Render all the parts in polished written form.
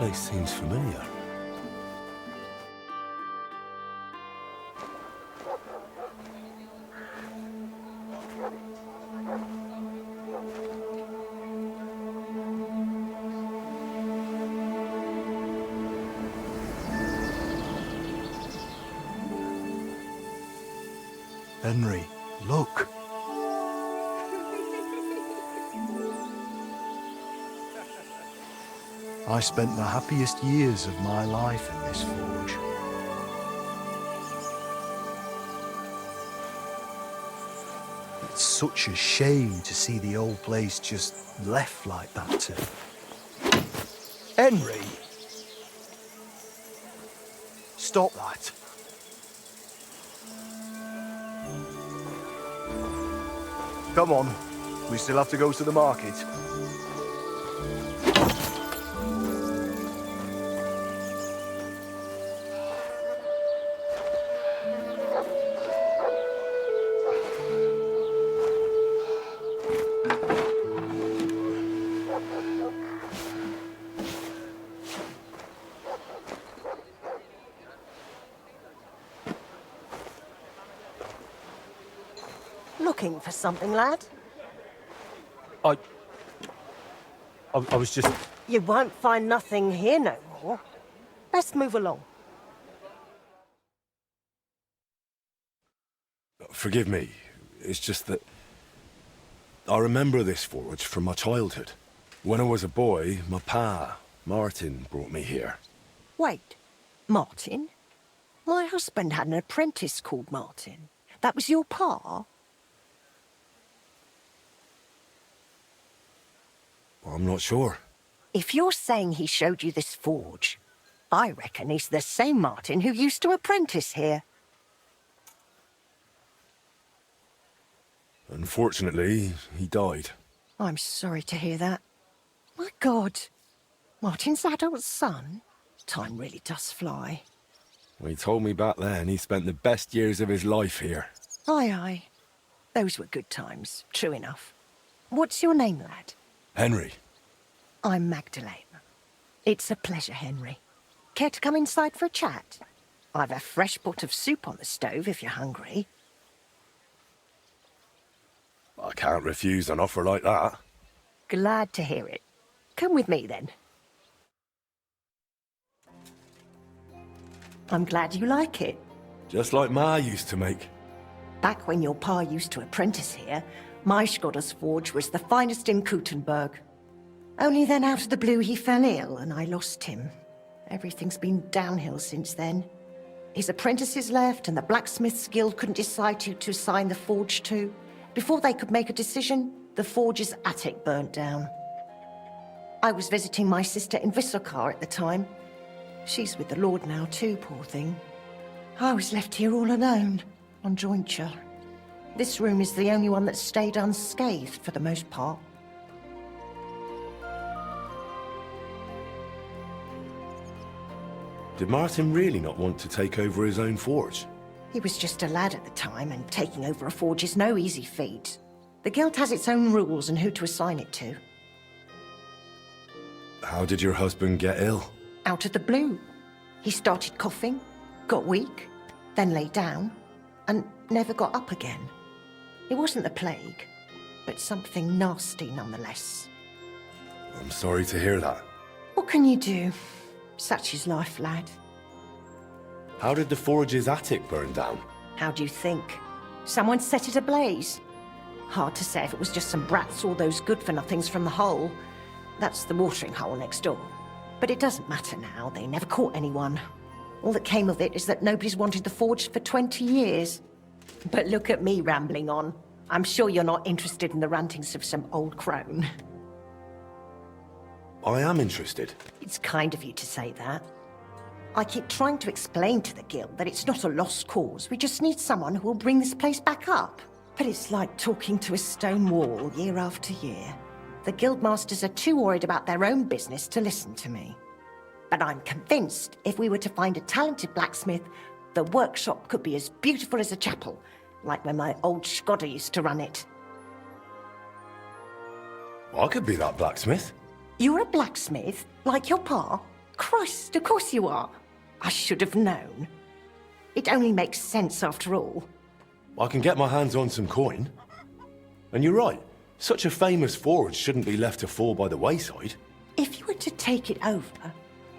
place seems familiar. Henry, look. I spent the happiest years of my life in this forge. It's such a shame to see the old place just left like that to... Henry! Stop that. Come on, we still have to go to the market. Looking for something, lad? I was just... You won't find nothing here no more. Best move along. Forgive me. It's just that... I remember this forge from my childhood. When I was a boy, my pa, Martin, brought me here. Wait, Martin? My husband had an apprentice called Martin. That was your pa? I'm not sure. If you're saying he showed you this forge, I reckon he's the same Martin who used to apprentice here. Unfortunately, he died. I'm sorry to hear that. My God, Martin's adult son? Time really does fly. Well, he told me back then he spent the best years of his life here. Aye, aye. Those were good times, true enough. What's your name, lad? Henry. I'm Magdalene. It's a pleasure, Henry. Care to come inside for a chat? I've a fresh pot of soup on the stove if you're hungry. I can't refuse an offer like that. Glad to hear it. Come with me, then. I'm glad you like it. Just like Ma used to make. Back when your pa used to apprentice here, my Skodder's forge was the finest in Kuttenberg. Only then out of the blue he fell ill and I lost him. Everything's been downhill since then. His apprentices left and the Blacksmiths Guild couldn't decide who to assign the forge to. Before they could make a decision, the forge's attic burnt down. I was visiting my sister in Visokar at the time. She's with the Lord now too, poor thing. I was left here all alone, on jointure. This room is the only one that stayed unscathed for the most part. Did Martin really not want to take over his own forge? He was just a lad at the time, and taking over a forge is no easy feat. The guild has its own rules and who to assign it to. How did your husband get ill? Out of the blue. He started coughing, got weak, then lay down, and never got up again. It wasn't the plague, but something nasty nonetheless. I'm sorry to hear that. What can you do? Such is life, lad. How did the forge's attic burn down? How do you think? Someone set it ablaze. Hard to say if it was just some brats or those good-for-nothings from the hole. That's the watering hole next door. But it doesn't matter now, they never caught anyone. All that came of it is that nobody's wanted the forge for 20 years. But look at me rambling on. I'm sure you're not interested in the rantings of some old crone. I am interested. It's kind of you to say that. I keep trying to explain to the guild that it's not a lost cause. We just need someone who will bring this place back up. But it's like talking to a stone wall year after year. The guildmasters are too worried about their own business to listen to me. But I'm convinced if we were to find a talented blacksmith, the workshop could be as beautiful as a chapel, like when my old Skodder used to run it. I could be that blacksmith. You're a blacksmith, like your pa? Christ, of course you are. I should have known. It only makes sense after all. I can get my hands on some coin. And you're right, such a famous forge shouldn't be left to fall by the wayside. If you were to take it over,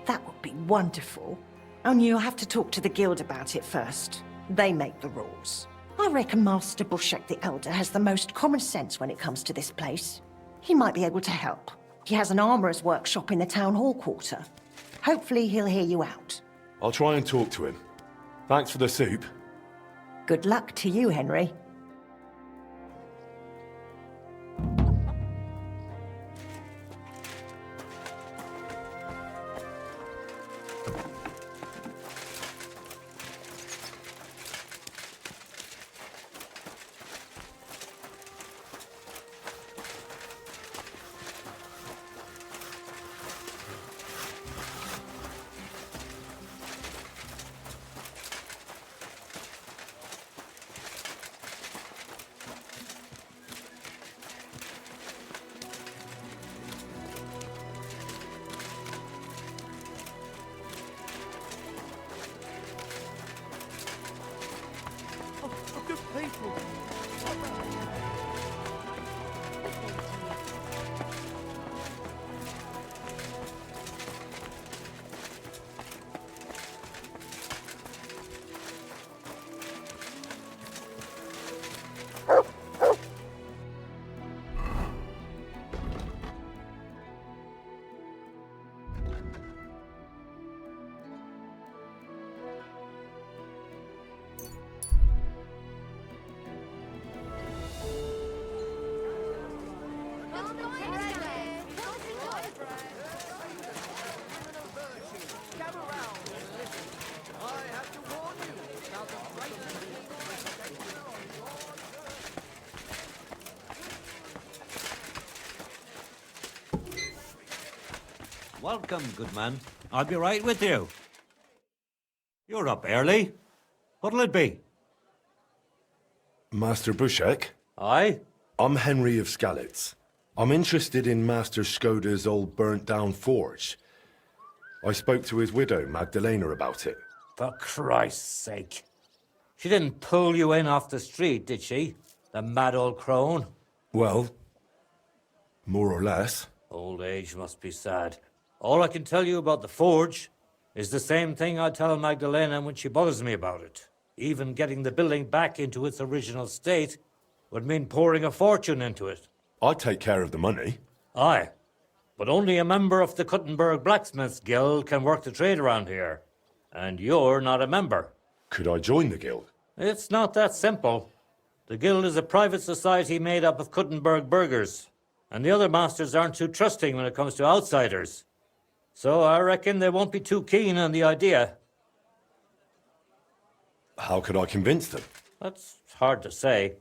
that would be wonderful. Only you'll have to talk to the guild about it first. They make the rules. I reckon Master Bushek the Elder has the most common sense when it comes to this place. He might be able to help. He has an armourer's workshop in the town hall quarter. Hopefully he'll hear you out. I'll try and talk to him. Thanks for the soup. Good luck to you, Henry. Welcome, good man. I'll be right with you. You're up early. What'll it be? Master Bushek? Aye? I'm Henry of Skalitz. I'm interested in Master Skoda's old burnt-down forge. I spoke to his widow, Magdalena, about it. For Christ's sake. She didn't pull you in off the street, did she? The mad old crone? Well, more or less. Old age must be sad. All I can tell you about the forge is the same thing I tell Magdalena when she bothers me about it. Even getting the building back into its original state would mean pouring a fortune into it. I'd take care of the money. Aye, but only a member of the Kuttenberg Blacksmiths Guild can work the trade around here. And you're not a member. Could I join the guild? It's not that simple. The guild is a private society made up of Kuttenberg burghers, and the other masters aren't too trusting when it comes to outsiders. So I reckon they won't be too keen on the idea. How could I convince them? That's hard to say.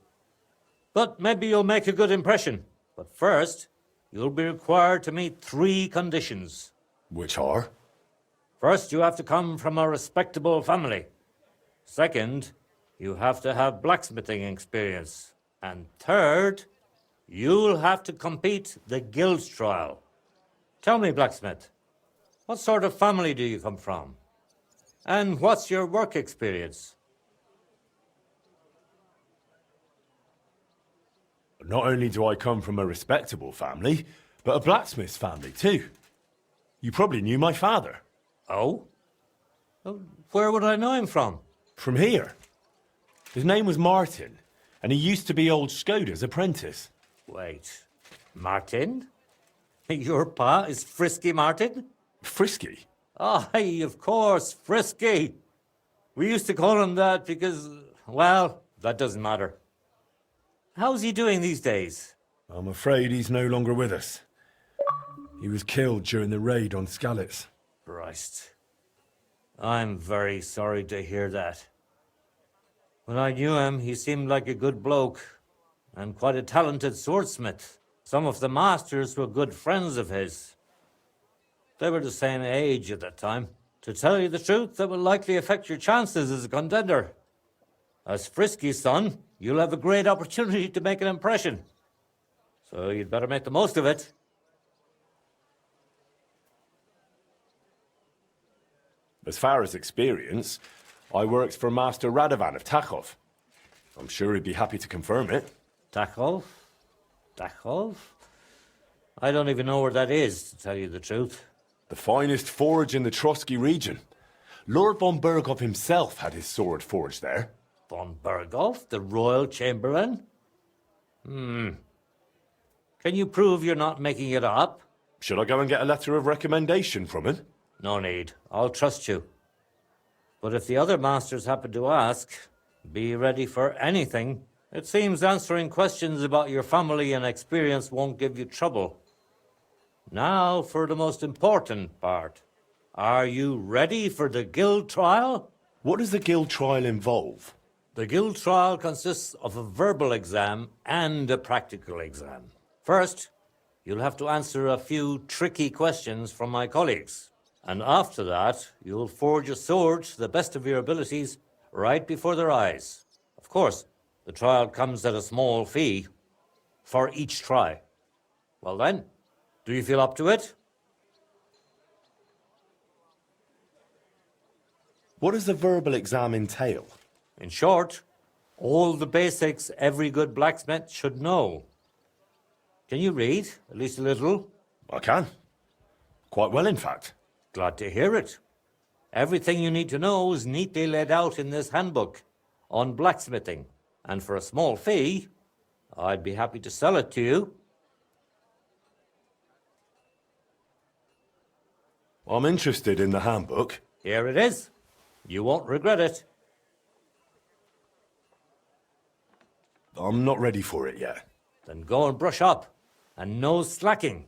But maybe you'll make a good impression. But first, you'll be required to meet 3 conditions. Which are? First, you have to come from a respectable family. Second, you have to have blacksmithing experience. And third, you'll have to compete the guild's trial. Tell me, blacksmith, what sort of family do you come from? And what's your work experience? Not only do I come from a respectable family, but a blacksmith's family too. You probably knew my father. Oh? Well, where would I know him from? From here. His name was Martin, and he used to be old Skoda's apprentice. Wait, Martin? Your pa is Frisky Martin? Frisky? Aye, of course, Frisky. We used to call him that because, well, that doesn't matter. How's he doing these days? I'm afraid he's no longer with us. He was killed during the raid on Skalitz. Christ. I'm very sorry to hear that. When I knew him, he seemed like a good bloke and quite a talented swordsmith. Some of the masters were good friends of his. They were the same age at that time. To tell you the truth, that will likely affect your chances as a contender. As Frisky's son, you'll have a great opportunity to make an impression. So you'd better make the most of it. As far as experience, I worked for Master Radovan of Takhov. I'm sure he'd be happy to confirm it. Takhov? Takhov? I don't even know where that is, to tell you the truth. The finest forge in the Trotsky region. Lord von Berghoff himself had his sword forged there. Von Berghoff, the Royal Chamberlain? Can you prove you're not making it up? Should I go and get a letter of recommendation from him? No need. I'll trust you. But if the other masters happen to ask, be ready for anything. It seems answering questions about your family and experience won't give you trouble. Now for the most important part. Are you ready for the guild trial? What does the guild trial involve? The guild trial consists of a verbal exam and a practical exam. First, you'll have to answer a few tricky questions from my colleagues. And after that, you'll forge a sword to the best of your abilities right before their eyes. Of course, the trial comes at a small fee for each try. Well then, do you feel up to it? What does the verbal exam entail? In short, all the basics every good blacksmith should know. Can you read, at least a little? I can. Quite well, in fact. Glad to hear it. Everything you need to know is neatly laid out in this handbook on blacksmithing. And for a small fee, I'd be happy to sell it to you. I'm interested in the handbook. Here it is. You won't regret it. I'm not ready for it yet. Then go and brush up. And no slacking.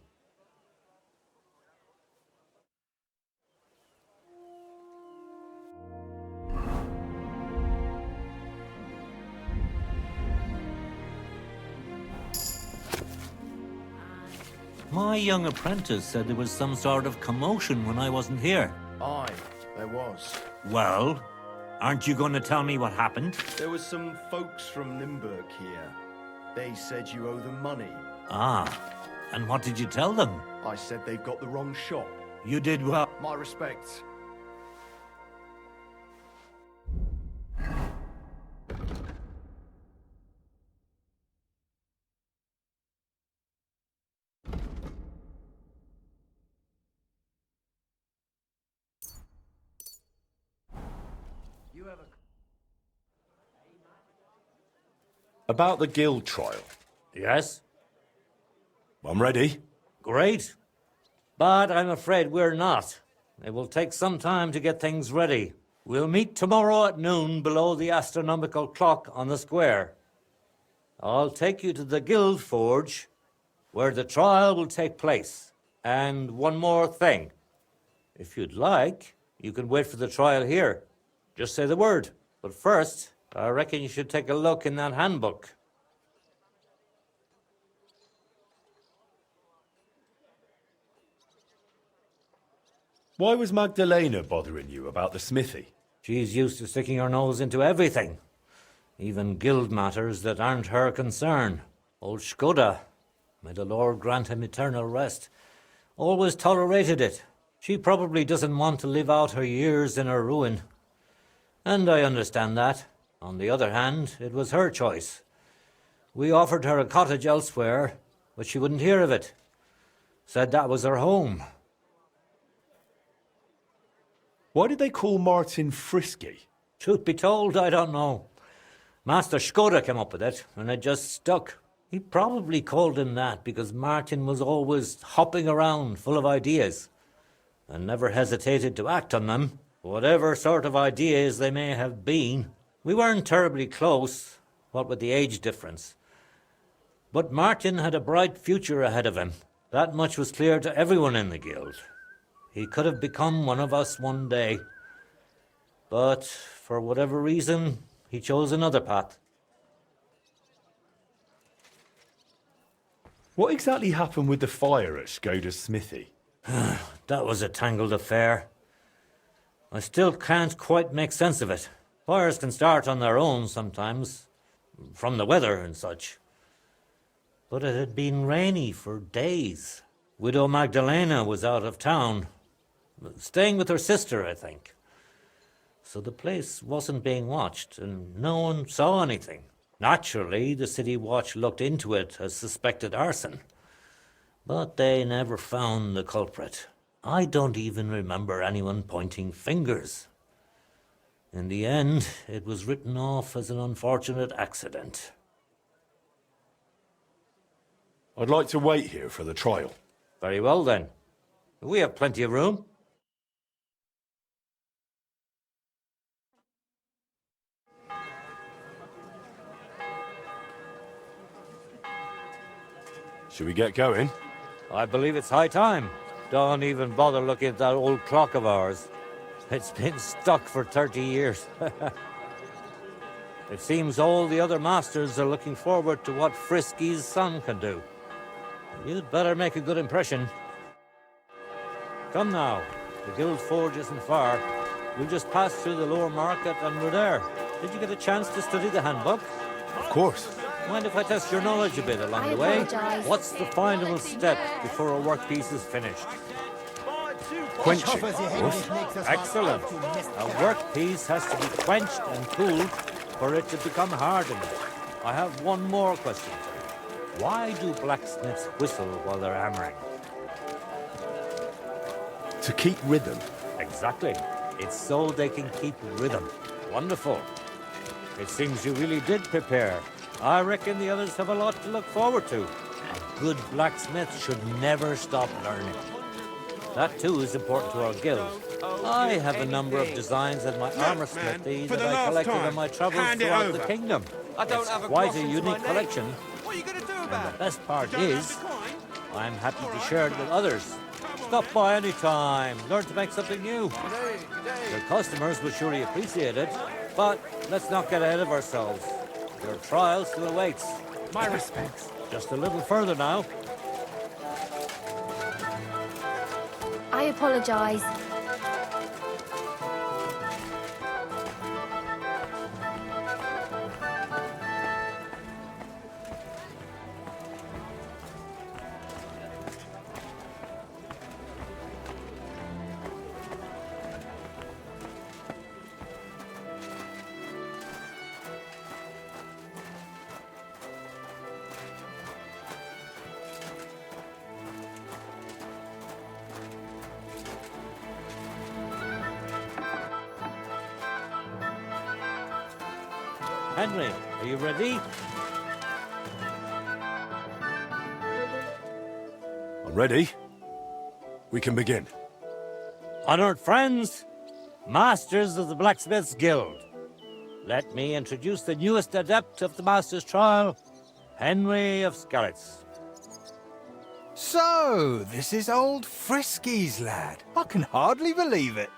My young apprentice said there was some sort of commotion when I wasn't here. Aye, there was. Well, aren't you going to tell me what happened? There was some folks from Limburg here. They said you owe them money. Ah, and what did you tell them? I said they've got the wrong shop. You did well. My respects. About the guild trial. Yes? I'm ready. Great. But I'm afraid we're not. It will take some time to get things ready. We'll meet tomorrow at noon below the astronomical clock on the square. I'll take you to the guild forge, where the trial will take place. And one more thing. If you'd like, you can wait for the trial here. Just say the word. But first, I reckon you should take a look in that handbook. Why was Magdalena bothering you about the smithy? She's used to sticking her nose into everything, even guild matters that aren't her concern. Old Skoda, may the Lord grant him eternal rest, always tolerated it. She probably doesn't want to live out her years in her ruin. And I understand that. On the other hand, it was her choice. We offered her a cottage elsewhere, but she wouldn't hear of it. Said that was her home. Why did they call Martin Frisky? Truth be told, I don't know. Master Skoda came up with it, and it just stuck. He probably called him that because Martin was always hopping around, full of ideas, and never hesitated to act on them, whatever sort of ideas they may have been. We weren't terribly close, what with the age difference. But Martin had a bright future ahead of him. That much was clear to everyone in the guild. He could have become one of us one day. But for whatever reason, he chose another path. What exactly happened with the fire at Skoda's smithy? That was a tangled affair. I still can't quite make sense of it. Fires can start on their own sometimes, from the weather and such. But it had been rainy for days. Widow Magdalena was out of town, staying with her sister, I think. So the place wasn't being watched, and no one saw anything. Naturally, the city watch looked into it as suspected arson. But they never found the culprit. I don't even remember anyone pointing fingers. In the end, it was written off as an unfortunate accident. I'd like to wait here for the trial. Very well, then. We have plenty of room. Should we get going? I believe it's high time. Don't even bother looking at that old clock of ours. It's been stuck for 30 years. It seems all the other masters are looking forward to what Frisky's son can do. You'd better make a good impression. Come now. The Guild Forge isn't far. We'll just pass through the lower market and we're there. Did you get a chance to study the handbook? Of course. Mind if I test your knowledge a bit along the way? apologise. What's the final step before a workpiece is finished? Quenching, of course. Excellent. A workpiece has to be quenched and cooled for it to become hardened. I have one more question for you. Why do blacksmiths whistle while they're hammering? To keep rhythm. Exactly. It's so they can keep rhythm. Wonderful. It seems you really did prepare. I reckon the others have a lot to look forward to. A good blacksmith should never stop learning. That too is important to our guild. I have a number of designs in my armor smithy that I collected on my travels throughout the kingdom. It's quite a unique collection. What are you going to do And about the best part is, I'm happy to share it with others. Stop by any time, learn to make something new. Your customers will surely appreciate it, but let's not get ahead of ourselves. Your trial still awaits. My respects. Just a little further now. I apologise. Henry, are you ready? I'm ready. We can begin. Honored friends, masters of the Blacksmiths Guild, let me introduce the newest adept of the Master's Trial, Henry of Skalitz. So, this is old Frisky's lad. I can hardly believe it.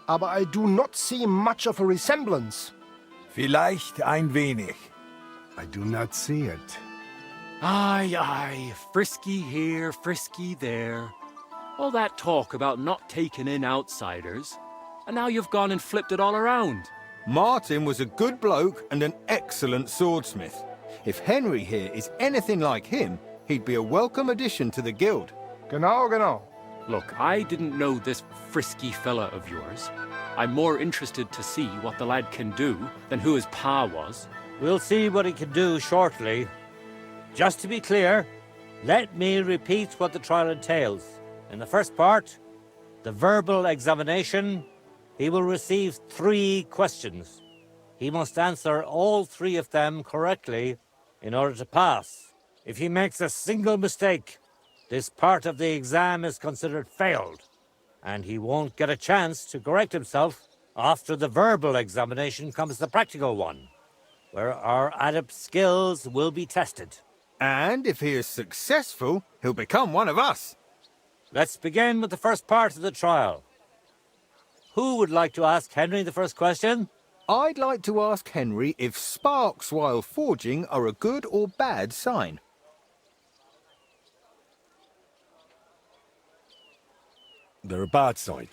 Aber I do not see much of a resemblance. Vielleicht ein wenig. I do not see it. Aye, aye. Frisky here, frisky there. All that talk about not taking in outsiders. And now you've gone and flipped it all around. Martin was a good bloke and an excellent swordsmith. If Henry here is anything like him, he'd be a welcome addition to the guild. Genau, genau. Look, I didn't know this frisky fella of yours. I'm more interested to see what the lad can do than who his pa was. We'll see what he can do shortly. Just to be clear, let me repeat what the trial entails. In the first part, the verbal examination, he will receive 3 questions. He must answer all 3 of them correctly in order to pass. If he makes a single mistake, this part of the exam is considered failed, and he won't get a chance to correct himself. After the verbal examination comes the practical one, where our adept skills will be tested. And if he is successful, he'll become one of us. Let's begin with the first part of the trial. Who would like to ask Henry the first question? I'd like to ask Henry if sparks while forging are a good or bad sign. They're a bad sign.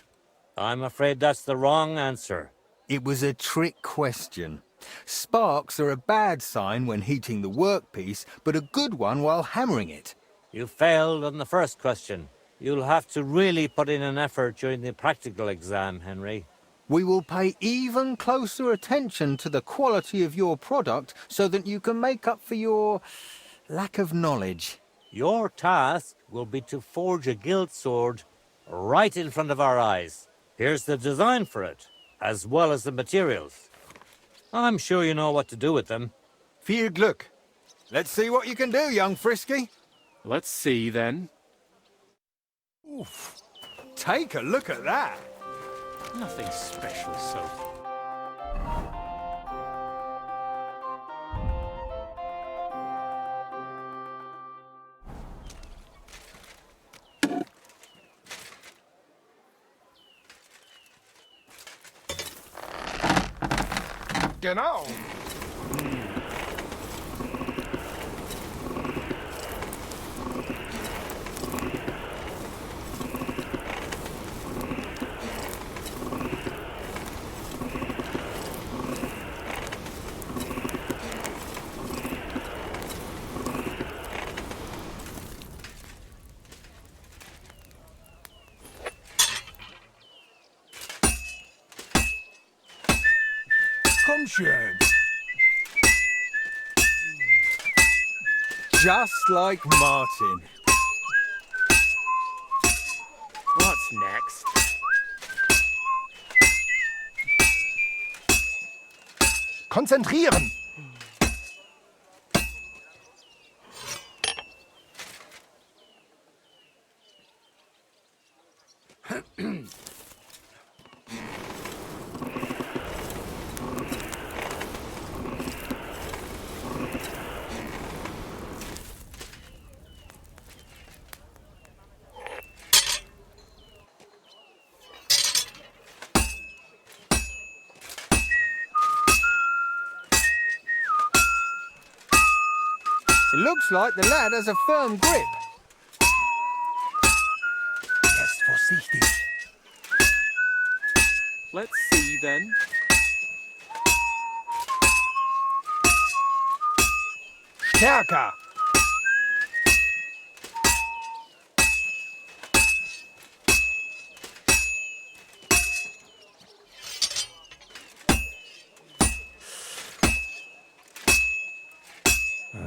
I'm afraid that's the wrong answer. It was a trick question. Sparks are a bad sign when heating the workpiece, but a good one while hammering it. You failed on the first question. You'll have to really put in an effort during the practical exam, Henry. We will pay even closer attention to the quality of your product so that you can make up for your lack of knowledge. Your task will be to forge a guild sword right in front of our eyes. Here's the design for it, as well as the materials. I'm sure you know what to do with them. Viel Glück. Let's see what you can do, young Frisky. Let's see, then. Oof. Take a look at that. Nothing special so far. Genau. Komm schön. Just like Martin. What's next? Konzentrieren. It looks like the lad has a firm grip. Jetzt vorsichtig. Let's see, then. Stärker.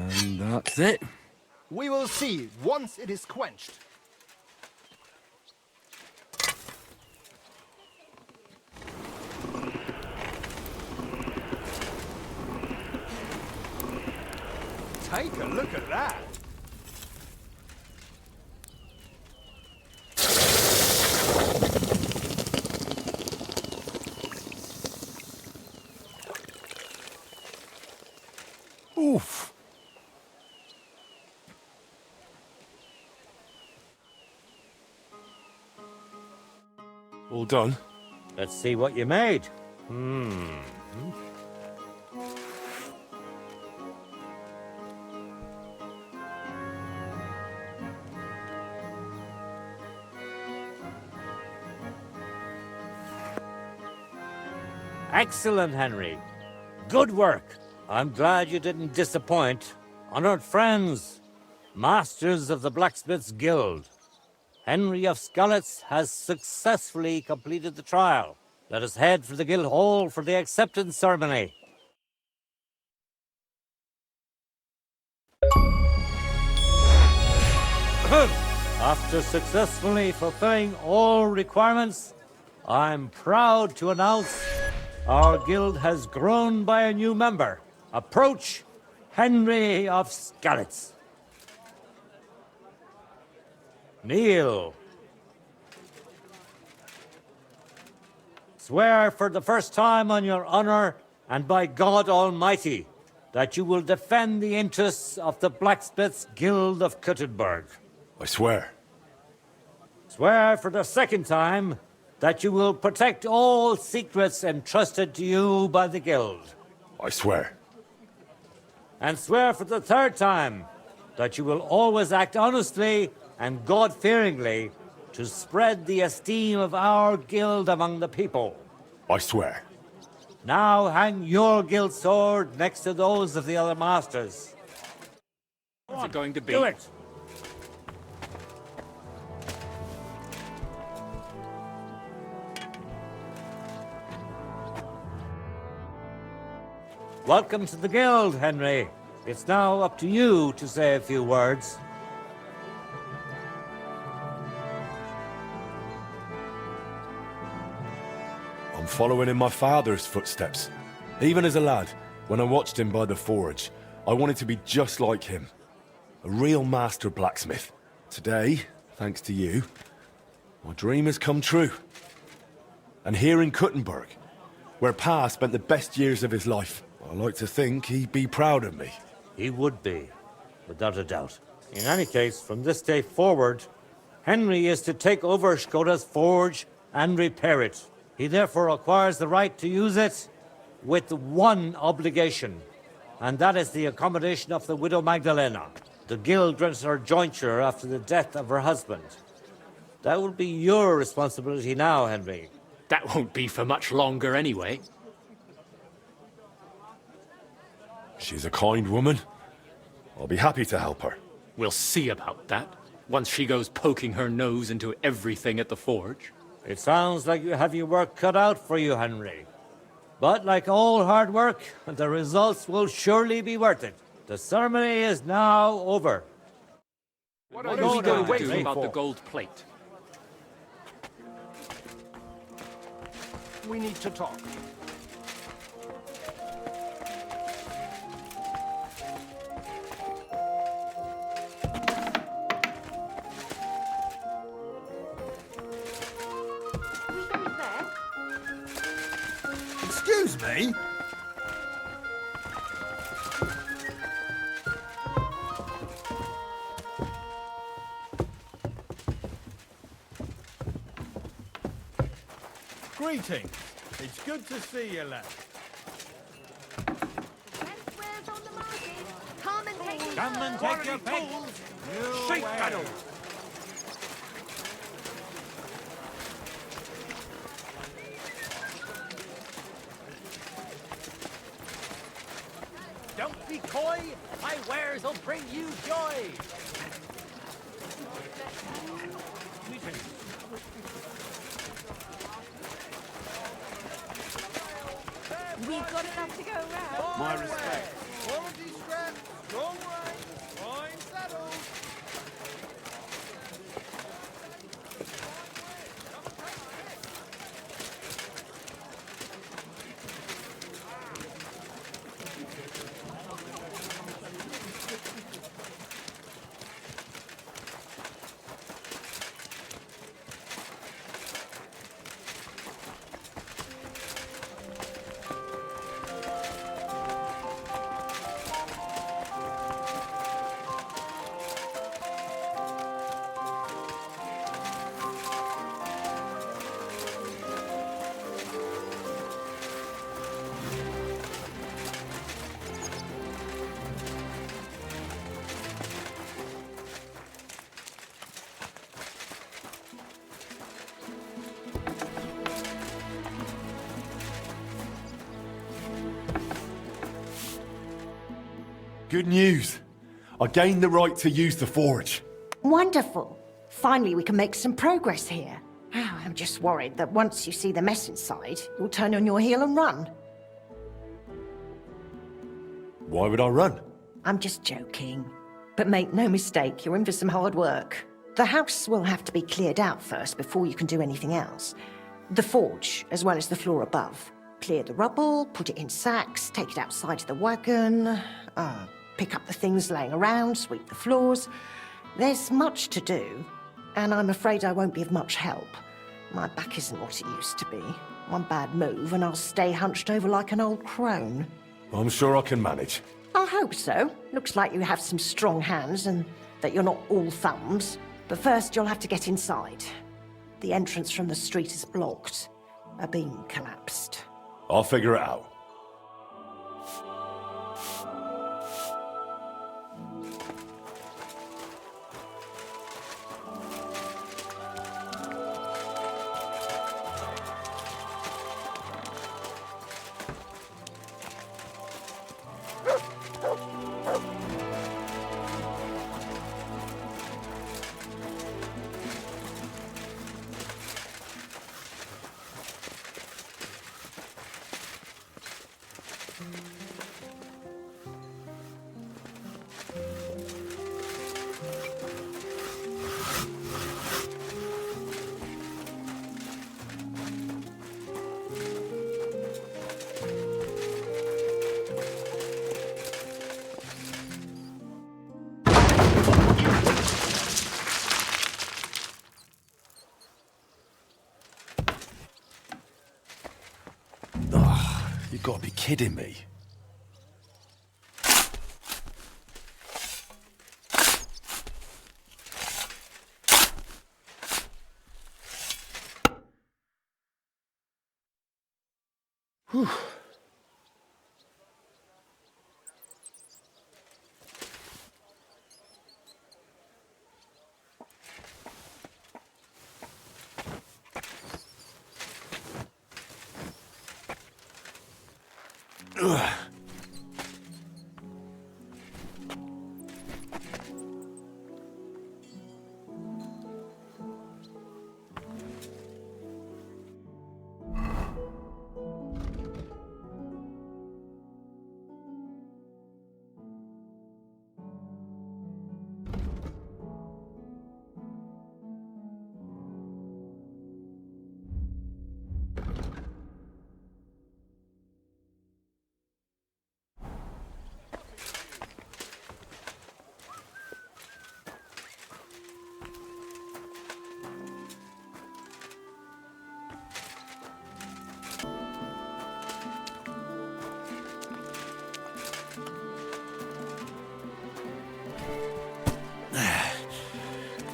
And that's it. We will see once it is quenched. Take a look at that. Oof. All done? Let's see what you made. Excellent, Henry. Good work. I'm glad you didn't disappoint. Honored friends, masters of the Blacksmiths Guild, Henry of Skalitz has successfully completed the trial. Let us head for the guild hall for the acceptance ceremony. After successfully fulfilling all requirements, I'm proud to announce our guild has grown by a new member. Approach Henry of Skalitz. Kneel. Swear for the first time on your honor and by God Almighty that you will defend the interests of the Blacksmiths Guild of Kuttenberg. I swear. Swear for the second time that you will protect all secrets entrusted to you by the Guild. I swear. And swear for the third time that you will always act honestly and God-fearingly to spread the esteem of our guild among the people. I swear. Now hang your guild sword next to those of the other masters. What's it going to be? Do it! Welcome to the guild, Henry. It's now up to you to say a few words. I'm following in my father's footsteps. Even as a lad, when I watched him by the forge, I wanted to be just like him. A real master blacksmith. Today, thanks to you, my dream has come true. And here in Kuttenberg, where Pa spent the best years of his life, I like to think he'd be proud of me. He would be, without a doubt. In any case, from this day forward, Henry is to take over Skoda's forge and repair it. He therefore acquires the right to use it with one obligation, and that is the accommodation of the widow Magdalena. The guild rents her jointure after the death of her husband. That will be your responsibility now, Henry. That won't be for much longer anyway. She's a kind woman. I'll be happy to help her. We'll see about that, once she goes poking her nose into everything at the forge. It sounds like you have your work cut out for you, Henry. But like all hard work, the results will surely be worth it. The ceremony is now over. What are we going to do about the gold plate? We need to talk. Excuse me? Greetings. It's good to see you, lad. Come and take Come and take your pick. Shake battle. Don't be coy. My wares will bring you joy. We've got enough to go around. My respect. Quality scrap, strong rank, fine saddles. Good news. I gained the right to use the forge. Wonderful. Finally, we can make some progress here. I'm just worried that once you see the mess inside, you'll turn on your heel and run. Why would I run? I'm just joking. But make no mistake, you're in for some hard work. The house will have to be cleared out first before you can do anything else. The forge, as well as the floor above. Clear the rubble, put it in sacks, take it outside to the wagon, pick up the things laying around, sweep the floors. There's much to do, and I'm afraid I won't be of much help. My back isn't what it used to be. One bad move and I'll stay hunched over like an old crone. I'm sure I can manage. I hope so. Looks like you have some strong hands and that you're not all thumbs. But first you'll have to get inside. The entrance from the street is blocked. A beam collapsed. I'll figure it out. You've got to be kidding me. Whew. Ugh.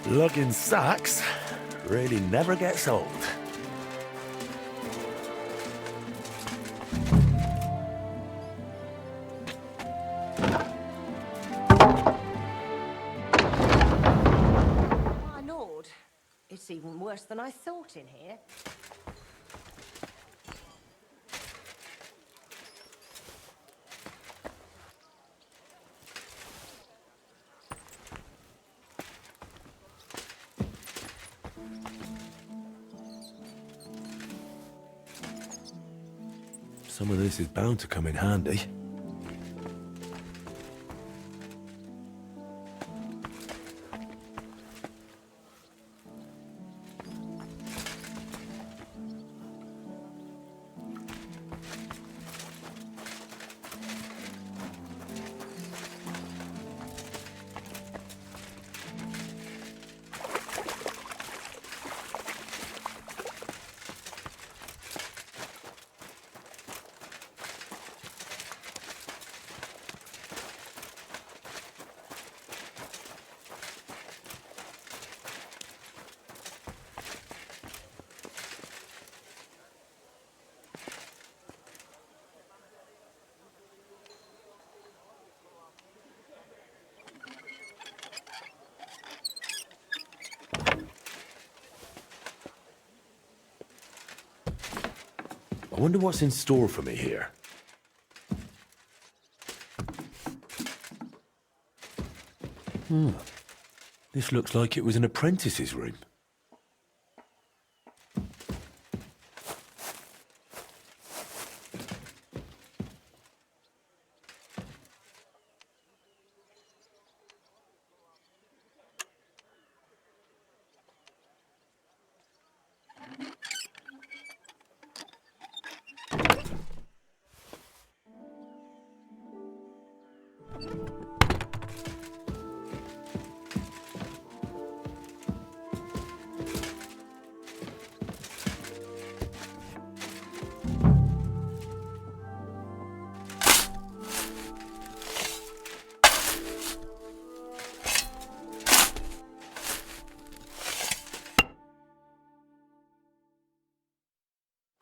Lugging sacks really never gets old. My lord, it's even worse than I thought in here. Some of this is bound to come in handy. I wonder what's in store for me here. This looks like it was an apprentice's room.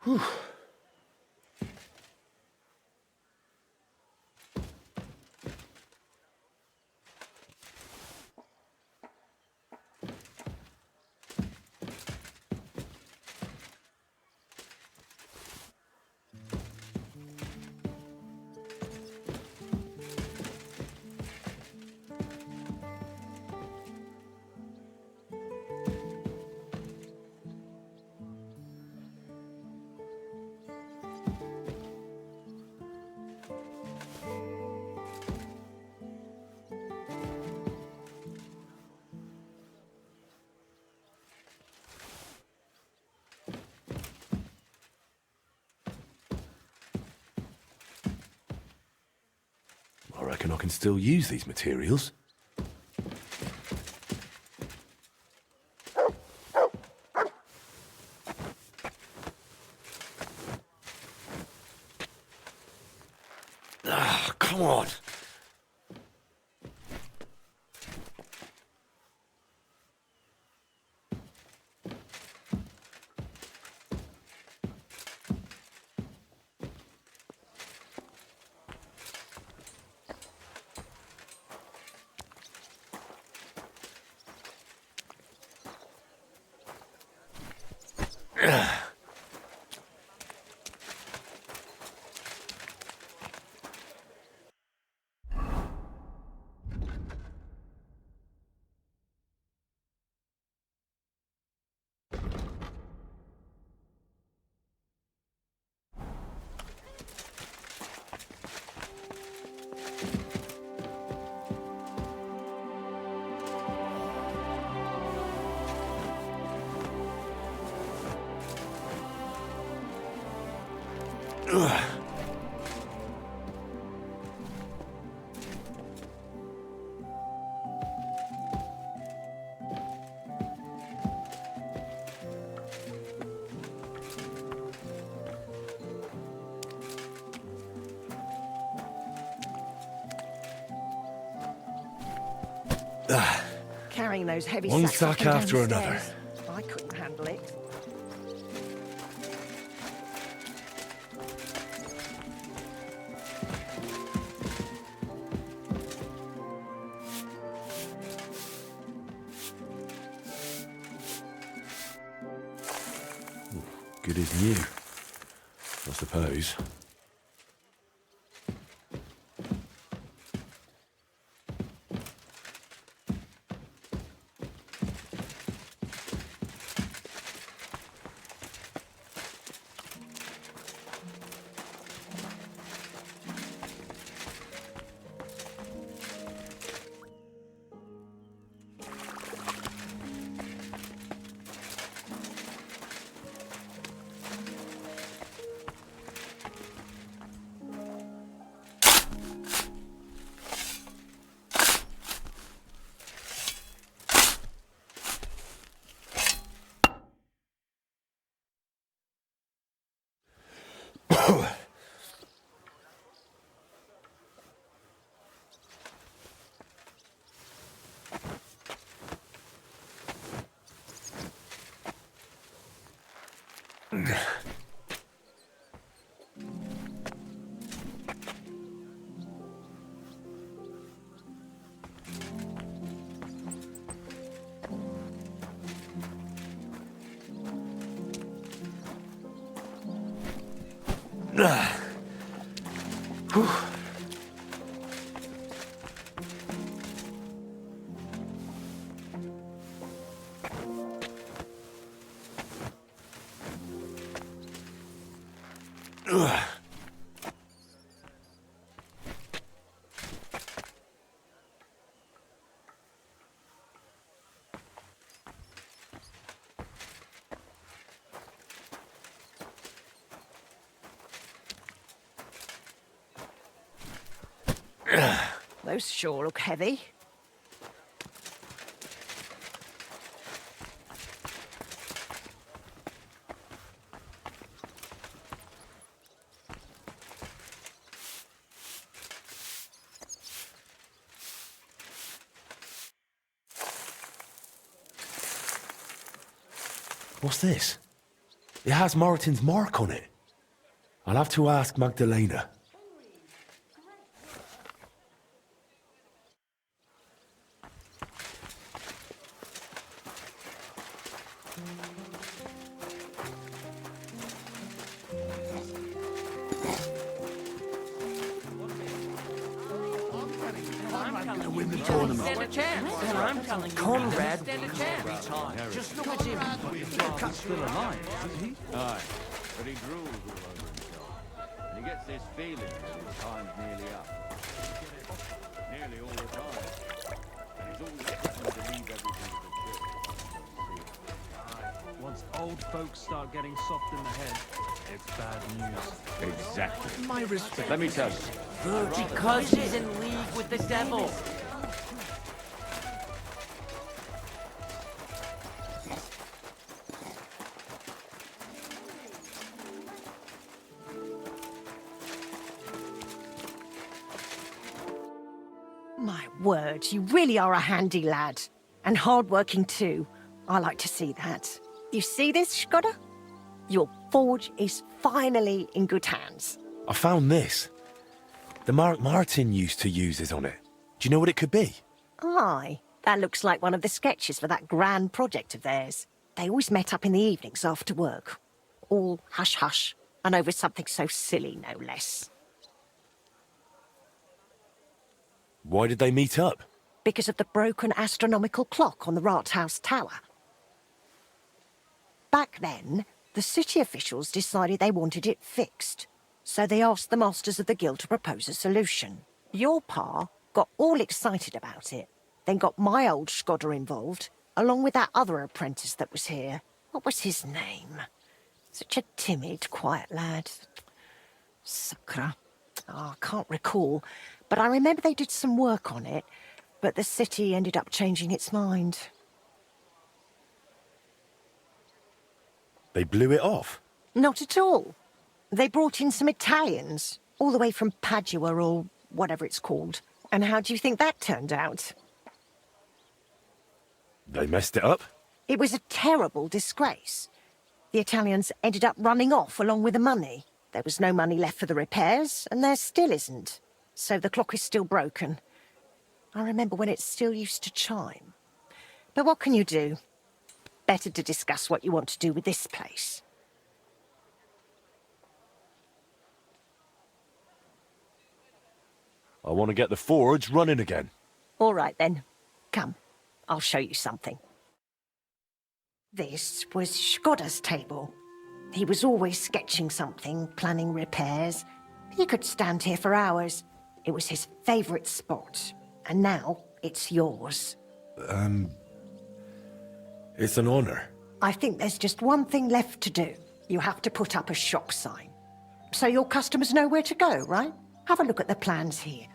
Whew. I reckon I can still use these materials. Ah, come on. Carrying those heavy One sacks up sack and after down the another. stairs. I couldn't handle it. Good as new, I suppose. Those sure look heavy. What's this? It has Moreton's mark on it. I'll have to ask Magdalena. Stand a chance. I'm telling you, Conrad. Stand a chance. Just look at him. He's still alive, isn't he? Aye, but he drools all over himself. And he gets this feeling that his time's nearly up. Nearly all the time. And he's always threatening to leave everything to the church. Once old folks start getting soft in the head, it's bad news. Exactly. My respect. Let me tell you. Because he's in league with the devil. My word, you really are a handy lad. And hard-working too. I like to see that. You see this, Skoda? Your forge is finally in good hands. I found this. The mark Martin used to use is on it. Do you know what it could be? Aye, that looks like one of the sketches for that grand project of theirs. They always met up in the evenings after work. All hush-hush, and over something so silly, no less. Why did they meet up? Because of the broken astronomical clock on the Rathaus Tower. Back then, the city officials decided they wanted it fixed, so they asked the masters of the guild to propose a solution. Your pa got all excited about it, then got my old Skoda involved, along with that other apprentice that was here. What was his name? Such a timid, quiet lad. Sakra. Oh, I can't recall, but I remember they did some work on it, but the city ended up changing its mind. They blew it off? Not at all. They brought in some Italians, all the way from Padua or whatever it's called. And how do you think that turned out? They messed it up? It was a terrible disgrace. The Italians ended up running off along with the money. There was no money left for the repairs, and there still isn't. So the clock is still broken. I remember when it still used to chime. But what can you do? Better to discuss what you want to do with this place. I want to get the forge running again. All right, then. Come, I'll show you something. This was Skoda's table. He was always sketching something, planning repairs. He could stand here for hours. It was his favourite spot. And now it's yours. It's an honor. I think there's just one thing left to do. You have to put up a shop sign. So your customers know where to go, right? Have a look at the plans here.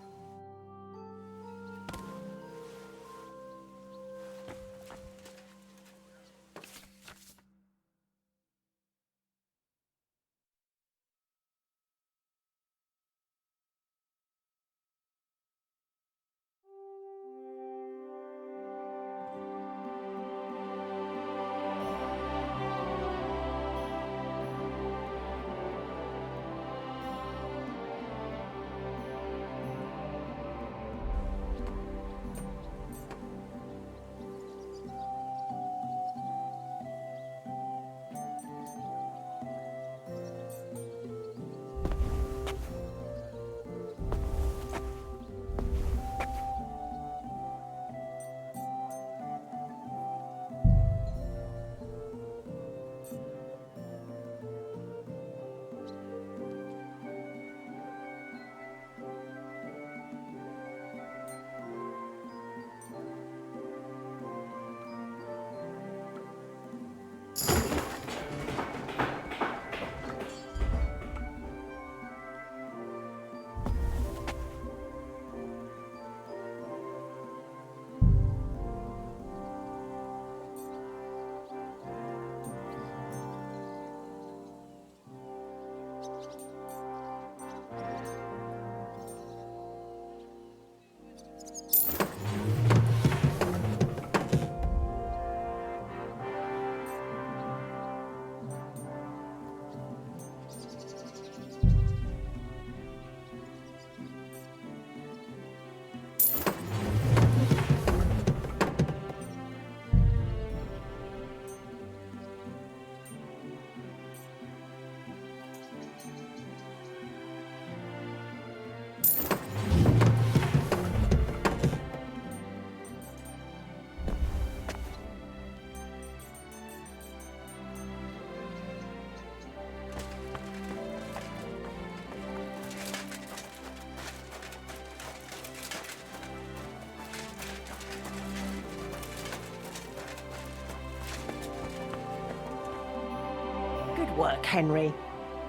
Good work, Henry.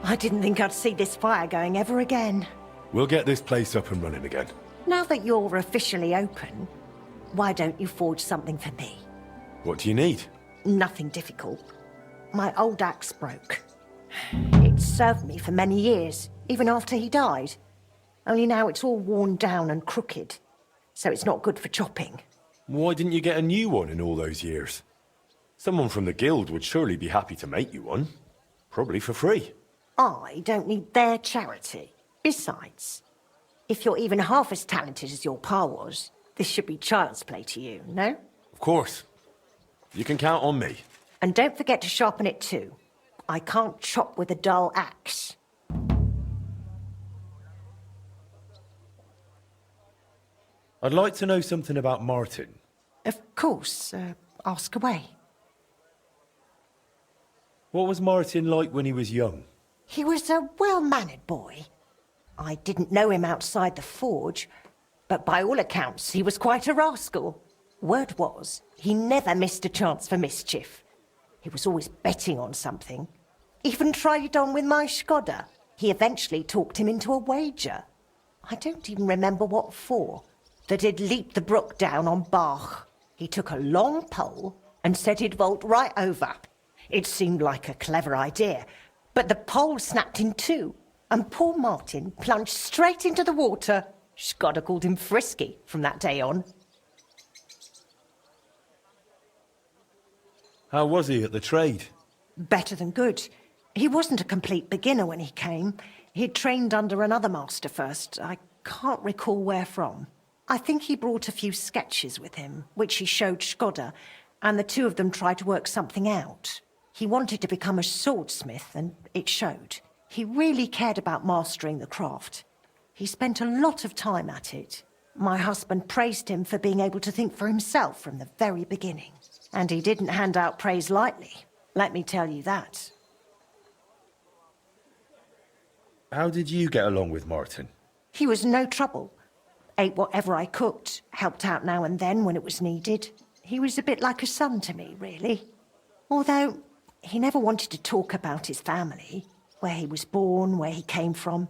I didn't think I'd see this fire going ever again. We'll get this place up and running again. Now that you're officially open, why don't you forge something for me? What do you need? Nothing difficult. My old axe broke. It served me for many years, even after he died. Only now it's all worn down and crooked. so it's not good for chopping. Why didn't you get a new one in all those years? Someone from the guild would surely be happy to make you one. Probably for free. I don't need their charity. Besides, if you're even half as talented as your pa was, this should be child's play to you, no? Of course. You can count on me. And don't forget to sharpen it too. I can't chop with a dull axe. I'd like to know something about Martin. Of course, ask away. What was Martin like when he was young? He was a well-mannered boy. I didn't know him outside the forge, but by all accounts, he was quite a rascal. Word was, he never missed a chance for mischief. He was always betting on something. Even tried it on with my Skoda. He eventually talked him into a wager. I don't even remember what for. That he'd leap the brook down on Bach. He took a long pole and said he'd vault right over. It seemed like a clever idea, but the pole snapped in two, and poor Martin plunged straight into the water. Skoda called him Frisky from that day on. How was he at the trade? Better than good. He wasn't a complete beginner when he came. He'd trained under another master first. I can't recall where from. I think he brought a few sketches with him, which he showed Skoda, and the two of them tried to work something out. He wanted to become a swordsmith, and it showed. He really cared about mastering the craft. He spent a lot of time at it. My husband praised him for being able to think for himself from the very beginning. And he didn't hand out praise lightly, let me tell you that. How did you get along with Martin? He was no trouble. Ate whatever I cooked, helped out now and then when it was needed. He was a bit like a son to me, really. Although he never wanted to talk about his family, where he was born, where he came from.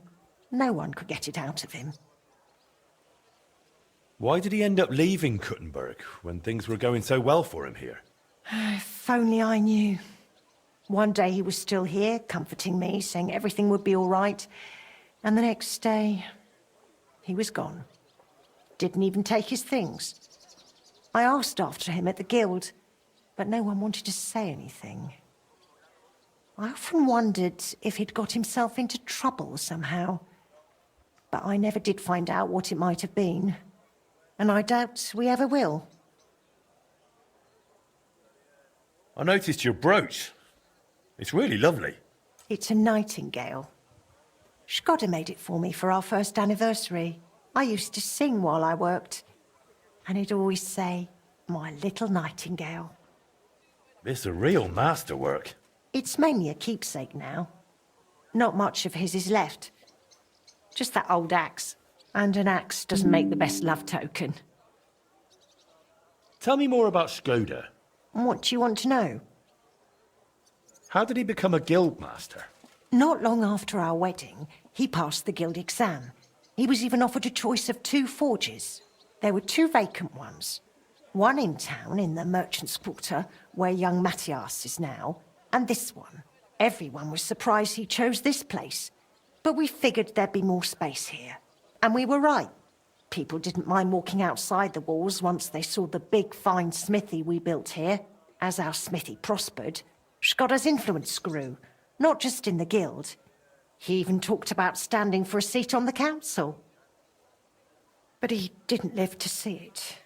No one could get it out of him. Why did he end up leaving Kuttenberg when things were going so well for him here? If only I knew. One day he was still here, comforting me, saying everything would be all right. And the next day, he was gone. Didn't even take his things. I asked after him at the guild, but no one wanted to say anything. I often wondered if he'd got himself into trouble somehow. But I never did find out what it might have been. And I doubt we ever will. I noticed your brooch. It's really lovely. It's a nightingale. Skoda made it for me for our first anniversary. I used to sing while I worked. And he'd always say, "My little nightingale." It's a real masterwork. It's mainly a keepsake now. Not much of his is left. Just that old axe. And an axe doesn't make the best love token. Tell me more about Skoda. What do you want to know? How did he become a guild master? Not long after our wedding, he passed the guild exam. He was even offered a choice of 2 forges. There were 2 vacant ones. One in town, in the Merchant's Quarter, where young Matthias is now, and this one. Everyone was surprised he chose this place. But we figured there'd be more space here. And we were right. People didn't mind walking outside the walls once they saw the big, fine smithy we built here. As our smithy prospered, Skoda's influence grew, not just in the guild. He even talked about standing for a seat on the council. But he didn't live to see it.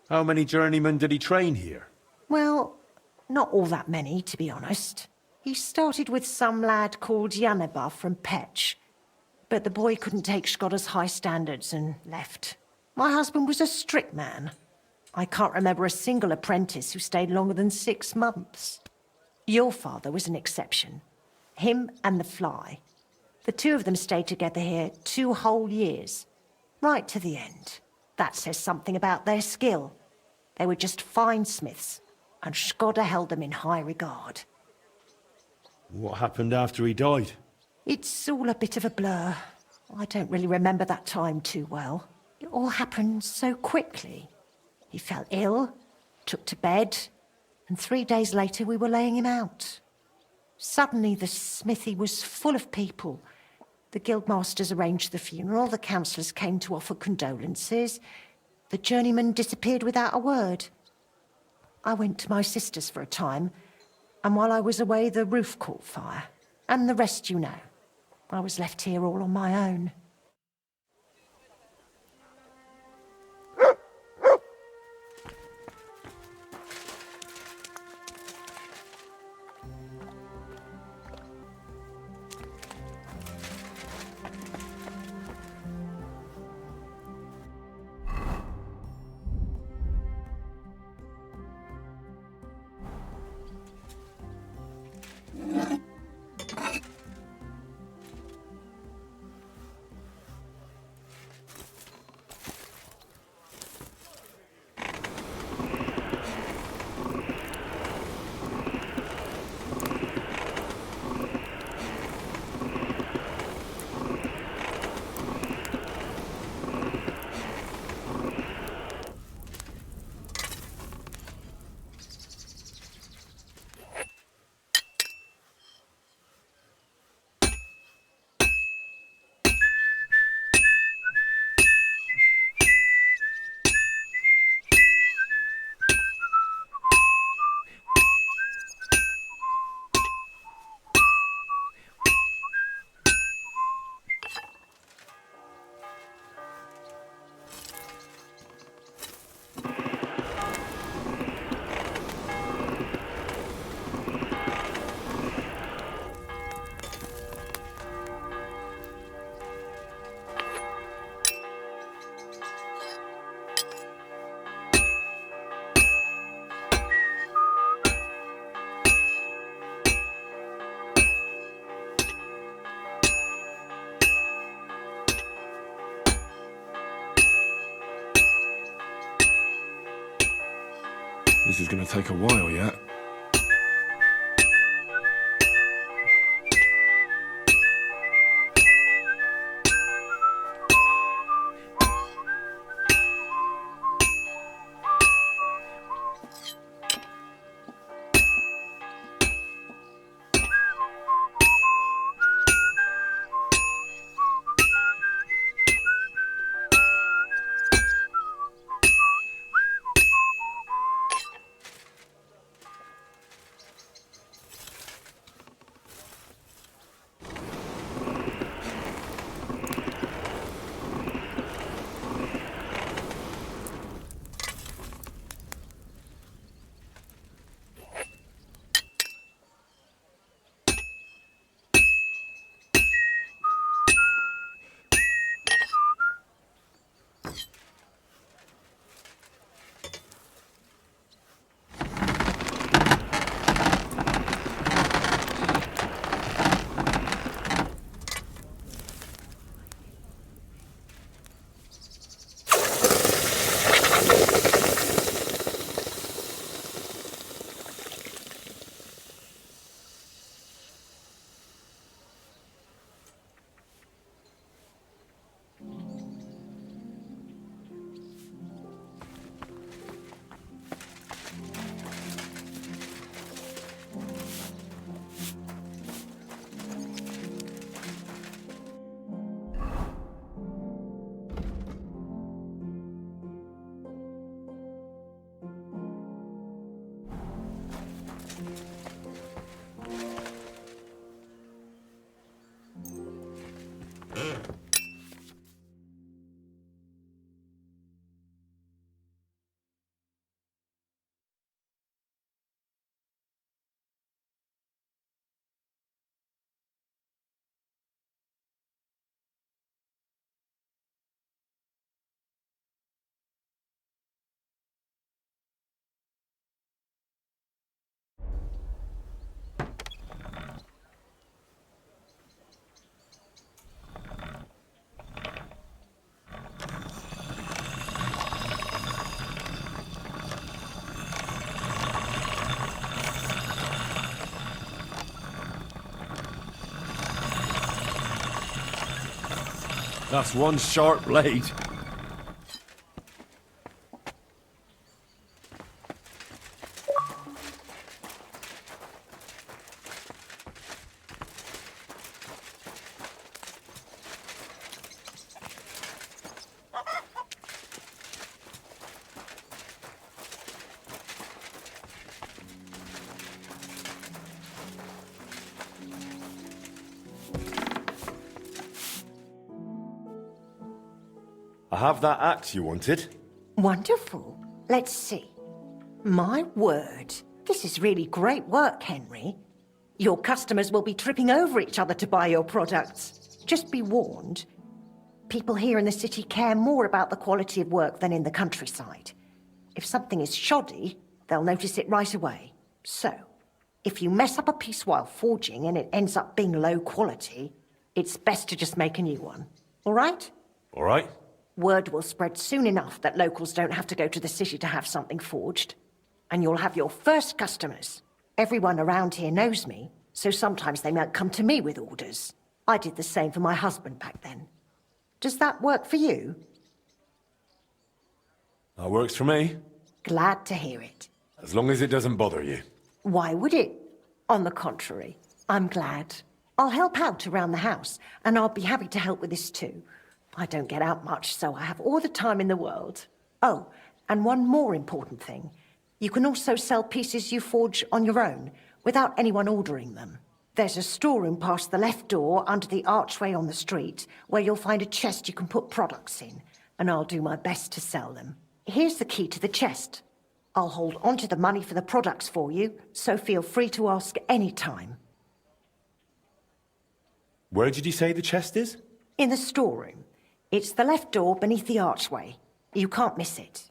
How many journeymen did he train here? Well, not all that many, to be honest. He started with some lad called Janeba from Petch. But the boy couldn't take Skoda's high standards and left. My husband was a strict man. I can't remember a single apprentice who stayed longer than 6 months. Your father was an exception. Him and the Fly. The 2 of them stayed together here 2 whole years. Right to the end. That says something about their skill. They were just fine smiths, and Skoda held them in high regard. What happened after he died? It's all a bit of a blur. I don't really remember that time too well. It all happened so quickly. He fell ill, took to bed, and 3 days later we were laying him out. Suddenly the smithy was full of people, The guildmasters arranged the funeral, the councillors came to offer condolences. The journeyman disappeared without a word. I went to my sister's for a time, and while I was away, the roof caught fire. And the rest you know. I was left here all on my own. This is going to take a while yet. That's one sharp blade. I have that axe you wanted. Wonderful. Let's see. My word. This is really great work, Henry. Your customers will be tripping over each other to buy your products. Just be warned. People here in the city care more about the quality of work than in the countryside. If something is shoddy, they'll notice it right away. So, if you mess up a piece while forging and it ends up being low quality, it's best to just make a new one. All right? All right. Word will spread soon enough that locals don't have to go to the city to have something forged. And you'll have your first customers. Everyone around here knows me, so sometimes they might come to me with orders. I did the same for my husband back then. Does that work for you? That works for me. Glad to hear it. As long as it doesn't bother you. Why would it? On the contrary, I'm glad. I'll help out around the house, and I'll be happy to help with this too. I don't get out much, so I have all the time in the world. Oh, and one more important thing. You can also sell pieces you forge on your own, without anyone ordering them. There's a storeroom past the left door under the archway on the street, where you'll find a chest you can put products in, and I'll do my best to sell them. Here's the key to the chest. I'll hold onto the money for the products for you, so feel free to ask any time. Where did you say the chest is? In the storeroom. It's the left door beneath the archway. You can't miss it.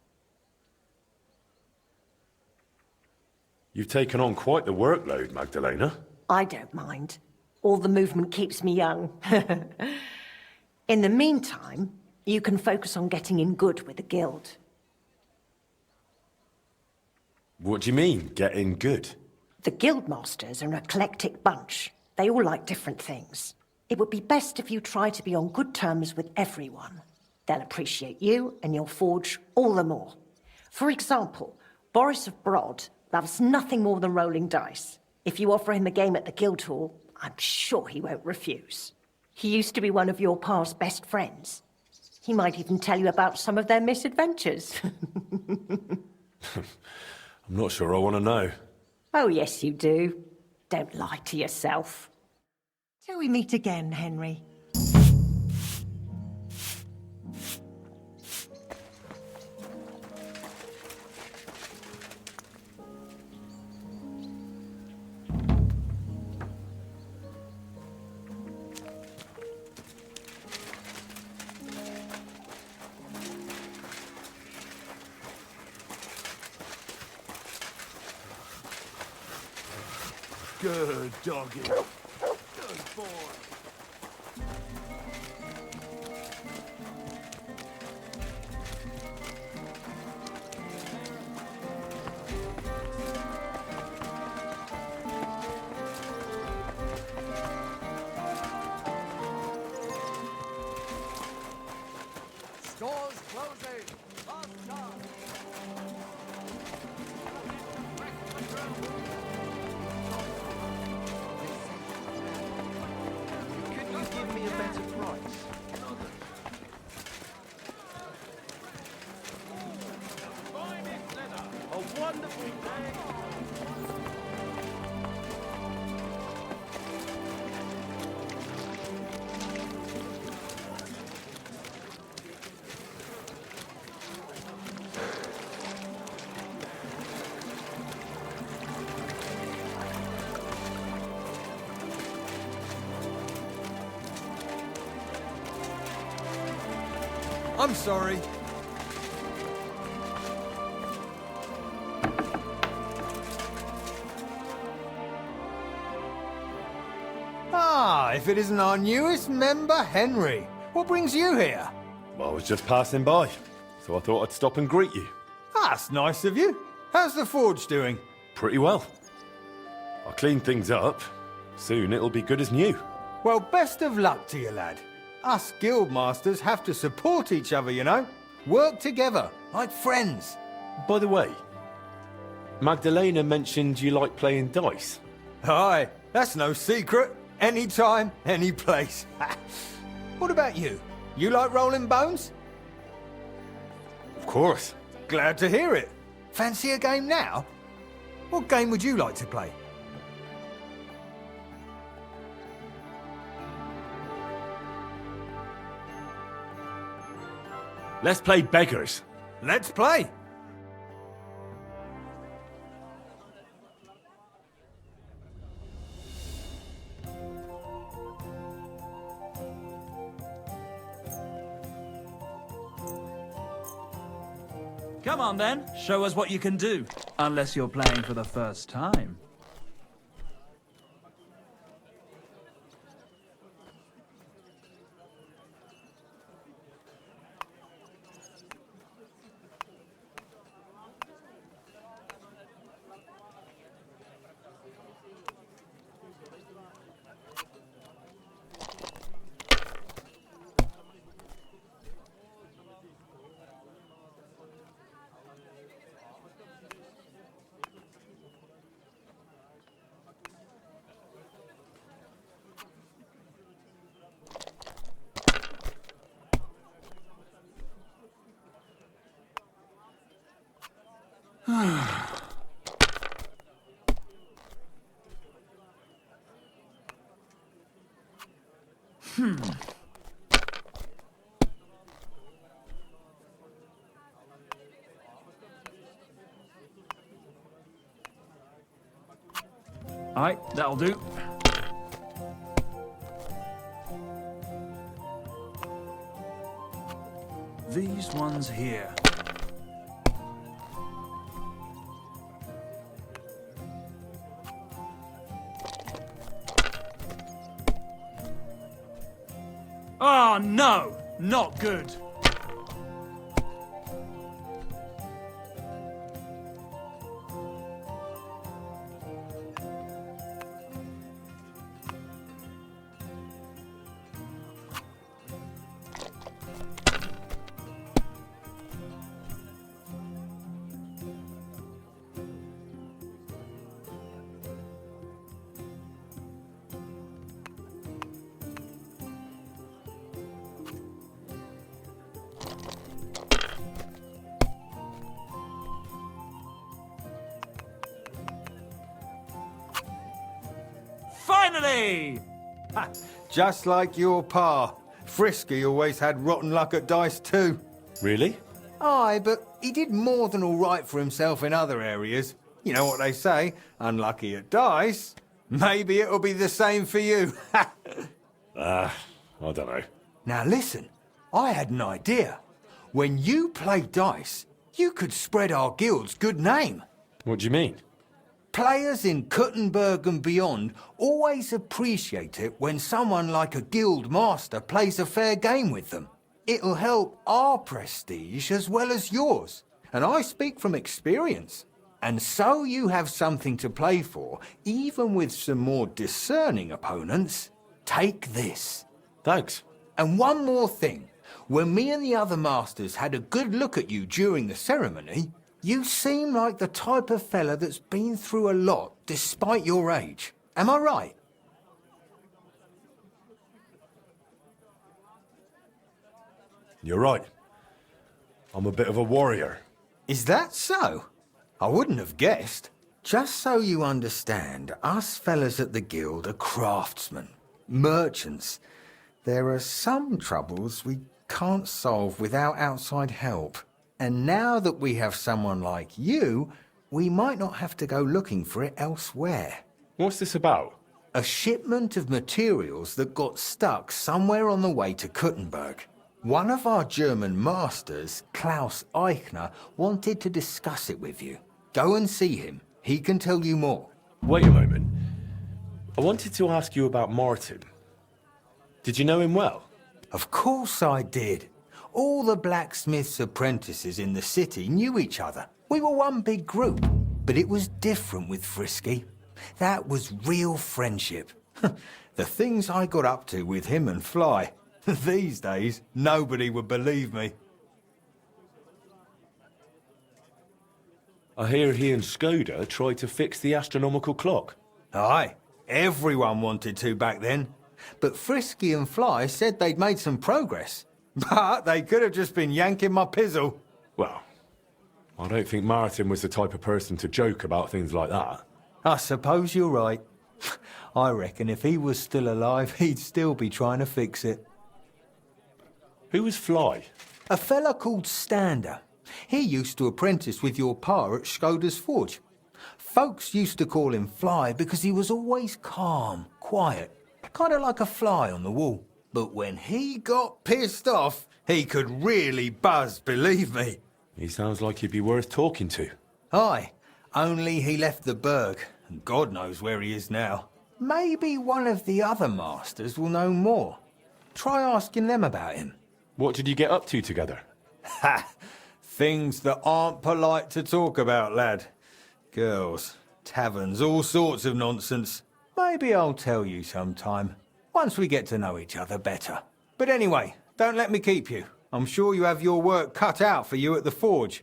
You've taken on quite the workload, Magdalena. I don't mind. All the movement keeps me young. In the meantime, you can focus on getting in good with the guild. What do you mean, getting good? The guildmasters are an eclectic bunch. They all like different things. It would be best if you try to be on good terms with everyone. They'll appreciate you and your forge all the more. For example, Boris of Brod loves nothing more than rolling dice. If you offer him a game at the Guildhall, I'm sure he won't refuse. He used to be one of your pa's best friends. He might even tell you about some of their misadventures. I'm not sure I want to know. Oh, yes, you do. Don't lie to yourself. Till we meet again, Henry. Good doggy. Good boy. Stores closing. Last chance. Could you give me a better price? A wonderful day. I'm sorry. Ah, if it isn't our newest member, Henry. What brings you here? I was just passing by, so I thought I'd stop and greet you. That's nice of you. How's the forge doing? Pretty well. I cleaned things up. Soon it'll be good as new. Well, best of luck to you, lad. Us guildmasters have to support each other, you know? Work together, like friends. By the way, Magdalena mentioned you like playing dice. Aye, that's no secret. Anytime, any place. What about you? You like rolling bones? Of course. Glad to hear it. Fancy a game now? What game would you like to play? Let's play beggars. Let's play! Come on then, show us what you can do. Unless you're playing for the first time. Alright, that'll do. These ones here. Oh no! Not good! Finally! Ha! Just like your pa. Frisky always had rotten luck at dice too. Really? Aye, but he did more than all right for himself in other areas. You know what they say, unlucky at dice. Maybe it'll be the same for you. I don't know. Now listen, I had an idea. When you play dice, you could spread our guild's good name. What do you mean? Players in Kuttenberg and beyond always appreciate it when someone like a guild master plays a fair game with them. It'll help our prestige as well as yours. And I speak from experience. And so you have something to play for, even with some more discerning opponents. Take this. Thanks. And one more thing. When me and the other masters had a good look at you during the ceremony, you seem like the type of fella that's been through a lot despite your age. Am I right? You're right. I'm a bit of a warrior. Is that so? I wouldn't have guessed. Just so you understand, us fellas at the guild are craftsmen, merchants. There are some troubles we can't solve without outside help. And now that we have someone like you, we might not have to go looking for it elsewhere. What's this about? A shipment of materials that got stuck somewhere on the way to Kuttenberg. One of our German masters, Klaus Eichner, wanted to discuss it with you. Go and see him. He can tell you more. Wait a moment. I wanted to ask you about Martin. Did you know him well? Of course I did. All the blacksmith's apprentices in the city knew each other. We were one big group, but it was different with Frisky. That was real friendship. The things I got up to with him and Fly. These days, nobody would believe me. I hear he and Skoda tried to fix the astronomical clock. Aye, everyone wanted to back then. But Frisky and Fly said they'd made some progress. But they could have just been yanking my pizzle. Well, I don't think Martin was the type of person to joke about things like that. I suppose you're right. I reckon if he was still alive, he'd still be trying to fix it. Who was Fly? A fella called Stander. He used to apprentice with your pa at Skoda's Forge. Folks used to call him Fly because he was always calm, quiet, kind of like a fly on the wall. But when he got pissed off, he could really buzz, believe me. He sounds like he'd be worth talking to. Aye, only he left the burg, and God knows where he is now. Maybe one of the other masters will know more. Try asking them about him. What did you get up to together? Ha! Things that aren't polite to talk about, lad. Girls, taverns, all sorts of nonsense. Maybe I'll tell you sometime, once we get to know each other better. But anyway, don't let me keep you. I'm sure you have your work cut out for you at the forge.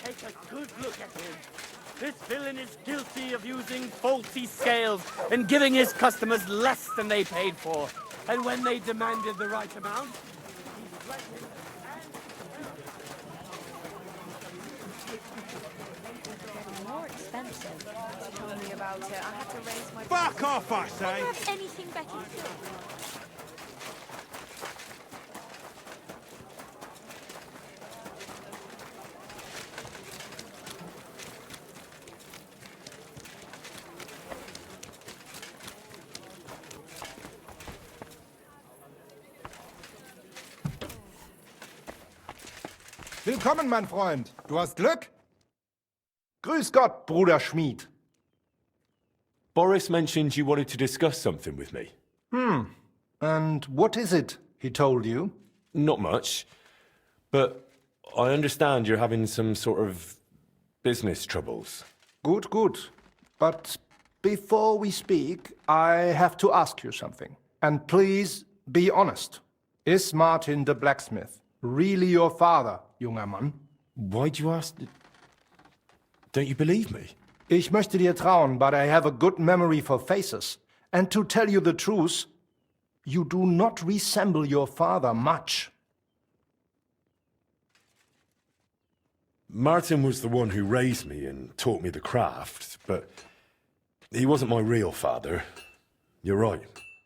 Take a good look at him. This villain is guilty of using faulty scales and giving his customers less than they paid for. And when they demanded the right amount, he threatened More expensive. Tell me about it. I had to raise my... Fuck off, I say! I don't have anything better to do. Willkommen, mein Freund. Du hast Glück? Grüß Gott, Bruder Schmied. Boris mentioned you wanted to discuss something with me. And what is it he told you? Not much, but I understand you're having some sort of business troubles. Good, good. But before we speak, I have to ask you something. And please be honest. Is Martin the blacksmith really your father, junger Mann? Why'd you ask? Don't you believe me? Ich möchte dir trauen, but I have a good memory for faces. And to tell you the truth, you do not resemble your father much. Martin was the one who raised me and taught me the craft, but he wasn't my real father. You're right.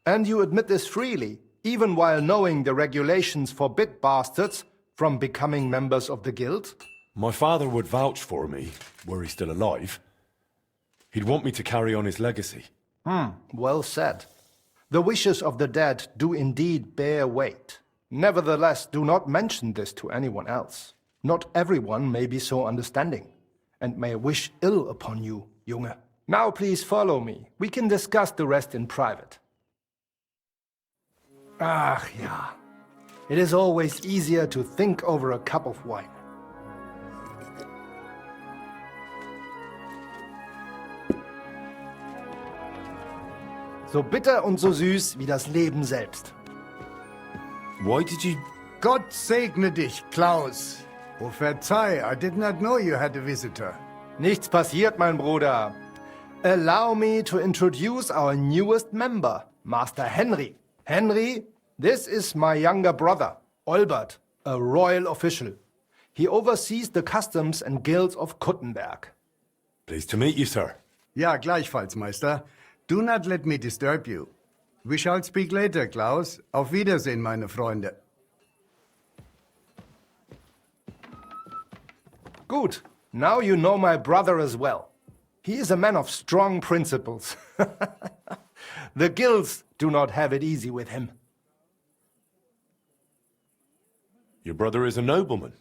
And you admit this freely, even while knowing the regulations forbid bastards from becoming members of the guild? My father would vouch for me, were he still alive. He'd want me to carry on his legacy. Well said. The wishes of the dead do indeed bear weight. Nevertheless, do not mention this to anyone else. Not everyone may be so understanding, and may wish ill upon you, Junge. Now please follow me. We can discuss the rest in private. Ach ja. It is always easier to think over a cup of wine. So bitter und so süß wie das Leben selbst. Why did you... Gott segne dich, Klaus. Oh, verzeih, I did not know you had a visitor. Nichts passiert, mein Bruder. Allow me to introduce our newest member, Master Henry. Henry, this is my younger brother, Olbert, a royal official. He oversees the customs and guilds of Kuttenberg. Pleased to meet you, sir. Ja, gleichfalls, Meister. Do not let me disturb you. We shall speak later, Klaus. Auf Wiedersehen, meine Freunde. Good. Now you know my brother as well. He is a man of strong principles. The guilds do not have it easy with him. Your brother is a nobleman.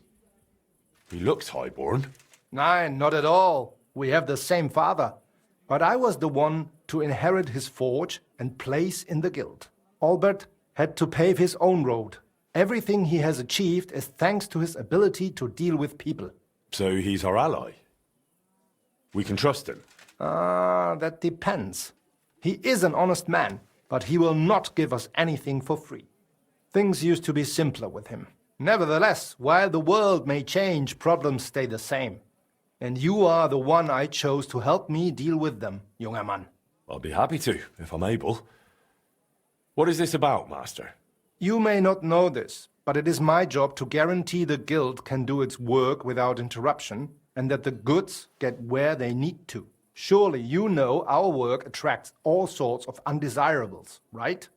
He looks highborn. Nein, not at all. We have the same father. But I was the one to inherit his forge and place in the guild. Albert had to pave his own road. Everything he has achieved is thanks to his ability to deal with people. So he's our ally. We can trust him. That depends. He is an honest man, but he will not give us anything for free. Things used to be simpler with him. Nevertheless, while the world may change, problems stay the same. And you are the one I chose to help me deal with them, junger Mann. I'll be happy to, if I'm able. What is this about, Master? You may not know this, but it is my job to guarantee the guild can do its work without interruption, and that the goods get where they need to. Surely you know our work attracts all sorts of undesirables, right?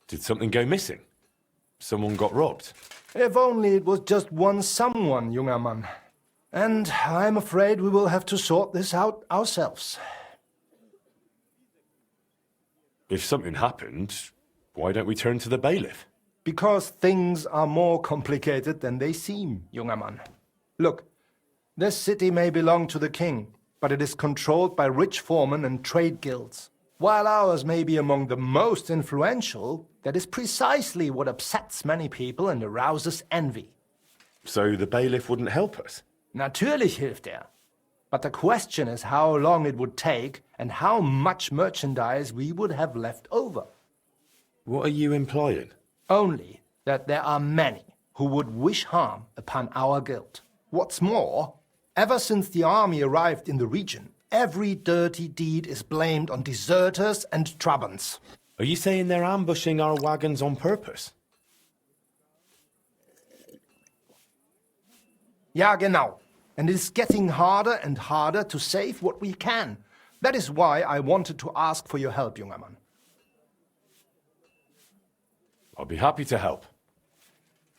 Did something go missing? Someone got robbed? If only it was just one someone, junger Mann. And I'm afraid we will have to sort this out ourselves. If something happened, why don't we turn to the bailiff? Because things are more complicated than they seem, junger Mann. Look, this city may belong to the king, but it is controlled by rich foremen and trade guilds. While ours may be among the most influential, that is precisely what upsets many people and arouses envy. So the bailiff wouldn't help us? Natürlich hilft er. But the question is how long it would take and how much merchandise we would have left over. What are you implying? Only that there are many who would wish harm upon our guild. What's more, ever since the army arrived in the region, every dirty deed is blamed on deserters and Trabants. Are you saying they're ambushing our wagons on purpose? Ja, genau. And it is getting harder and harder to save what we can. That is why I wanted to ask for your help, junger Mann. I'll be happy to help.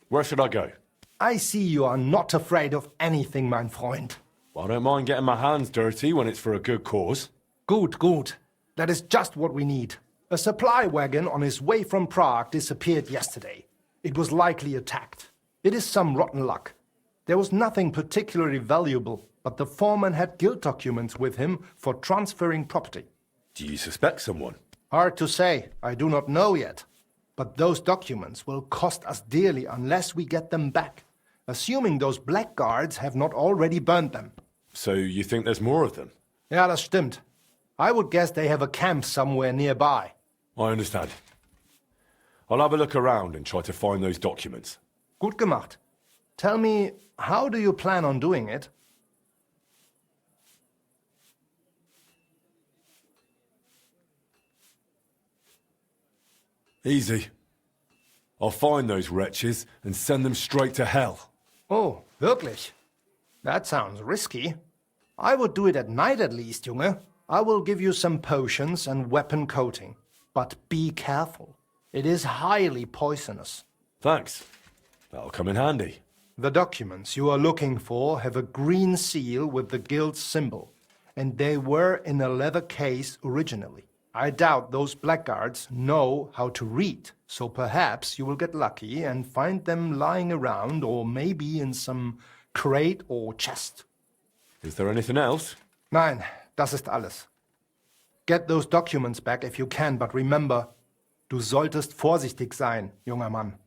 Where should I go? I see you are not afraid of anything, mein Freund. I don't mind getting my hands dirty when it's for a good cause. Gut, gut. That is just what we need. A supply wagon on its way from Prague disappeared yesterday. It was likely attacked. It is some rotten luck. There was nothing particularly valuable, but the foreman had guild documents with him for transferring property. Do you suspect someone? Hard to say. I do not know yet. But those documents will cost us dearly unless we get them back, assuming those blackguards have not already burned them. So you think there's more of them? Ja, das stimmt. I would guess they have a camp somewhere nearby. I understand. I'll have a look around and try to find those documents. Gut gemacht. Tell me, how do you plan on doing it? Easy. I'll find those wretches and send them straight to hell. Oh, wirklich? That sounds risky. I would do it at night at least, Junge. I will give you some potions and weapon coating. But be careful. It is highly poisonous. Thanks. That'll come in handy. The documents you are looking for have a green seal with the guild's symbol, and they were in a leather case originally. I doubt those blackguards know how to read, so perhaps you will get lucky and find them lying around or maybe in some crate or chest. Is there anything else? Nein, das ist alles. Get those documents back if you can, but remember, du solltest vorsichtig sein, junger Mann.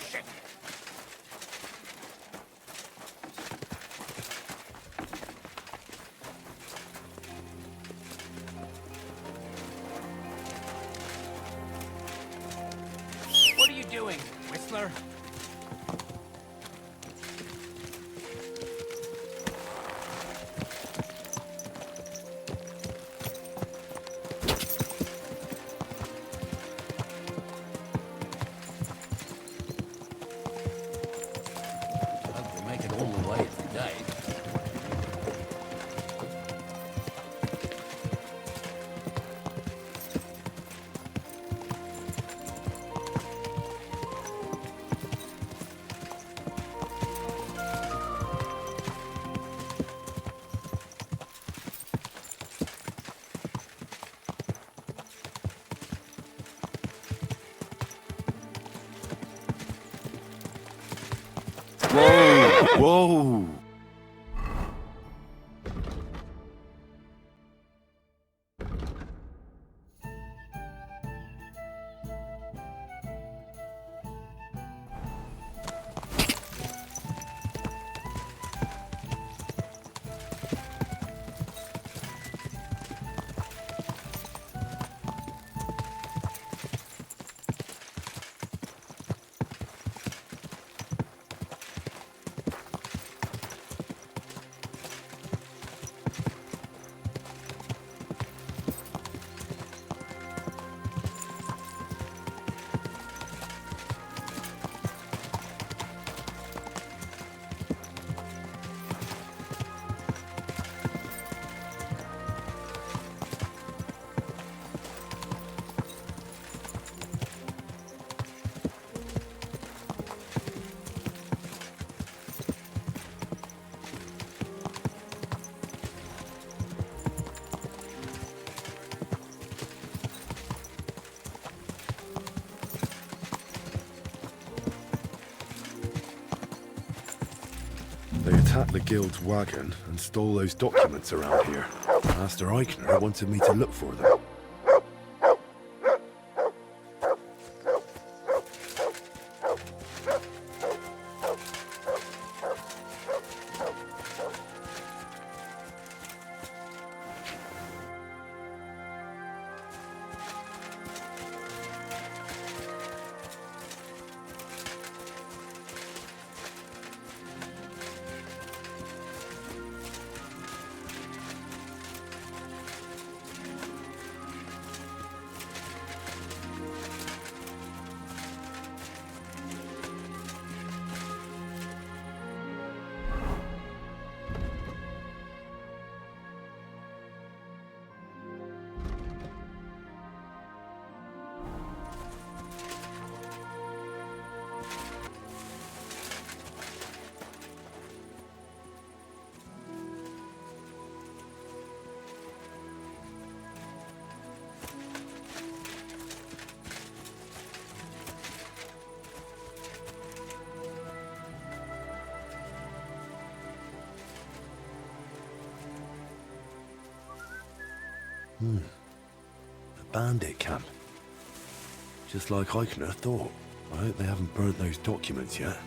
shit! What are you doing, Whistler? Hope we make it all the way today. Whoa! They attacked the guild's wagon and stole those documents around here. Master Eichner wanted me to look for them. A bandit camp. Just like Eichner thought. I hope they haven't burnt those documents yet.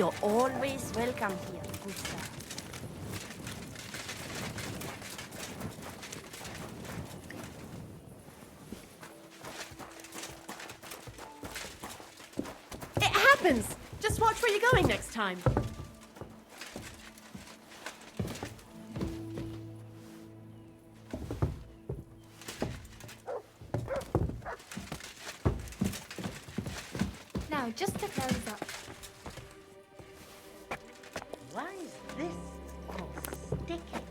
You're always welcome here, good sir. It happens! Just watch where you're going next time. Now, just to close up. Why is this all sticky?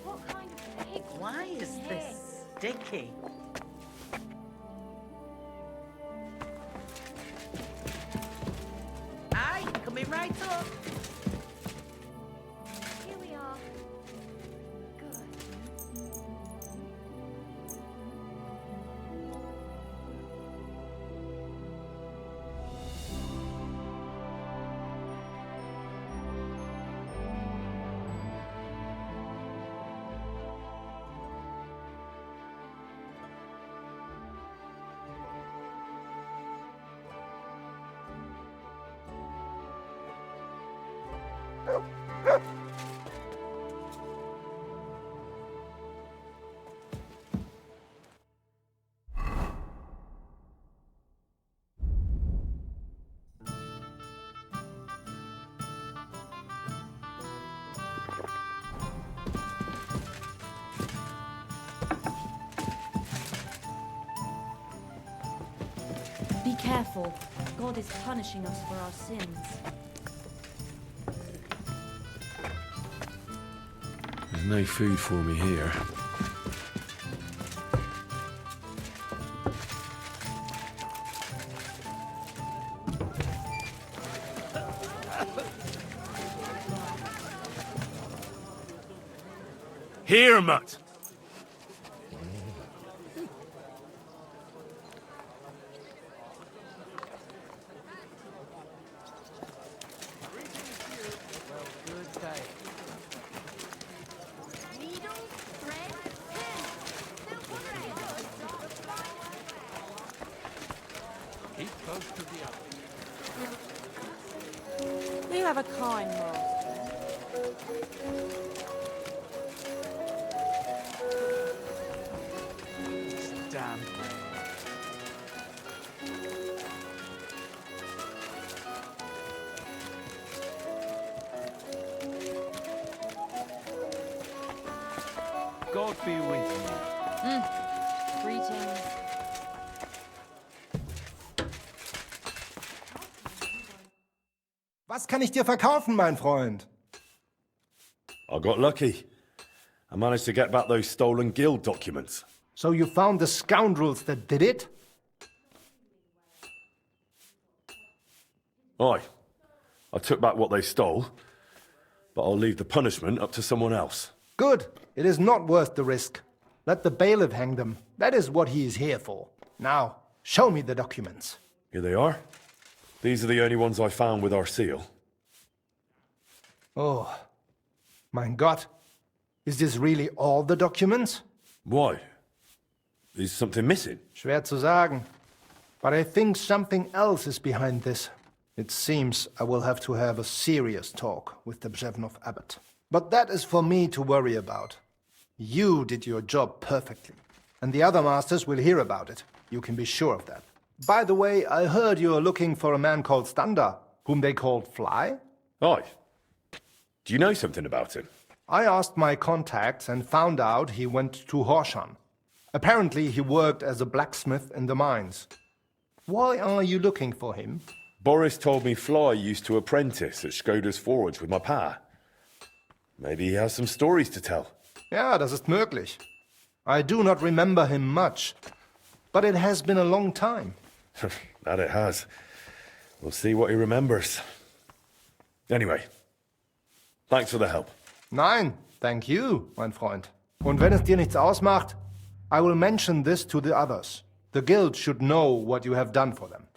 What kind of pig? Why is this sticky? Aye, coming right up. Here we are. Good. Be careful. God is punishing us for our sins. There's no food for me here. Here, mutt! Keep close to the others. We have a kind master. Damn. God be with you. Greetings. Was kann ich dir verkaufen, mein Freund? I got lucky. I managed to get back those stolen guild documents. So you found the scoundrels that did it? Aye. I took back what they stole, but I'll leave the punishment up to someone else. Good. It is not worth the risk. Let the bailiff hang them. That is what he is here for. Now, show me the documents. Here they are. These are the only ones I found with our seal. Oh, mein Gott. Is this really all the documents? Why? Is something missing? Schwer zu sagen. But I think something else is behind this. It seems I will have to have a serious talk with the Bzevnov abbot. But that is for me to worry about. You did your job perfectly. And the other masters will hear about it. You can be sure of that. By the way, I heard you're looking for a man called Standa, whom they called Fly? Aye. Do you know something about him? I asked my contacts and found out he went to Horshan. Apparently he worked as a blacksmith in the mines. Why are you looking for him? Boris told me Fly used to apprentice at Skoda's forge with my pa. Maybe he has some stories to tell. Ja, das ist möglich. I do not remember him much, but it has been a long time. That it has. We'll see what he remembers. Anyway, thanks for the help. Nein, thank you, mein Freund. Und wenn es dir nichts ausmacht, I will mention this to the others. The guild should know what you have done for them.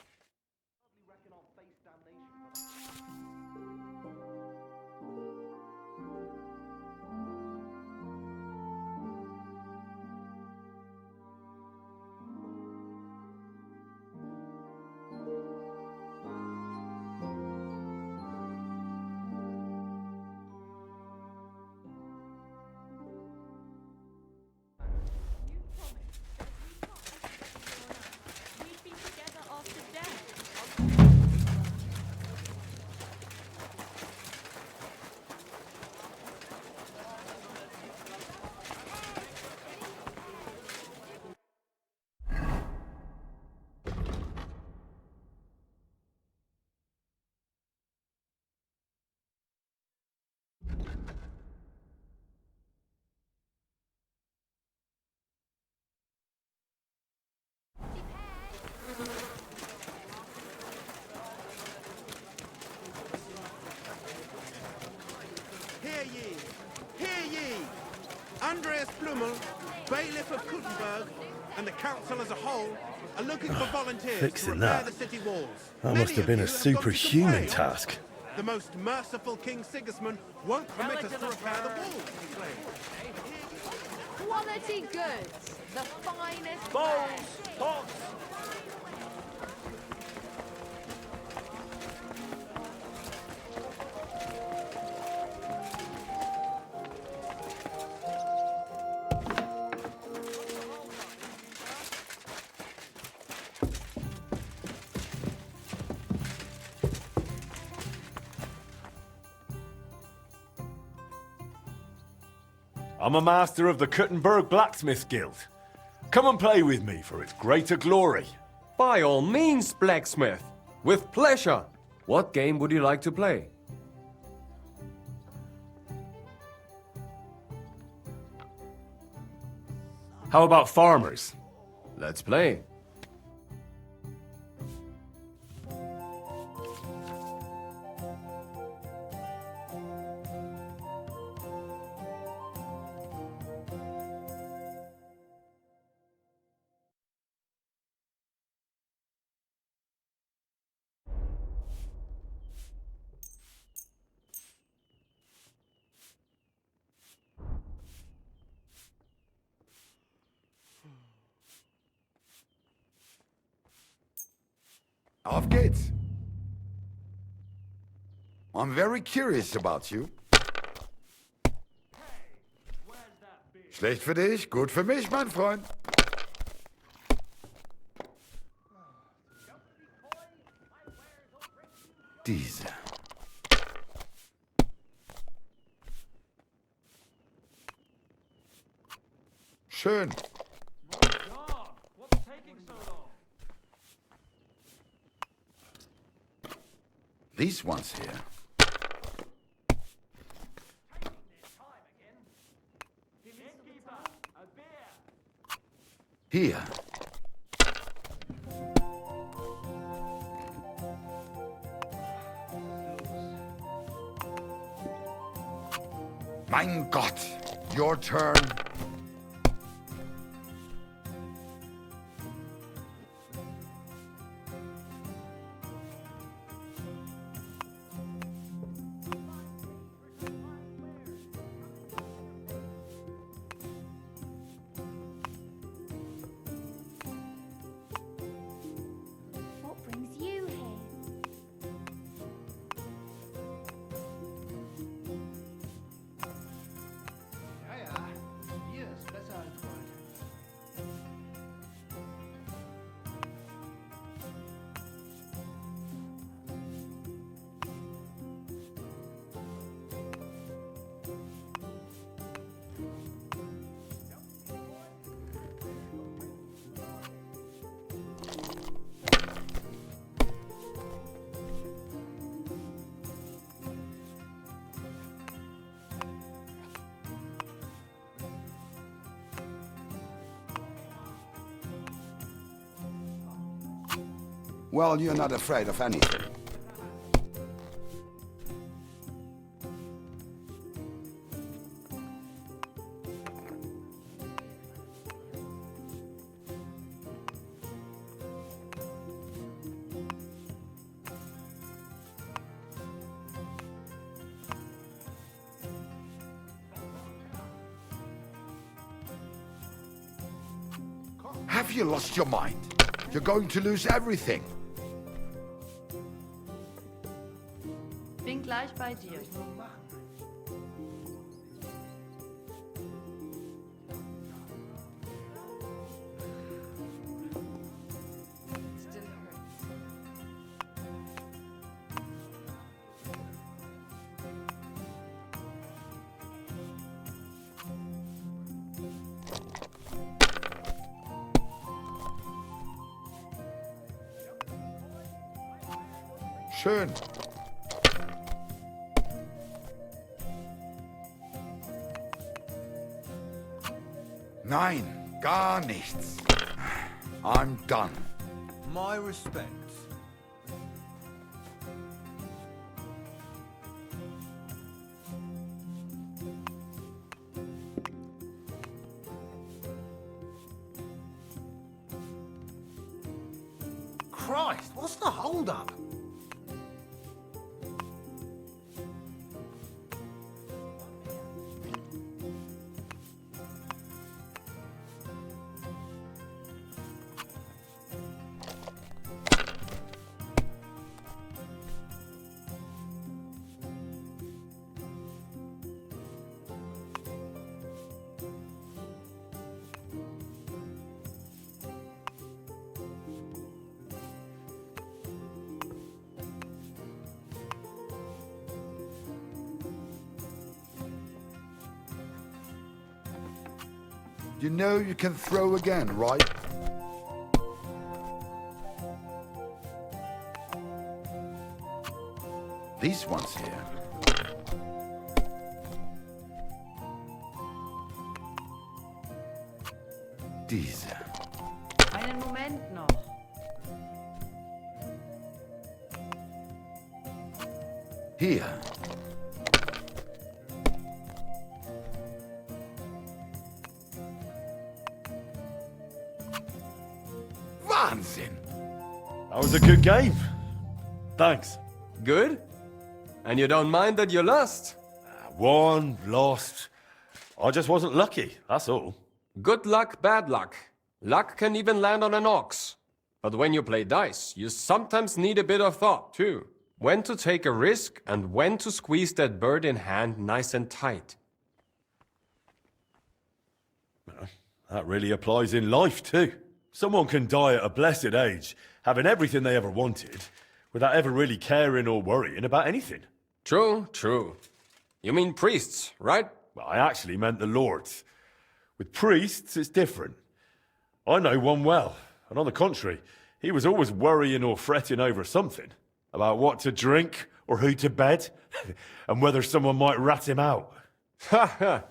ye! Hear ye! Andreas Blumel, bailiff of Kuttenberg, and the council as a whole are looking for volunteers to Fixing repair that. the city walls. That Many must have of been you a have gone to superhuman complain. task. The most merciful King Sigismund won't permit us to repair the walls, he claims. Quality goods. The finest Bowls, ware. pots. I'm a master of the Kuttenberg Blacksmith Guild. Come and play with me for its greater glory. By all means, blacksmith. With pleasure. What game would you like to play? How about farmers? Let's play. Auf geht's. I'm very curious about you. Schlecht für dich, gut für mich, mein Freund. Diese. Schön. These ones here. Here. Mein Gott, your turn. What brings you here? Ja, ja. Hier ist besser als heute. Well, you're not afraid of anything. Have you lost your mind? You're going to lose everything. Bin gleich bei dir. Schön. Nein, gar nichts. I'm done. My respects. Christ, what's the hold-up? You know you can throw again, right? These ones here. Diese. Einen Moment noch. Hier. Wahnsinn! That was a good game. Thanks. Good? And you don't mind that you lost? Won, lost. I just wasn't lucky, that's all. Good luck, bad luck. Luck can even land on an ox. But when you play dice, you sometimes need a bit of thought, too. When to take a risk and when to squeeze that bird in hand nice and tight. That really applies in life, too. Someone can die at a blessed age, having everything they ever wanted, without ever really caring or worrying about anything. True, true. You mean priests, right? Well, I actually meant the lords. With priests, it's different. I know one well, and on the contrary, he was always worrying or fretting over something. About what to drink, or who to bed, and whether someone might rat him out. Ha ha!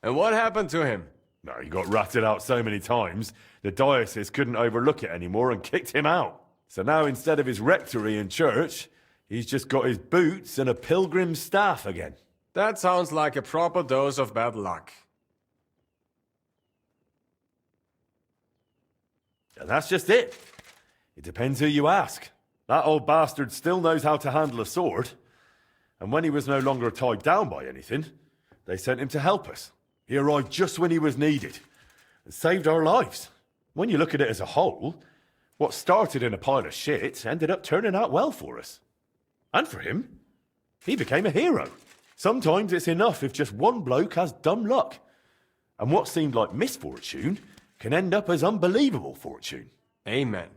And what happened to him? No, he got ratted out so many times, the diocese couldn't overlook it anymore and kicked him out. So now instead of his rectory and church, he's just got his boots and a pilgrim's staff again. That sounds like a proper dose of bad luck. And that's just it. It depends who you ask. That old bastard still knows how to handle a sword. And when he was no longer tied down by anything, they sent him to help us. He arrived just when he was needed and saved our lives. When you look at it as a whole, what started in a pile of shit ended up turning out well for us. And for him, he became a hero. Sometimes it's enough if just one bloke has dumb luck. And what seemed like misfortune can end up as unbelievable fortune. Amen.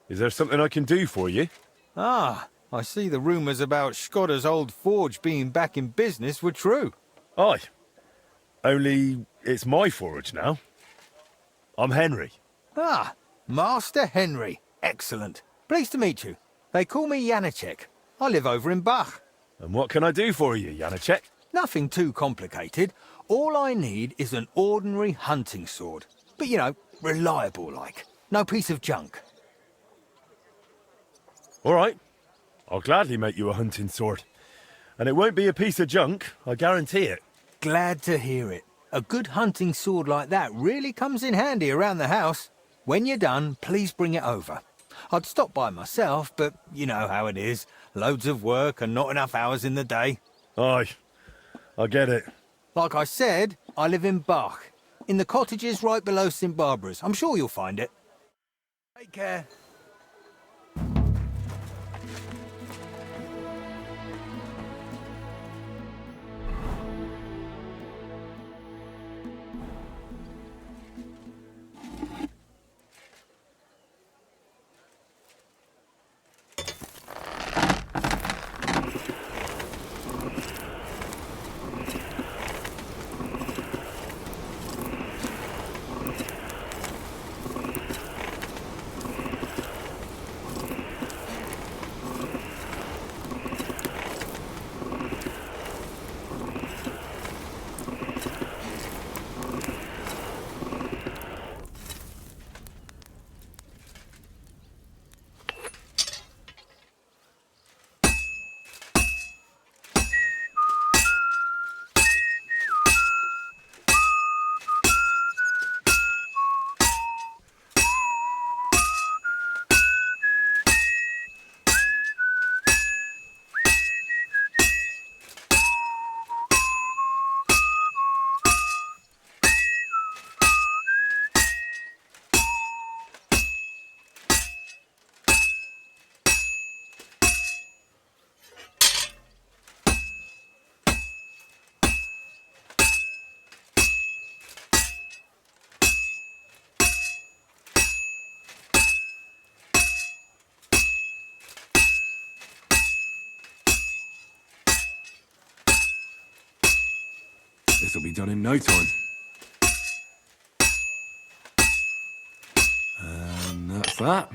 Is there something I can do for you? Ah, I see the rumours about Skodda's old forge being back in business were true. Aye. Only it's my forge now. I'm Henry. Ah, Master Henry. Excellent. Pleased to meet you. They call me Janacek. I live over in Bach. And what can I do for you, Janacek? Nothing too complicated. All I need is an ordinary hunting sword. But, you know, reliable like. No piece of junk. All right. I'll gladly make you a hunting sword. And it won't be a piece of junk, I guarantee it. Glad to hear it. A good hunting sword like that really comes in handy around the house. When you're done, please bring it over. I'd stop by myself, but you know how it is. Loads of work and not enough hours in the day. Aye, I get it. Like I said, I live in Bach. In the cottages right below St. Barbara's. I'm sure you'll find it. Take care. This'll be done in no time. And that's that.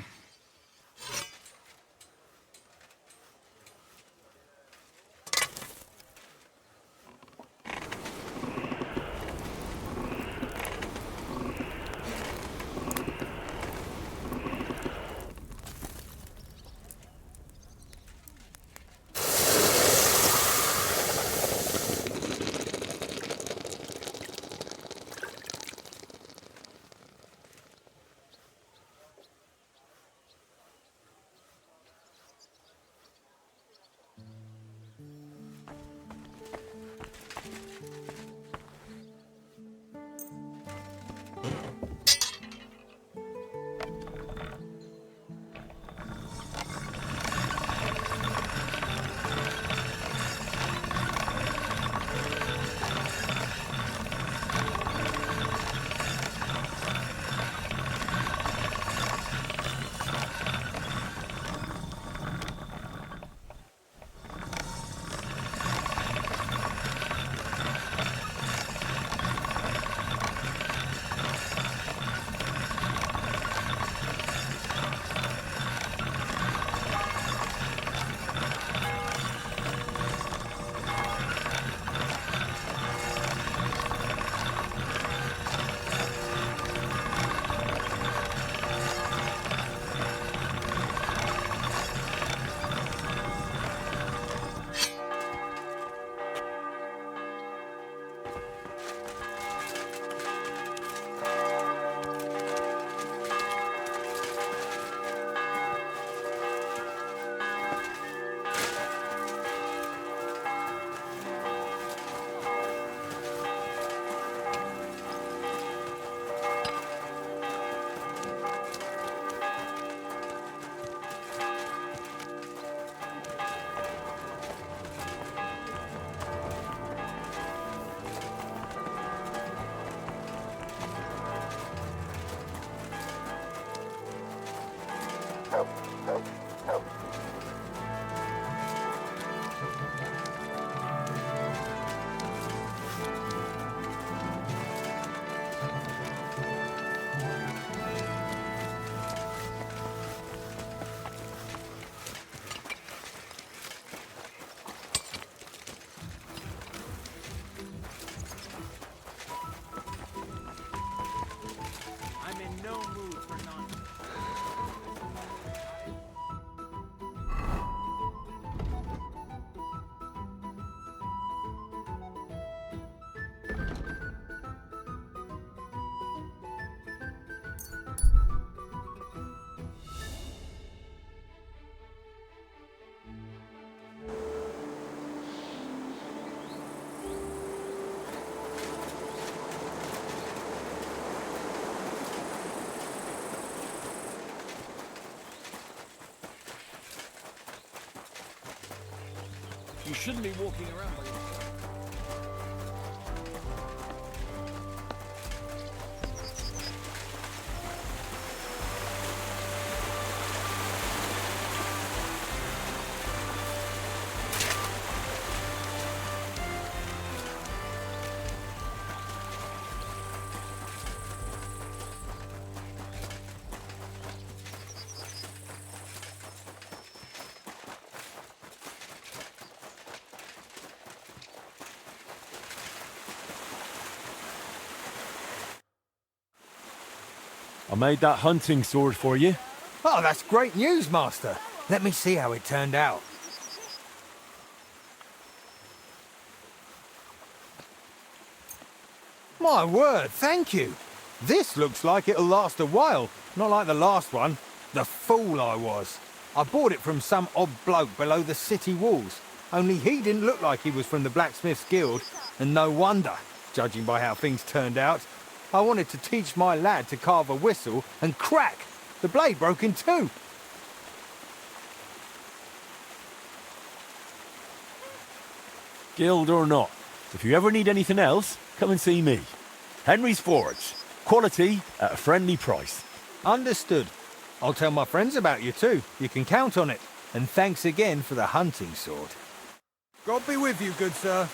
You shouldn't be walking around by yourself. I made that hunting sword for you. Oh, that's great news, Master. Let me see how it turned out. My word, thank you. This looks like it'll last a while, not like the last one. The fool I was. I bought it from some odd bloke below the city walls, only he didn't look like he was from the Blacksmith's Guild, and no wonder, judging by how things turned out. I wanted to teach my lad to carve a whistle, and crack! The blade broke in two. Guild or not, if you ever need anything else, come and see me. Henry's Forge. Quality at a friendly price. Understood. I'll tell my friends about you too. You can count on it. And thanks again for the hunting sword. God be with you, good sir.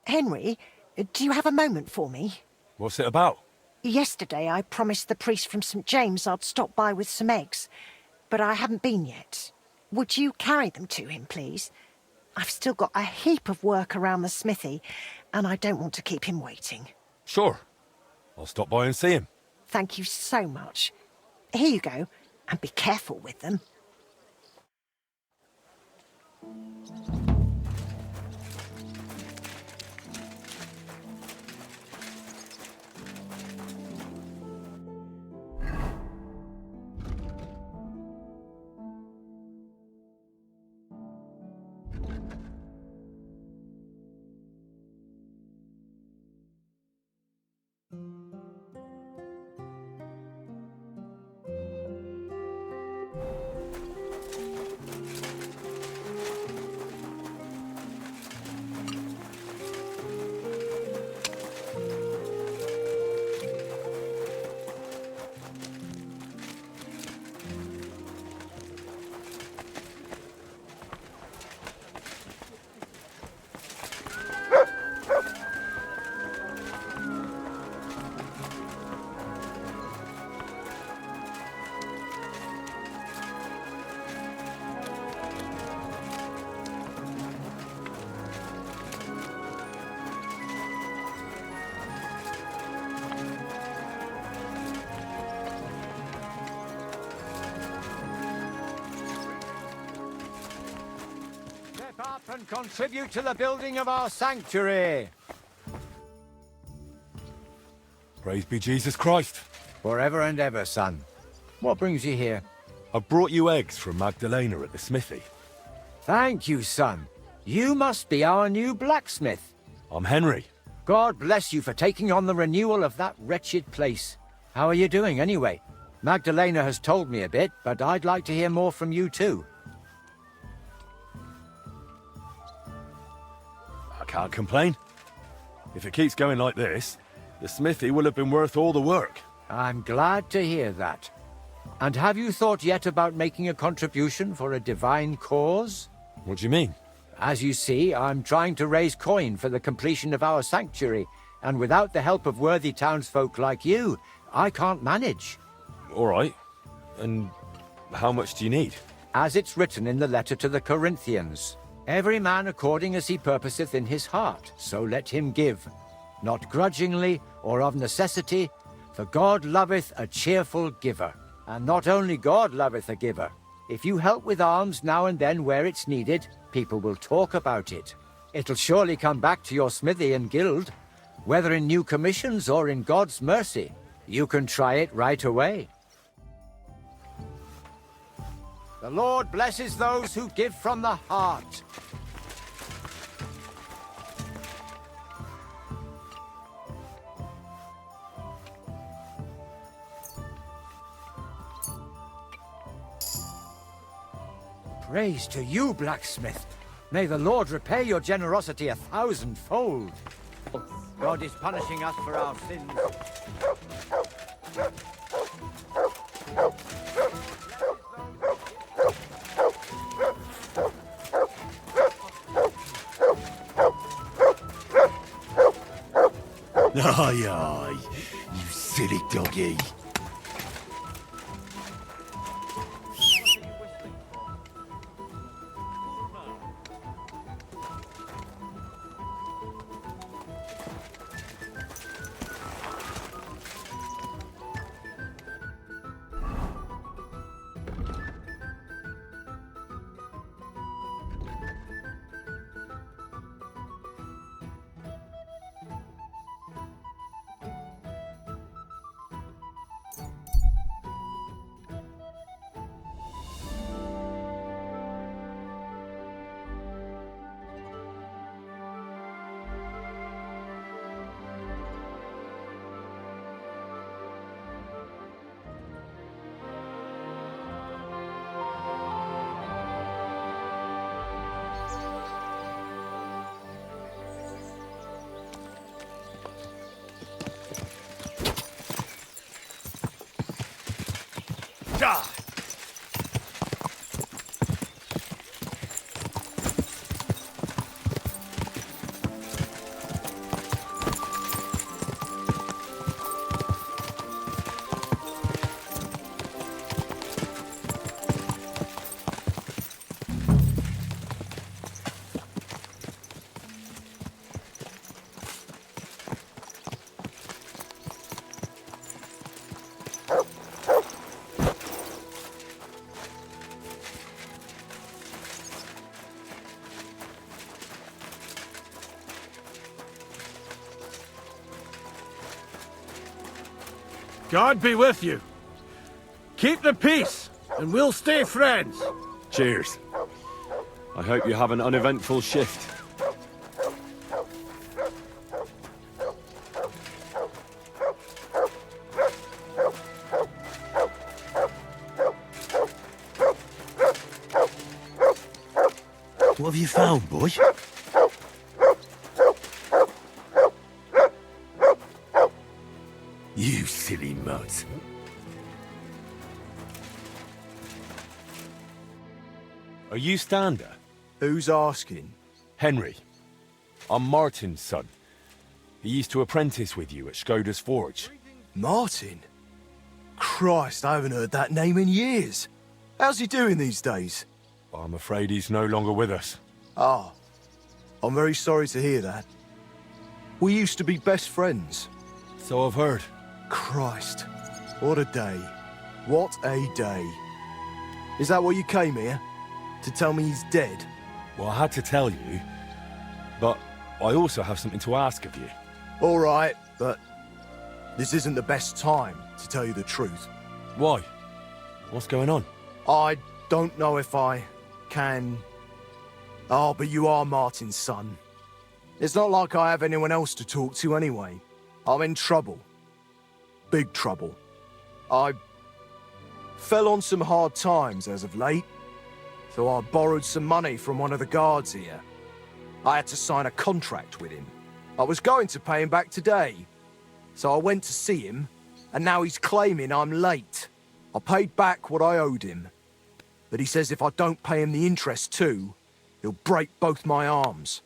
Henry, do you have a moment for me? What's it about? Yesterday I promised the priest from St. James I'd stop by with some eggs, but I haven't been yet. Would you carry them to him, please? I've still got a heap of work around the smithy, and I don't want to keep him waiting. Sure. I'll stop by and see him. Thank you so much. Here you go, and be careful with them. Up and contribute to the building of our sanctuary. Praise be Jesus Christ. Forever and ever, son. What brings you here? I've brought you eggs from Magdalena at the smithy. Thank you, son. You must be our new blacksmith. I'm Henry. God bless you for taking on the renewal of that wretched place. How are you doing, anyway? Magdalena has told me a bit, but I'd like to hear more from you, too. I can't complain. If it keeps going like this, the smithy will have been worth all the work. I'm glad to hear that. And have you thought yet about making a contribution for a divine cause? What do you mean? As you see, I'm trying to raise coin for the completion of our sanctuary, and without the help of worthy townsfolk like you, I can't manage. All right. And how much do you need? As it's written in the letter to the Corinthians, every man according as he purposeth in his heart, so let him give, not grudgingly or of necessity, For God loveth a cheerful giver. And not only God loveth a giver. If you help with arms now and then where it's needed, people will talk about it. It'll surely come back to your smithy and guild. Whether in new commissions or in God's mercy, you can try it right away. The Lord blesses those who give from the heart. Praise to you, blacksmith. May the Lord repay your generosity 1,000-fold. God is punishing us for our sins. Aye, aye, you silly doggy. Die! God be with you. Keep the peace, and we'll stay friends. Cheers. I hope you have an uneventful shift. What have you found, boy? You silly mutt. Are you Stander? Who's asking? Henry. I'm Martin's son. He used to apprentice with you at Skoda's Forge. Martin? Christ, I haven't heard that name in years. How's he doing these days? I'm afraid he's no longer with us. Ah, I'm very sorry to hear that. We used to be best friends. So I've heard. Christ, what a day. What a day. Is that what you came here? To tell me he's dead? Well, I had to tell you, but I also have something to ask of you. All right, but this isn't the best time to tell you the truth. Why? What's going on? I don't know if I can... Oh, but you are Martin's son. It's not like I have anyone else to talk to anyway. I'm in trouble. Big trouble. I fell on some hard times as of late, so I borrowed some money from one of the guards here. I had to sign a contract with him. I was going to pay him back today, so I went to see him, and now he's claiming I'm late. I paid back what I owed him, but he says if I don't pay him the interest too, he'll break both my arms.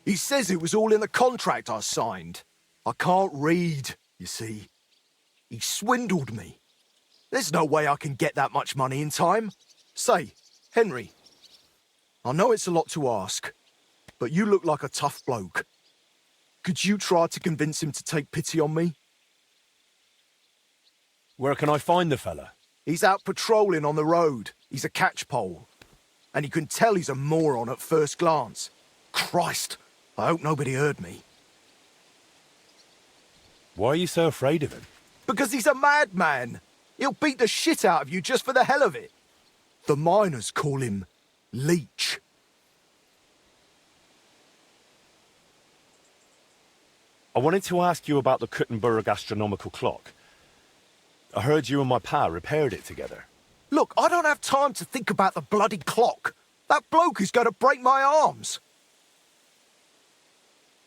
He says it was all in the contract I signed. I can't read, you see. He swindled me. There's no way I can get that much money in time. Say, Henry, I know it's a lot to ask, but you look like a tough bloke. Could you try to convince him to take pity on me? Where can I find the fella? He's out patrolling on the road. He's a catchpole. And you can tell he's a moron at first glance. Christ, I hope nobody heard me. Why are you so afraid of him? Because he's a madman. He'll beat the shit out of you just for the hell of it. The miners call him Leech. I wanted to ask you about the Kuttenberg astronomical clock. I heard you and my pa repaired it together. Look, I don't have time to think about the bloody clock. That bloke is going to break my arms.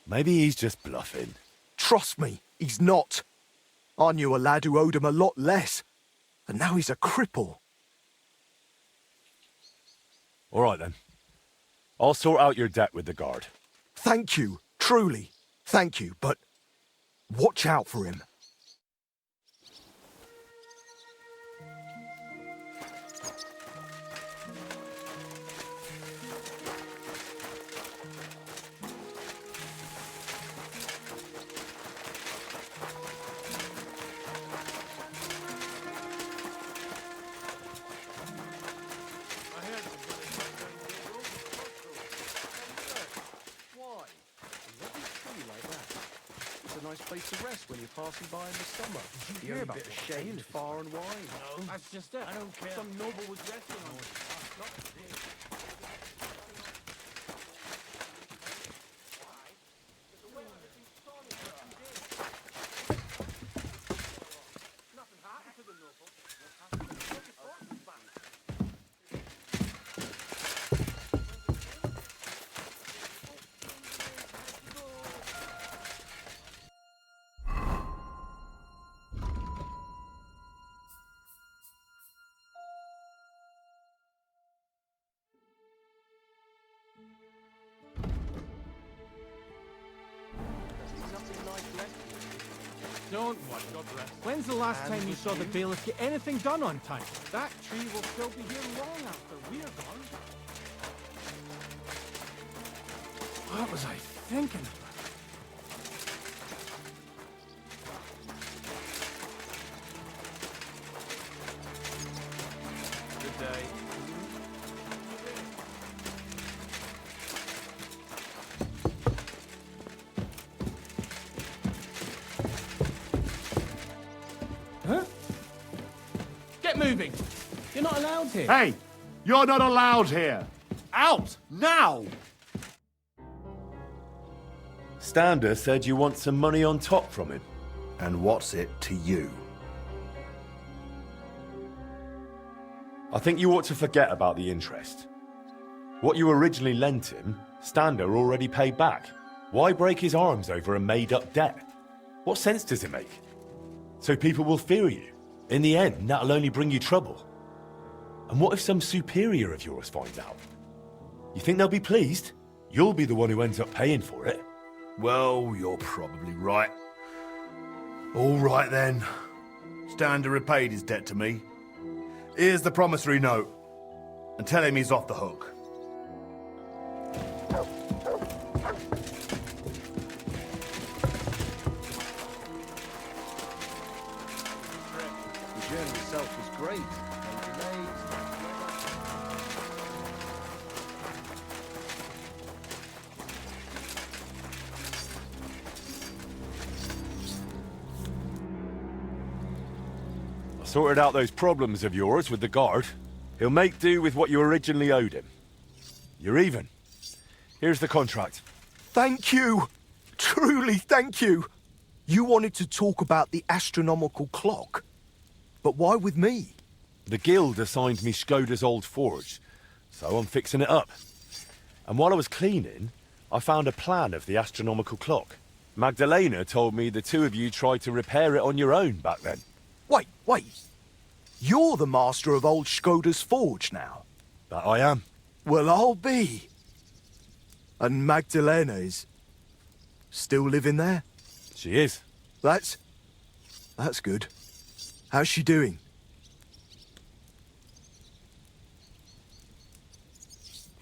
Maybe he's just bluffing. Trust me, he's not. I knew a lad who owed him a lot less, and now he's a cripple. All right, then. I'll sort out your debt with the guard. Thank you, truly. Thank you, but watch out for him. Nice place to rest when you're passing by in the summer. Did you hear about the shade far and wide? No, that's just it. I don't care. Some noble was resting on it. Don't worry. When's the last time you saw the bailiff get anything done on time? That tree will still be here long after we're gone. What was I thinking about? Good day. Huh? Get moving! You're not allowed here. Hey! You're not allowed here! Out! Now! Stander said you want some money on top from him. And what's it to you? I think you ought to forget about the interest. What you originally lent him, Stander already paid back. Why break his arms over a made-up debt? What sense does it make? So people will fear you. In the end, that'll only bring you trouble. And what if some superior of yours finds out? You think they'll be pleased? You'll be the one who ends up paying for it. Well, you're probably right. All right then. Stander repaid his debt to me. Here's the promissory note. And tell him he's off the hook. The journey itself was great. No delays. I sorted out those problems of yours with the guard. He'll make do with what you originally owed him. You're even. Here's the contract. Thank you! Truly thank you! You wanted to talk about the astronomical clock. But why with me? The guild assigned me Skoda's old forge, so I'm fixing it up. And while I was cleaning, I found a plan of the astronomical clock. Magdalena told me the two of you tried to repair it on your own back then. Wait. You're the master of old Skoda's forge now? That I am. Well, I'll be. And Magdalena is still living there? She is. That's good. How's she doing?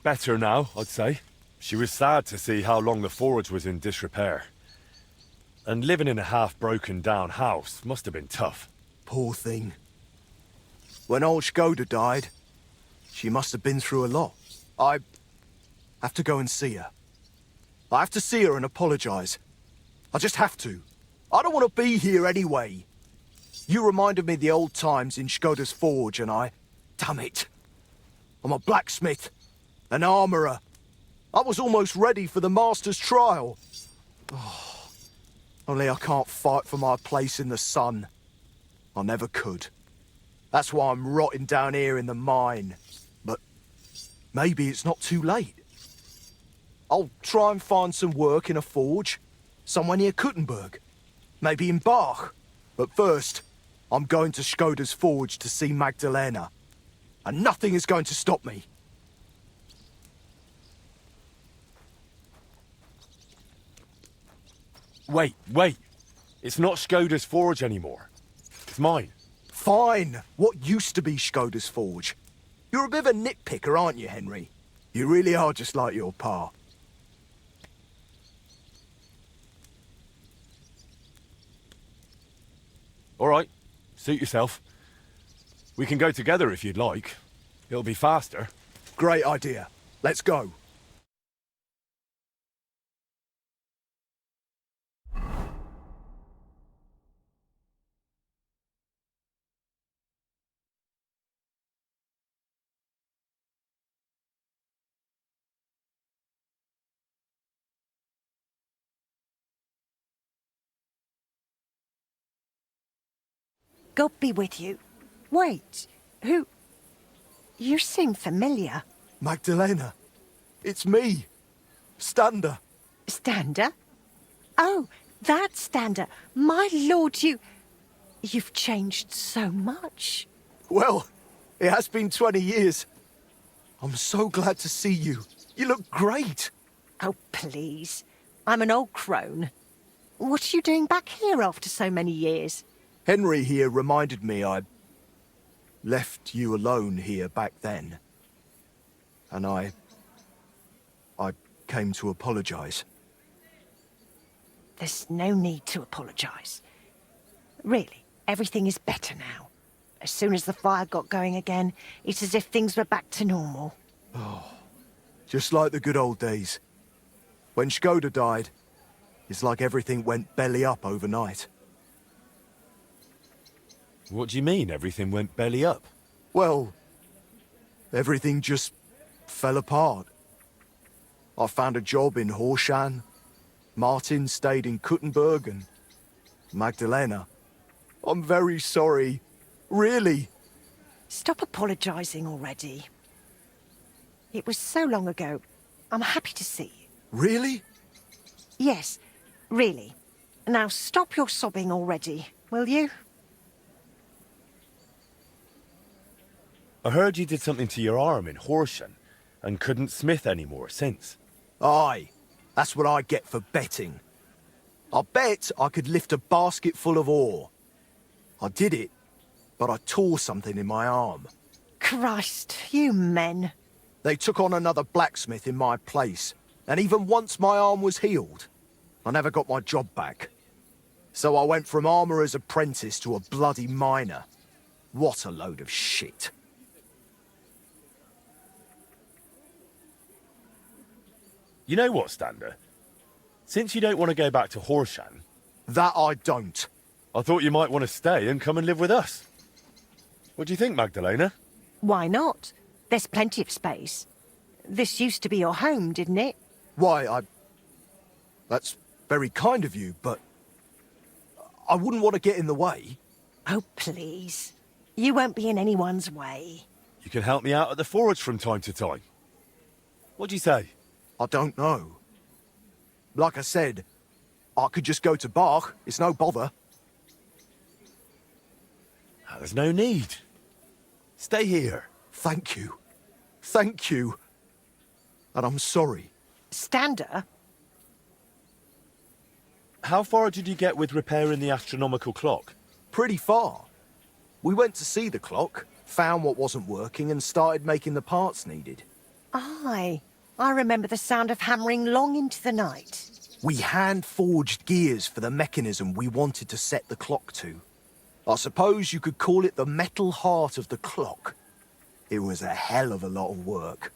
Better now, I'd say. She was sad to see how long the forge was in disrepair. And living in a half-broken down house must have been tough. Poor thing. When old Skoda died, she must have been through a lot. I have to go and see her. I have to see her and apologize. I just have to. I don't want to be here anyway. You reminded me of the old times in Skoda's forge and damn it. I'm a blacksmith, an armorer. I was almost ready for the master's trial. Oh, only I can't fight for my place in the sun. I never could. That's why I'm rotting down here in the mine. But maybe it's not too late. I'll try and find some work in a forge, somewhere near Kuttenberg. Maybe in Bach. But first, I'm going to Skoda's forge to see Magdalena. And nothing is going to stop me. Wait. It's not Skoda's forge anymore. It's mine. Fine. What used to be Skoda's forge? You're a bit of a nitpicker, aren't you, Henry? You really are just like your pa. All right. Suit yourself. We can go together if you'd like. It'll be faster. Great idea. Let's go. God be with you. Wait, who... You seem familiar. Magdalena. It's me. Stander. Stander? Oh, that Stander. My lord, you've changed so much. Well, it has been 20 years. I'm so glad to see you. You look great. Oh, please. I'm an old crone. What are you doing back here after so many years? Henry here reminded me I left you alone here back then. And I came to apologize. There's no need to apologize. Really, everything is better now. As soon as the fire got going again, it's as if things were back to normal. Oh, just like the good old days. When Skoda died, it's like everything went belly up overnight. What do you mean, everything went belly up? Well, everything just fell apart. I found a job in Horshan. Martin stayed in Kuttenberg and Magdalena. I'm very sorry. Really. Stop apologizing already. It was so long ago. I'm happy to see you. Really? Yes, really. Now stop your sobbing already, will you? I heard you did something to your arm in Horshan and couldn't smith anymore since. Aye, that's what I get for betting. I bet I could lift a basket full of ore. I did it, but I tore something in my arm. Christ, you men. They took on another blacksmith in my place, and even once my arm was healed, I never got my job back. So I went from armourer's apprentice to a bloody miner. What a load of shit. You know what, Stander? Since you don't want to go back to Horshan... That I don't. I thought you might want to stay and come and live with us. What do you think, Magdalena? Why not? There's plenty of space. This used to be your home, didn't it? Why, That's very kind of you, but... I wouldn't want to get in the way. Oh, please. You won't be in anyone's way. You can help me out at the forge from time to time. What do you say? I don't know. Like I said, I could just go to Bach. It's no bother. There's no need. Stay here. Thank you. Thank you. And I'm sorry. Stander? How far did you get with repairing the astronomical clock? Pretty far. We went to see the clock, found what wasn't working, and started making the parts needed. Aye. I remember the sound of hammering long into the night. We hand-forged gears for the mechanism we wanted to set the clock to. I suppose you could call it the metal heart of the clock. It was a hell of a lot of work.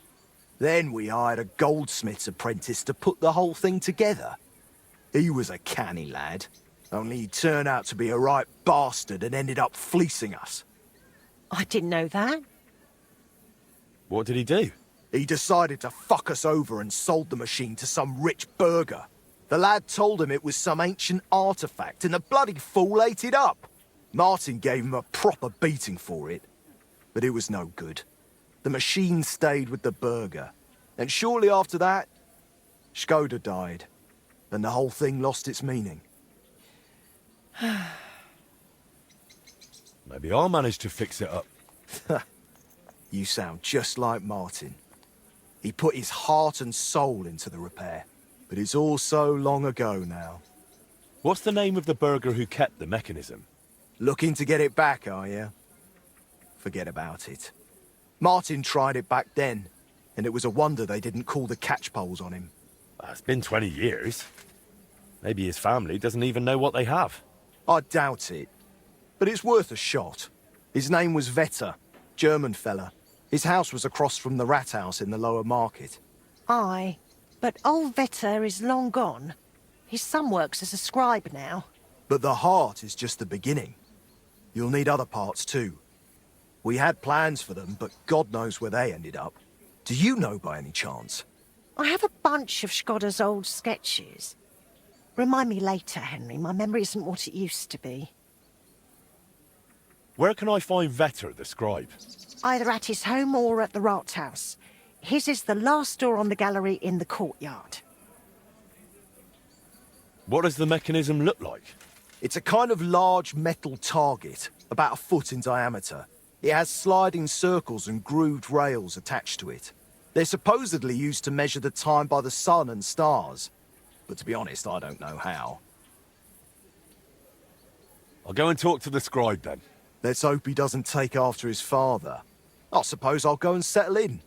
Then we hired a goldsmith's apprentice to put the whole thing together. He was a canny lad, only he turned out to be a right bastard and ended up fleecing us. I didn't know that. What did he do? He decided to fuck us over and sold the machine to some rich burgher. The lad told him it was some ancient artifact, and the bloody fool ate it up. Martin gave him a proper beating for it, but it was no good. The machine stayed with the burgher, and shortly after that, Skoda died, and the whole thing lost its meaning. Maybe I'll manage to fix it up. You sound just like Martin. He put his heart and soul into the repair, but it's all so long ago now. What's the name of the burgher who kept the mechanism? Looking to get it back, are you? Forget about it. Martin tried it back then, and it was a wonder they didn't call the catchpoles on him. It's been 20 years. Maybe his family doesn't even know what they have. I doubt it, but it's worth a shot. His name was Vetter, German fella. His house was across from the rat house in the lower market. Aye, but old Vetter is long gone. His son works as a scribe now. But the heart is just the beginning. You'll need other parts too. We had plans for them, but God knows where they ended up. Do you know by any chance? I have a bunch of Skoda's old sketches. Remind me later, Henry. My memory isn't what it used to be. Where can I find Vetter, the scribe? Either at his home or at the Rathaus. His is the last door on the gallery in the courtyard. What does the mechanism look like? It's a kind of large metal target, about a foot in diameter. It has sliding circles and grooved rails attached to it. They're supposedly used to measure the time by the sun and stars. But to be honest, I don't know how. I'll go and talk to the scribe then. Let's hope he doesn't take after his father. I suppose I'll go and settle in.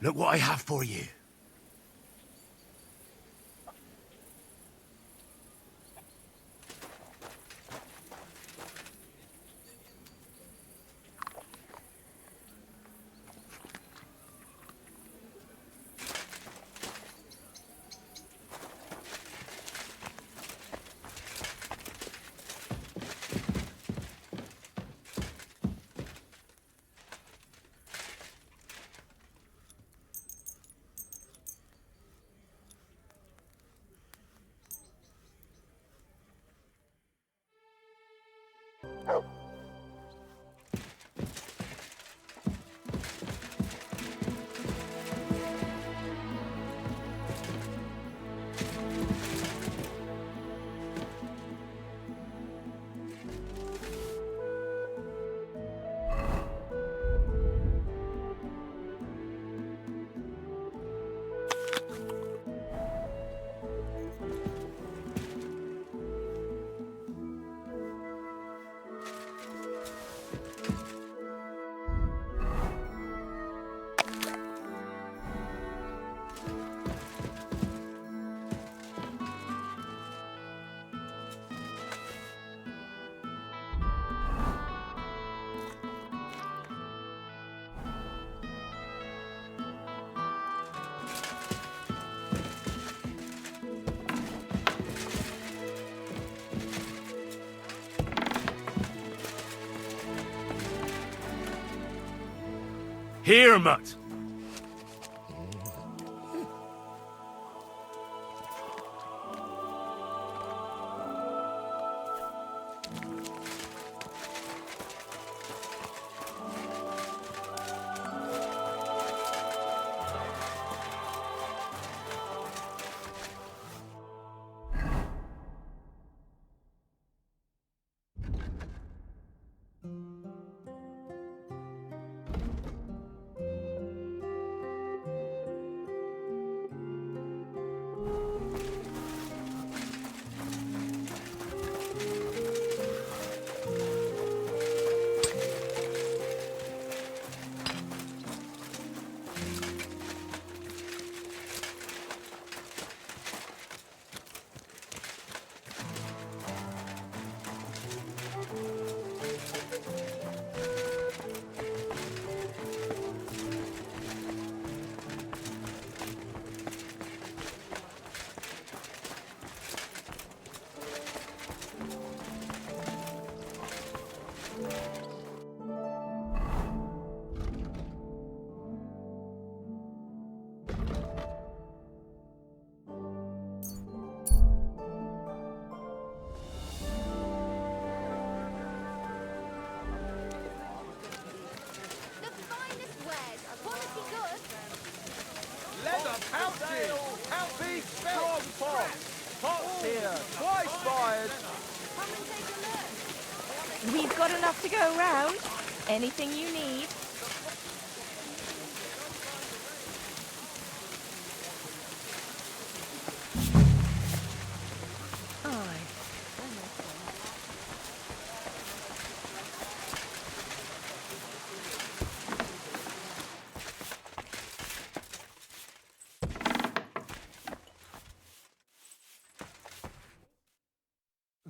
Look what I have for you. Here, Mutt! Pouncing! Outbeat! Strong pot! Pot's here! Twice fired! We've got enough to go around. Anything you need.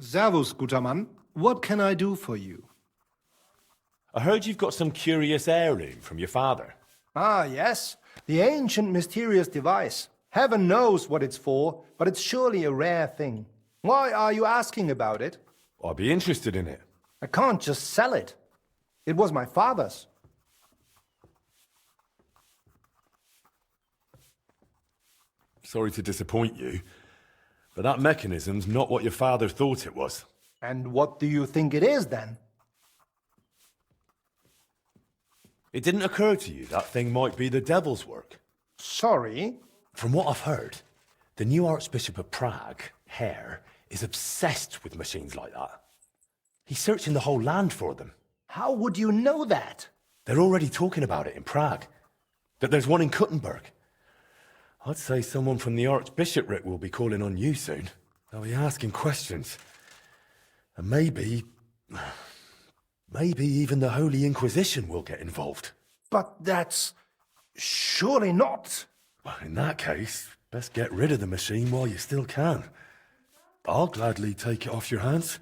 Servus, guter Mann. What can I do for you? I heard you've got some curious heirloom from your father. Ah, yes. The ancient mysterious device. Heaven knows what it's for, but it's surely a rare thing. Why are you asking about it? I'd be interested in it. I can't just sell it. It was my father's. Sorry to disappoint you, but that mechanism's not what your father thought it was. And what do you think it is, then? It didn't occur to you that thing might be the devil's work? Sorry? From what I've heard, the new Archbishop of Prague, Hare, is obsessed with machines like that. He's searching the whole land for them. How would you know that? They're already talking about it in Prague. That there's one in Kuttenberg. I'd say someone from the Archbishopric will be calling on you soon. They'll be asking questions. And maybe even the Holy Inquisition will get involved. But that's surely not. Well, in that case, best get rid of the machine while you still can. I'll gladly take it off your hands,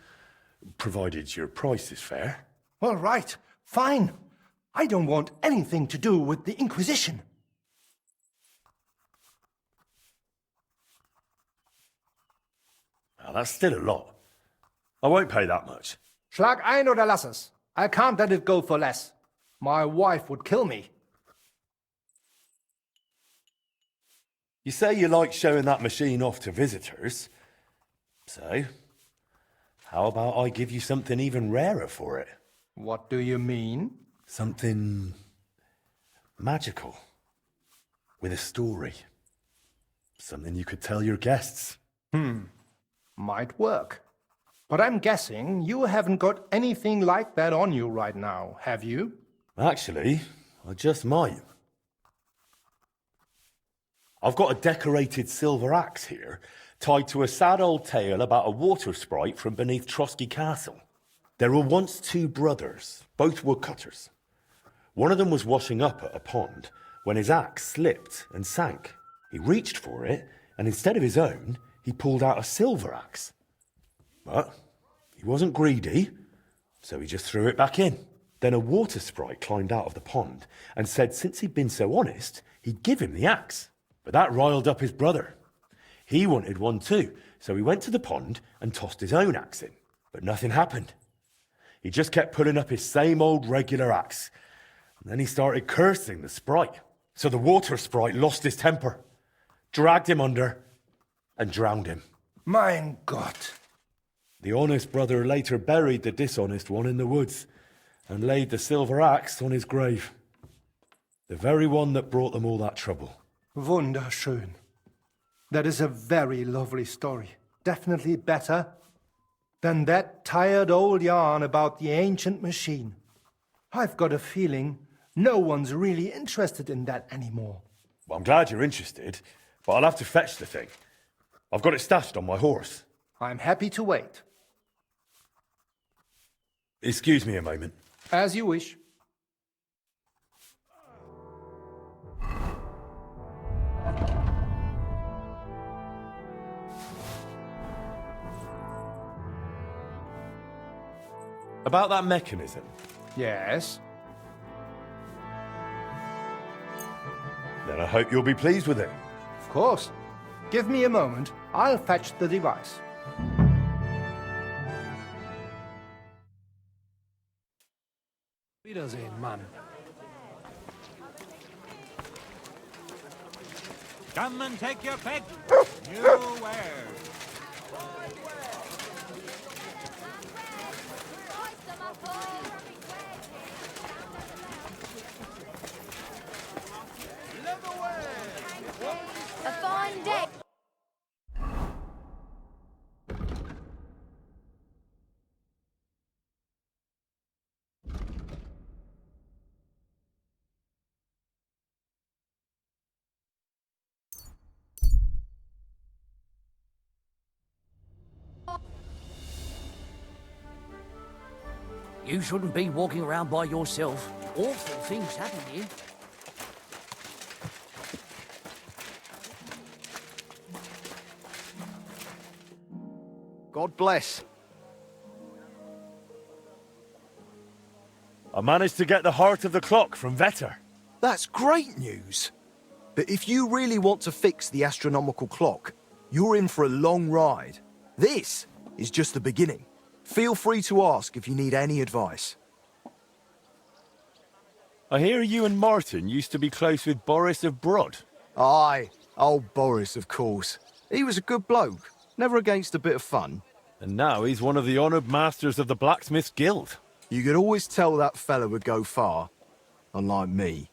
provided your price is fair. All right, fine. I don't want anything to do with the Inquisition. Now, that's still a lot. I won't pay that much. Schlag ein oder lass es. I can't let it go for less. My wife would kill me. You say you like showing that machine off to visitors. So, how about I give you something even rarer for it? What do you mean? Something magical. With a story. Something you could tell your guests. Might work. But I'm guessing you haven't got anything like that on you right now, have you? Actually, I just might. I've got a decorated silver axe here, tied to a sad old tale about a water sprite from beneath Trotsky Castle. There were once two brothers, both woodcutters. One of them was washing up at a pond when his axe slipped and sank. He reached for it, and instead of his own, he pulled out a silver axe. But he wasn't greedy, so he just threw it back in. Then a water sprite climbed out of the pond and said since he'd been so honest, he'd give him the axe. But that riled up his brother. He wanted one too, so he went to the pond and tossed his own axe in. But nothing happened. He just kept pulling up his same old regular axe. And then he started cursing the sprite. So the water sprite lost his temper, dragged him under, and drowned him. Mein Gott. The honest brother later buried the dishonest one in the woods and laid the silver axe on his grave. The very one that brought them all that trouble. Wunderschön. That is a very lovely story. Definitely better than that tired old yarn about the ancient machine. I've got a feeling no one's really interested in that anymore. Well, I'm glad you're interested, but I'll have to fetch the thing. I've got it stashed on my horse. I'm happy to wait. Excuse me a moment. As you wish. About that mechanism. Yes? Then I hope you'll be pleased with it. Of course. Give me a moment. I'll fetch the device. Wiedersehen, Mann. Come and take your pick. New wares. A fine day. You shouldn't be walking around by yourself. Awful things happen here. God bless. I managed to get the heart of the clock from Vetter. That's great news. But if you really want to fix the astronomical clock, you're in for a long ride. This is just the beginning. Feel free to ask if you need any advice. I hear you and Martin used to be close with Boris of Brod. Aye, old Boris, of course. He was a good bloke, never against a bit of fun. And now he's one of the honoured masters of the Blacksmiths Guild. You could always tell that fella would go far, unlike me.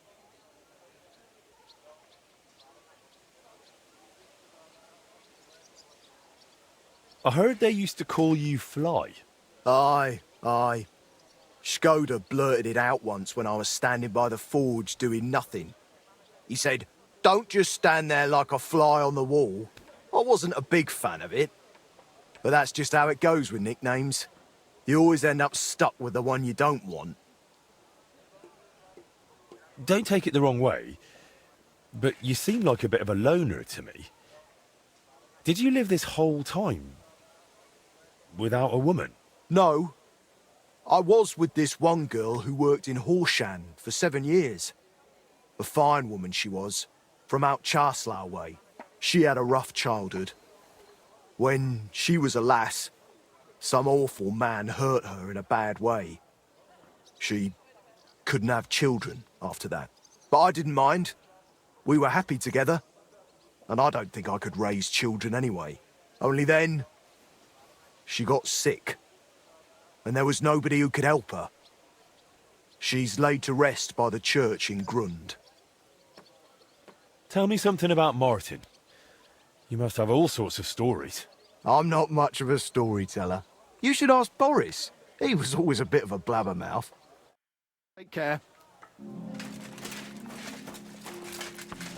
I heard they used to call you Fly. Aye, aye. Skoda blurted it out once when I was standing by the forge doing nothing. He said, "Don't just stand there like a fly on the wall." I wasn't a big fan of it. But that's just how it goes with nicknames. You always end up stuck with the one you don't want. Don't take it the wrong way, but you seem like a bit of a loner to me. Did you live this whole time without a woman? No. I was with this one girl who worked in Horsham for 7 years. A fine woman she was, from out Charslow way. She had a rough childhood. When she was a lass, some awful man hurt her in a bad way. She couldn't have children after that. But I didn't mind. We were happy together. And I don't think I could raise children anyway. Only then, she got sick. And there was nobody who could help her. She's laid to rest by the church in Grund. Tell me something about Martin. You must have all sorts of stories. I'm not much of a storyteller. You should ask Boris. He was always a bit of a blabbermouth. Take care.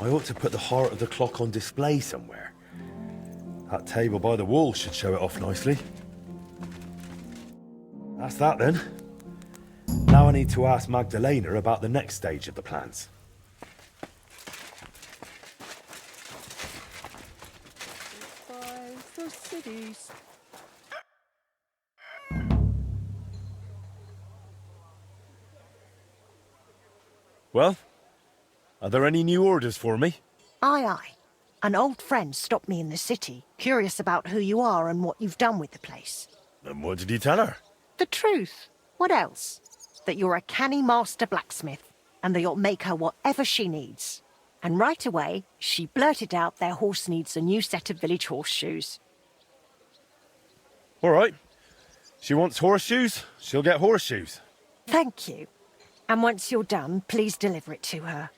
I ought to put the heart of the clock on display somewhere. That table by the wall should show it off nicely. That's that then. Now I need to ask Magdalena about the next stage of the plans. For cities. Well, are there any new orders for me? Aye, aye. An old friend stopped me in the city, curious about who you are and what you've done with the place. And what did you tell her? The truth. What else? That you're a canny master blacksmith, and that you'll make her whatever she needs. And right away, she blurted out their horse needs a new set of village horseshoes. All right. She wants horseshoes, she'll get horseshoes. Thank you. And once you're done, please deliver it to her.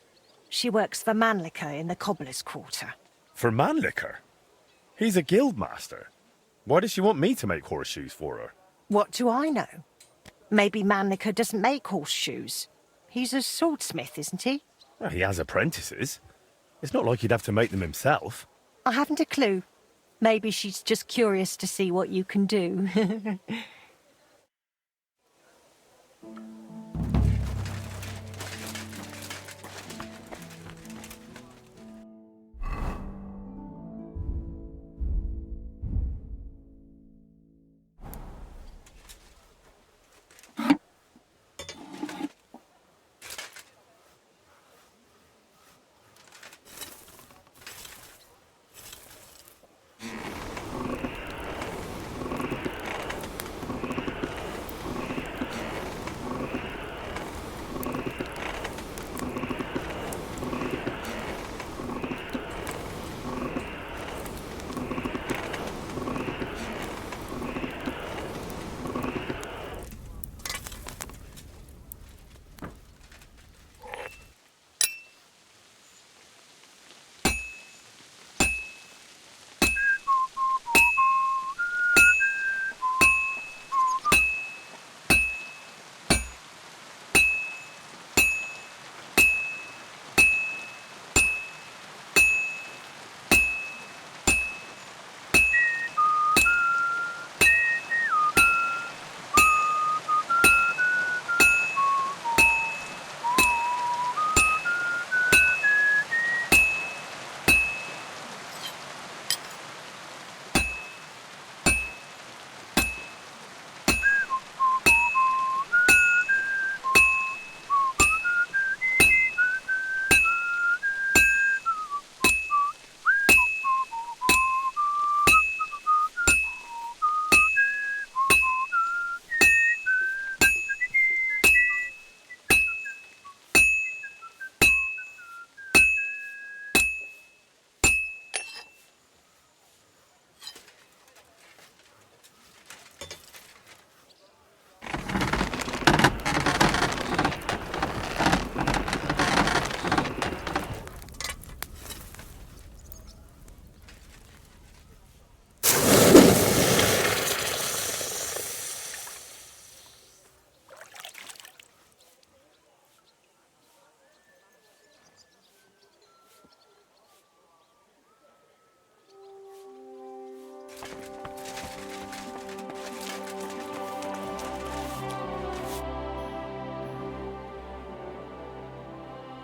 She works for Mannlicher in the Cobbler's Quarter. For Mannlicher? He's a guild master. Why does she want me to make horseshoes for her? What do I know? Maybe Mannlicher doesn't make horseshoes. He's a swordsmith, isn't he? Well, he has apprentices. It's not like he'd have to make them himself. I haven't a clue. Maybe she's just curious to see what you can do.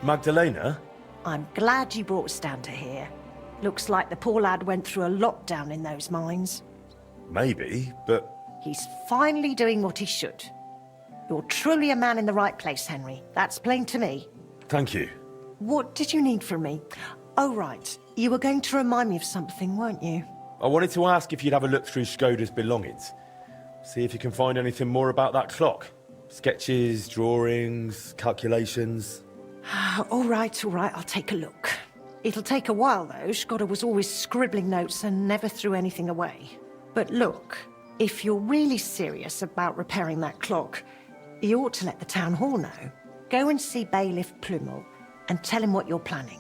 Magdalena? I'm glad you brought Stander here. Looks like the poor lad went through a lot down in those mines. Maybe, but... He's finally doing what he should. You're truly a man in the right place, Henry. That's plain to me. Thank you. What did you need from me? Oh, right. You were going to remind me of something, weren't you? I wanted to ask if you'd have a look through Skoda's belongings. See if you can find anything more about that clock. Sketches, drawings, calculations. All right, I'll take a look. It'll take a while, though. Skoda was always scribbling notes and never threw anything away. But look, if you're really serious about repairing that clock, you ought to let the town hall know. Go and see Bailiff Plumel and tell him what you're planning.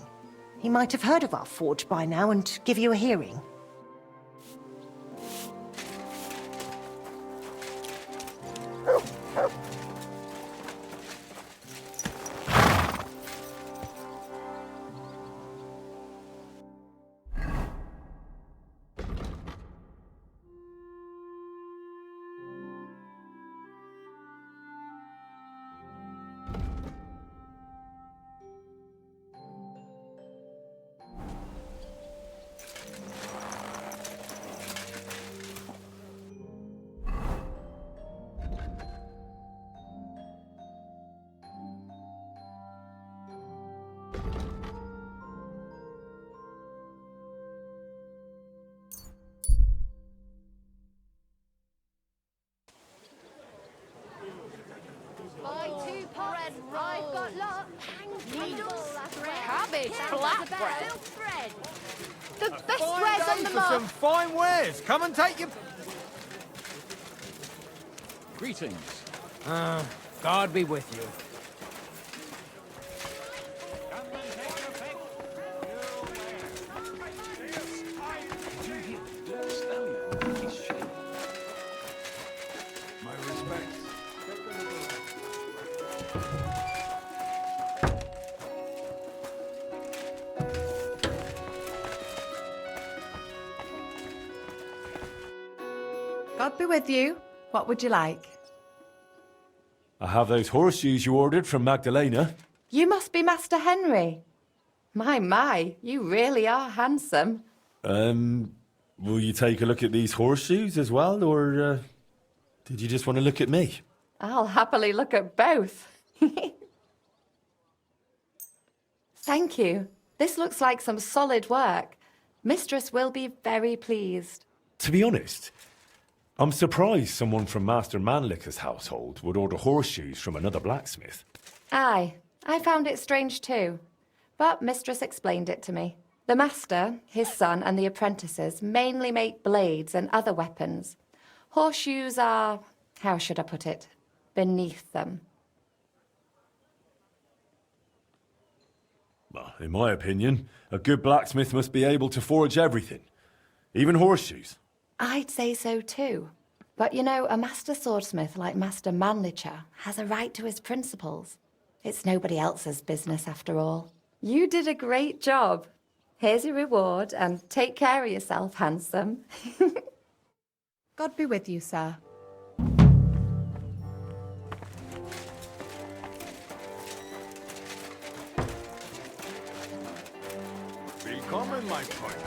He might have heard of our forge by now and give you a hearing. I've got lots. Needles, Cabbage, flatbread. thread. The best wares on the market. Some fine wares. Come and take your... Greetings. God be with you. My respects. God be with you. What would you like? I have those horseshoes you ordered from Magdalena. You must be Master Henry. My, you really are handsome. Will you take a look at these horseshoes as well, or did you just want to look at me? I'll happily look at both. Thank you. This looks like some solid work. Mistress will be very pleased. To be honest, I'm surprised someone from Master Manlicker's household would order horseshoes from another blacksmith. Aye, I found it strange too. But Mistress explained it to me. The master, his son, and the apprentices mainly make blades and other weapons. Horseshoes are, how should I put it, beneath them. Well, in my opinion, a good blacksmith must be able to forge everything, even horseshoes. I'd say so too. But you know, a master swordsmith like Master Manlicher has a right to his principles. It's nobody else's business after all. You did a great job. Here's your reward, and take care of yourself, handsome. God be with you, sir. Willkommen, my friend.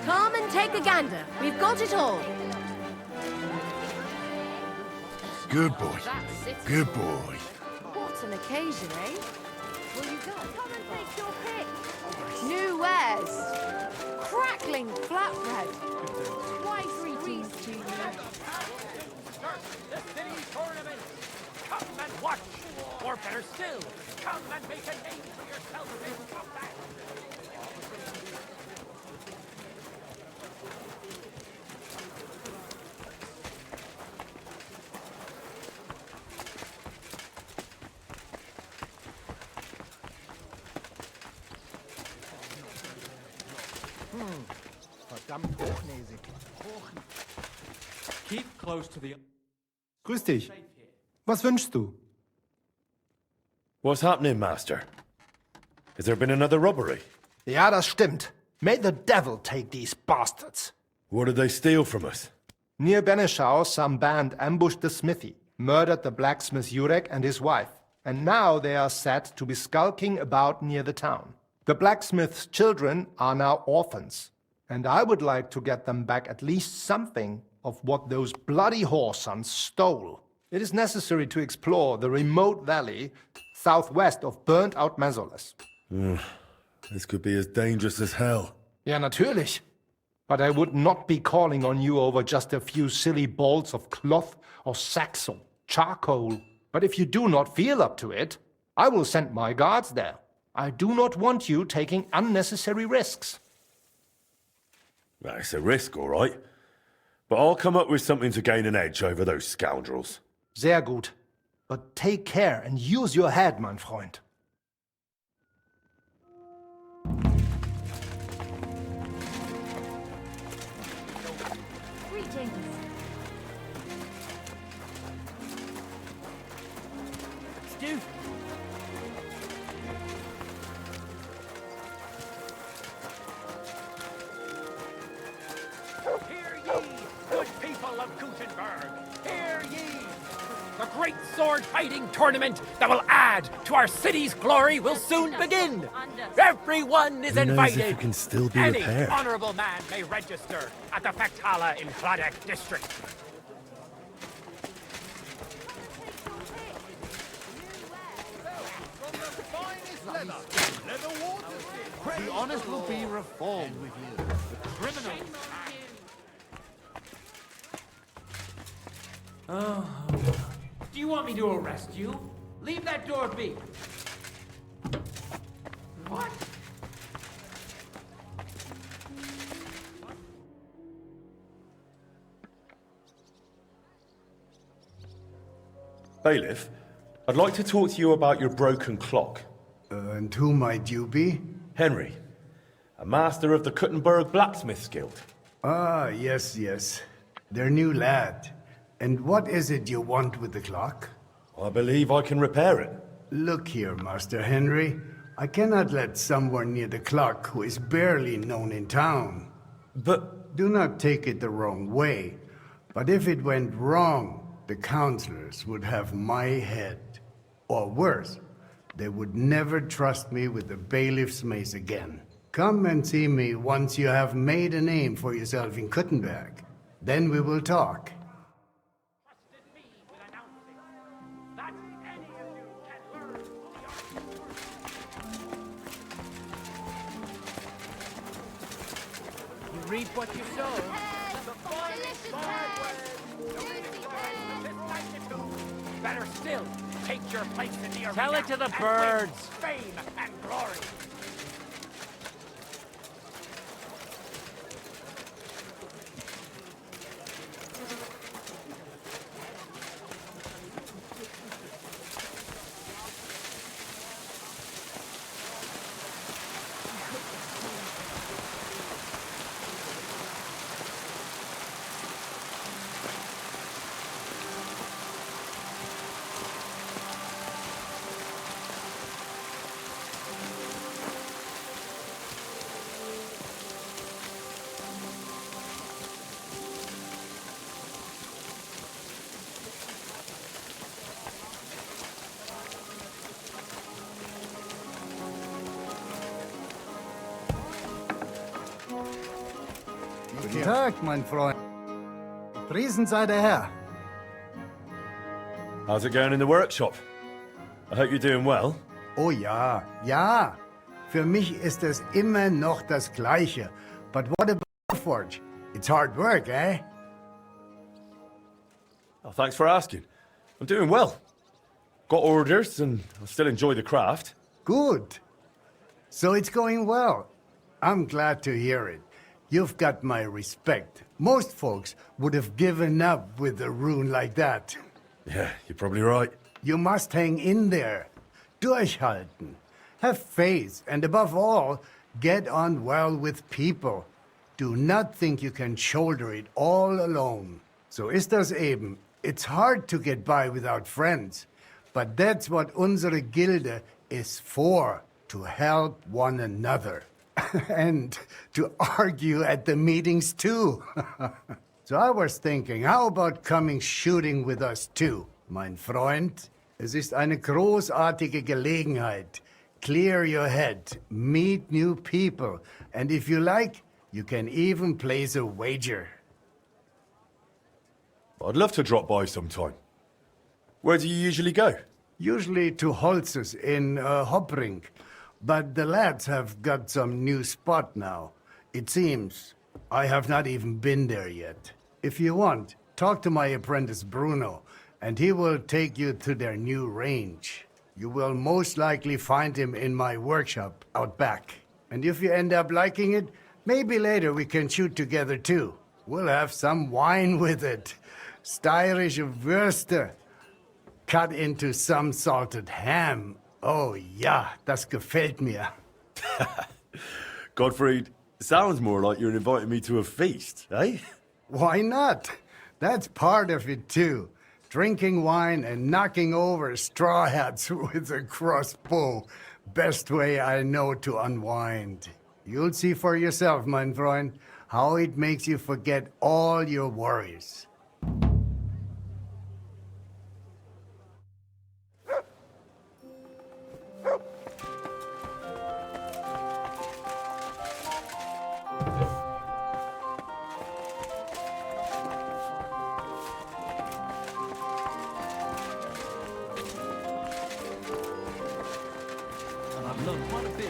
Come and take a gander. We've got it all. Good boy. Good boy. What an occasion, eh? Will you go? Come and take your pick. New wares. Crackling flatbread. Why greetings to you? The city tournament. Come and watch. Or better still, come and make a name for yourself in combat. Verdammt hochnäsig. Keep close to the... Grüß dich. Was wünschst du? What's happening, Master? Has there been another robbery? Ja, das stimmt. May the devil take these bastards. What did they steal from us? Near Benishau, some band ambushed the smithy. murdered the blacksmith Jurek and his wife, and now they are said to be skulking about near the town. The blacksmith's children are now orphans, and I would like to get them back at least something of what those bloody whoresons stole. It is necessary to explore the remote valley southwest of burnt-out Mesolis. This could be as dangerous as hell. Ja, natürlich. But I would not be calling on you over just a few silly bolts of cloth or sacks or charcoal. But if you do not feel up to it, I will send my guards there. I do not want you taking unnecessary risks. Well, it's a risk, all right. But I'll come up with something to gain an edge over those scoundrels. Sehr gut. But take care and use your head, mein Freund. Greetings. Stu? Hear ye, good people of Gutenberg! Hear ye! The great sword-fighting tournament that will add to our city's glory will soon begin! Everyone is Who knows if invited! it can still be Any repaired? honorable man may register at the Factala in Hladek district. The honest will be reformed with you. The criminal. Oh. Do you want me to arrest you? Leave that door be. What? Bailiff, I'd like to talk to you about your broken clock. And who might you be? Henry, a master of the Kuttenberg Blacksmiths Guild. Ah, yes, yes. Their new lad. And what is it you want with the clock? I believe I can repair it. Look here, Master Henry. I cannot let someone near the clock who is barely known in town. But... Do not take it the wrong way. But if it went wrong, the counselors would have my head. Or worse, they would never trust me with the bailiff's mace again. Come and see me once you have made a name for yourself in Kuttenberg. Then we will talk. You reap what you sow. Better still, take your place in the arena. Tell it to the and birds. win fame and glory. Guten Tag, mein Freund. Priesen sei der Herr. How's it going in the workshop? I hope you're doing well. Oh ja, ja. Für mich ist es immer noch das Gleiche. But what about the forge? It's hard work, eh? Oh, thanks for asking. I'm doing well. Got orders and I still enjoy the craft. Good. So it's going well. I'm glad to hear it. You've got my respect. Most folks would have given up with a rune like that. Yeah, you're probably right. You must hang in there. Durchhalten. Have faith, and above all, get on well with people. Do not think you can shoulder it all alone. So ist das eben. It's hard to get by without friends. But that's what unsere Gilde is for, to help one another. And to argue at the meetings, too. So I was thinking, how about coming shooting with us, too? Mein Freund, es ist eine großartige Gelegenheit. Clear your head, meet new people, and if you like, you can even place a wager. I'd love to drop by sometime. Where do you usually go? Usually to Holz's in Hopring, but the lads have got some new spot now. It seems. I have not even been there yet. If you want, talk to my apprentice Bruno, and he will take you to their new range. You will most likely find him in my workshop out back. And if you end up liking it, maybe later we can shoot together too. We'll have some wine with it. Steirische Würste. Cut into some salted ham. Oh ja, das gefällt mir. Gottfried, sounds more like you're inviting me to a feast, eh? Why not? That's part of it too. Drinking wine and knocking over straw hats with a crossbow. Best way I know to unwind. You'll see for yourself, mein Freund, how it makes you forget all your worries.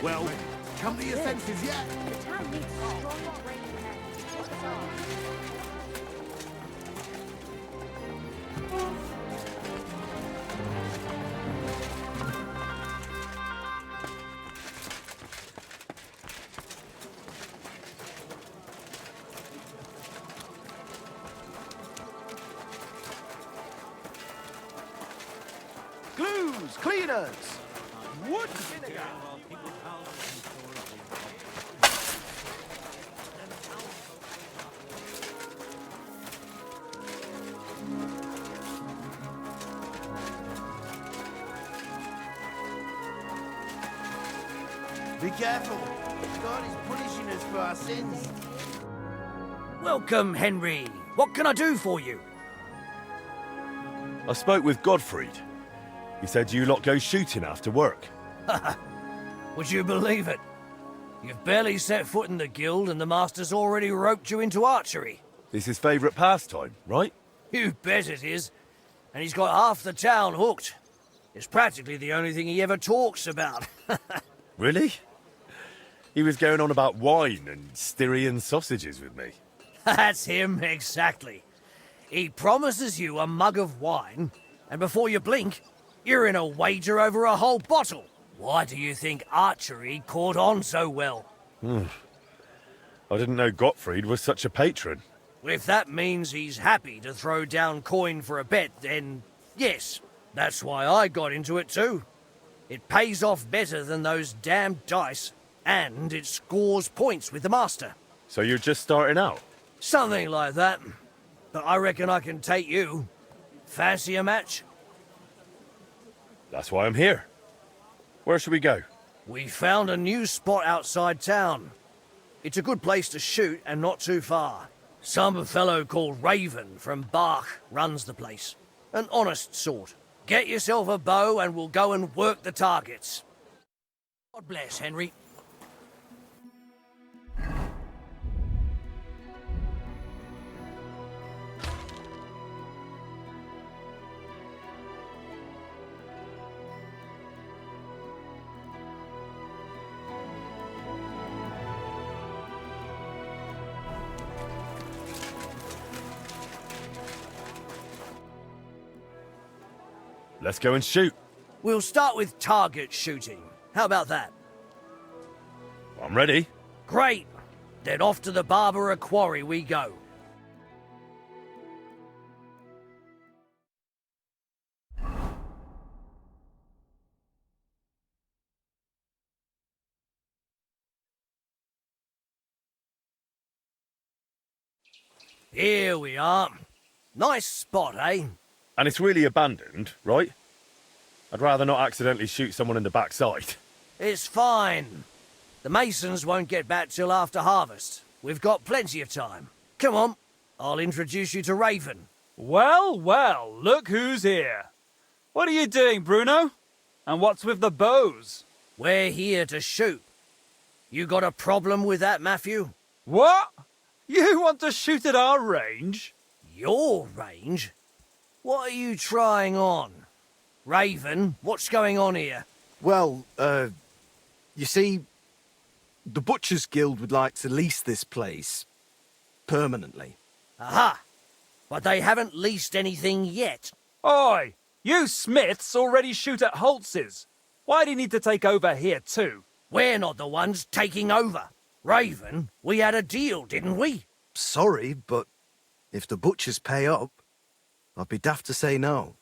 Well, come to your senses yet? The town needs strong brain Glues, cleaners, wood vinegar. Be careful. God is punishing us for our sins. Welcome, Henry. What can I do for you? I spoke with Gottfried. He said you lot go shooting after work. Would you believe it? You've barely set foot in the guild and the master's already roped you into archery. It's his favourite pastime, right? You bet it is. And he's got half the town hooked. It's practically the only thing he ever talks about. Really? He was going on about wine and Styrian sausages with me. That's him, exactly. He promises you a mug of wine, and before you blink, you're in a wager over a whole bottle. Why do you think archery caught on so well? I didn't know Gottfried was such a patron. If that means he's happy to throw down coin for a bet, then yes, that's why I got into it too. It pays off better than those damn dice, and it scores points with the master. So you're just starting out? Something like that. But I reckon I can take you. Fancy a match? That's why I'm here. Where should we go? We found a new spot outside town. It's a good place to shoot and not too far. Some fellow called Raven from Bach runs the place. An honest sort. Get yourself a bow and we'll go and work the targets. God bless, Henry. Let's go and shoot. We'll start with target shooting. How about that? I'm ready. Great. Then off to the Barbara Quarry we go. Here we are. Nice spot, eh? And it's really abandoned, right? I'd rather not accidentally shoot someone in the backside. It's fine. The masons won't get back till after harvest. We've got plenty of time. Come on, I'll introduce you to Raven. Well, well, look who's here. What are you doing, Bruno? And what's with the bows? We're here to shoot. You got a problem with that, Matthew? What? You want to shoot at our range? Your range? What are you trying on? Raven, what's going on here? Well, you see, the Butchers Guild would like to lease this place permanently. Aha! But they haven't leased anything yet. Oi! You Smiths already shoot at Holtz's. Why do you need to take over here too? We're not the ones taking over. Raven, we had a deal, didn't we? Sorry, but if the Butchers pay up, I'd be daft to say no.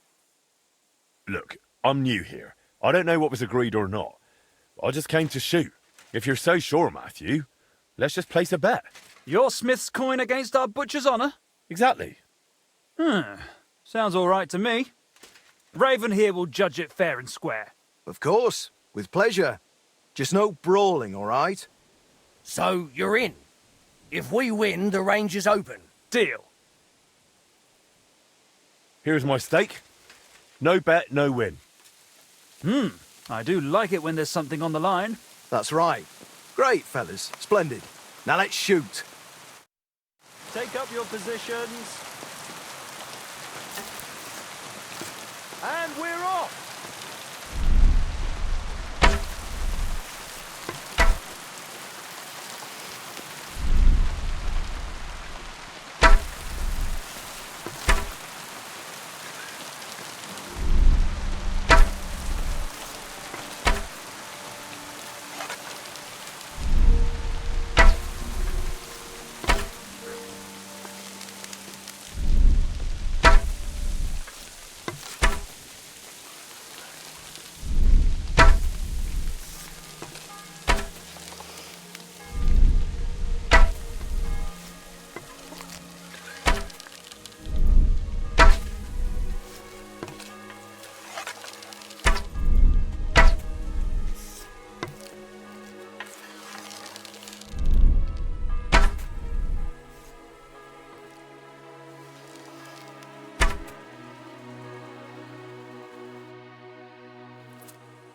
Look, I'm new here. I don't know what was agreed or not. I just came to shoot. If you're so sure, Matthew, let's just place a bet. Your Smith's coin against our butcher's honour? Exactly. Sounds all right to me. Raven here will judge it fair and square. Of course, with pleasure. Just no brawling, all right? So you're in. If we win, the range is open. Deal. Here's my stake. No bet, no win. I do like it when there's something on the line. That's right. Great, fellas. Splendid. Now let's shoot. Take up your positions. And we're off!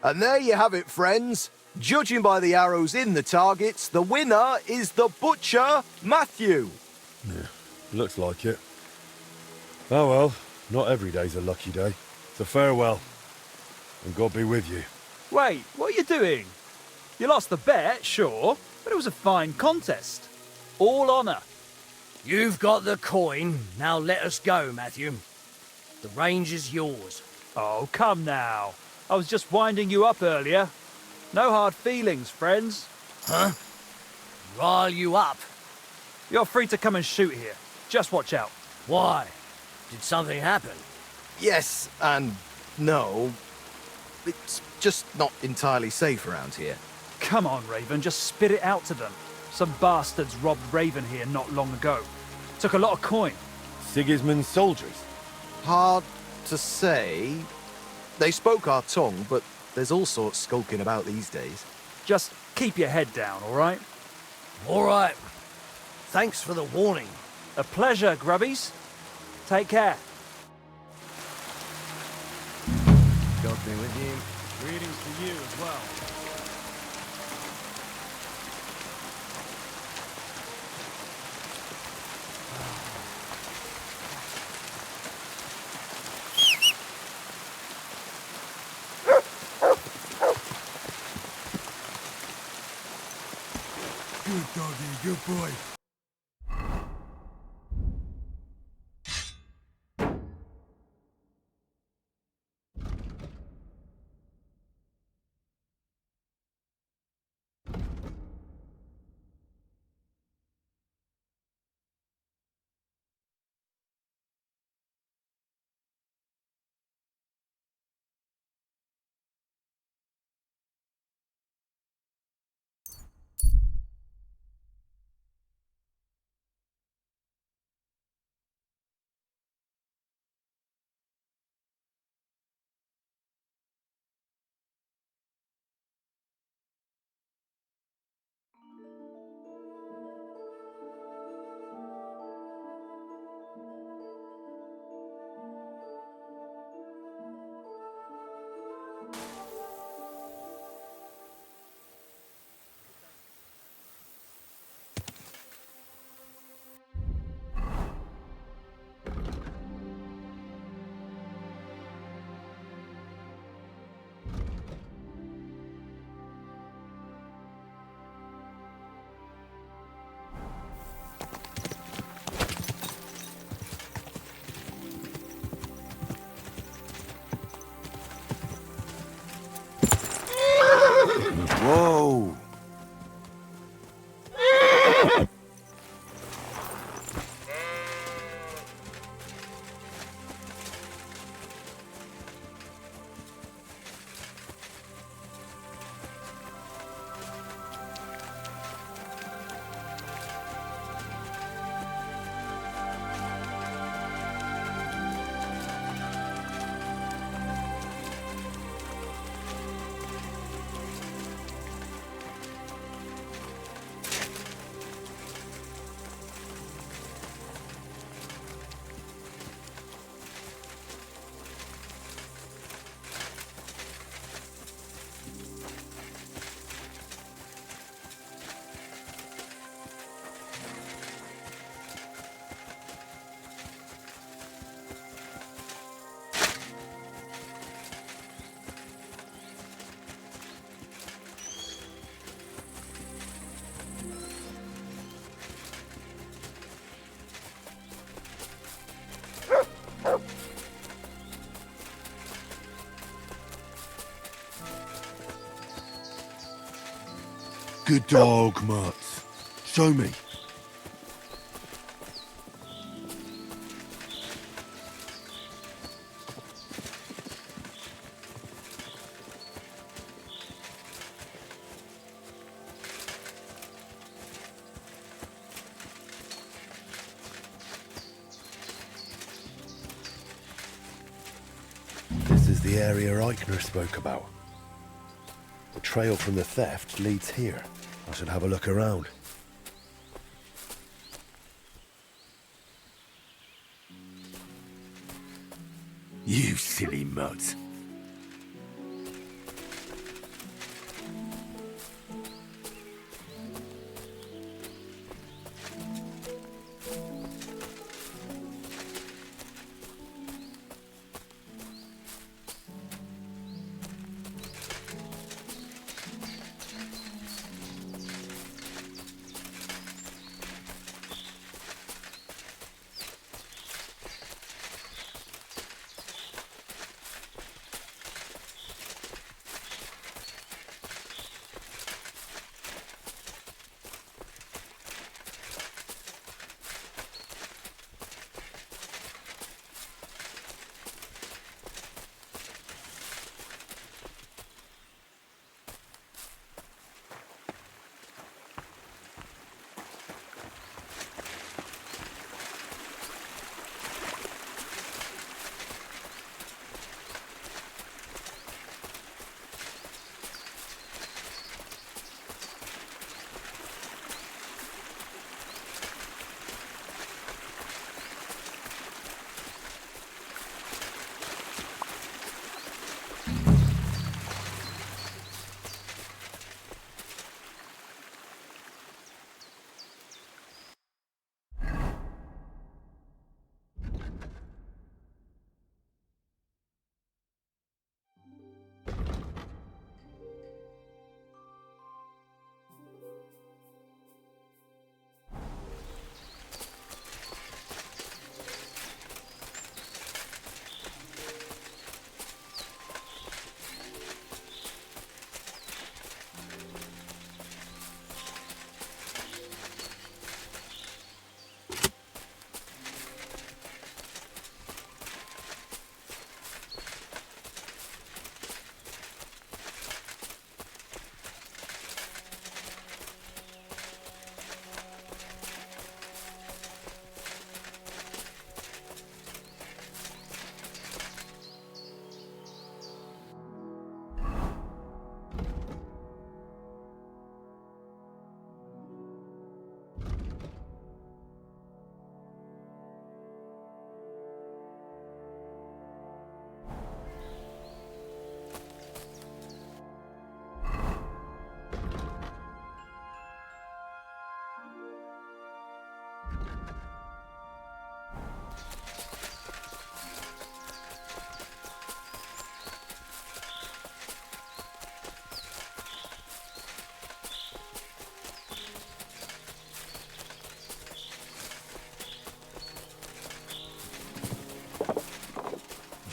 And there you have it, friends. Judging by the arrows in the targets, the winner is the Butcher, Matthew. Yeah, looks like it. Oh well, not every day's a lucky day. So farewell, and God be with you. Wait, what are you doing? You lost the bet, sure, but it was a fine contest. All honour. You've got the coin. Now let us go, Matthew. The range is yours. Oh, come now. I was just winding you up earlier. No hard feelings, friends. Huh? Rile you up? You're free to come and shoot here. Just watch out. Why? Did something happen? Yes and no. It's just not entirely safe around here. Come on, Raven, just spit it out to them. Some bastards robbed Raven here not long ago. Took a lot of coin. Sigismund's soldiers? Hard to say. They spoke our tongue, but there's all sorts skulking about these days. Just keep your head down, all right? All right. Thanks for the warning. A pleasure, grubbies. Take care. God be with you. Greetings to you as well. Good doggy, good boy. Good dog, Mutt. Show me. This is the area Eichner spoke about. The trail from the theft leads here. I should have a look around. You silly mutt.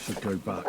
Should go back.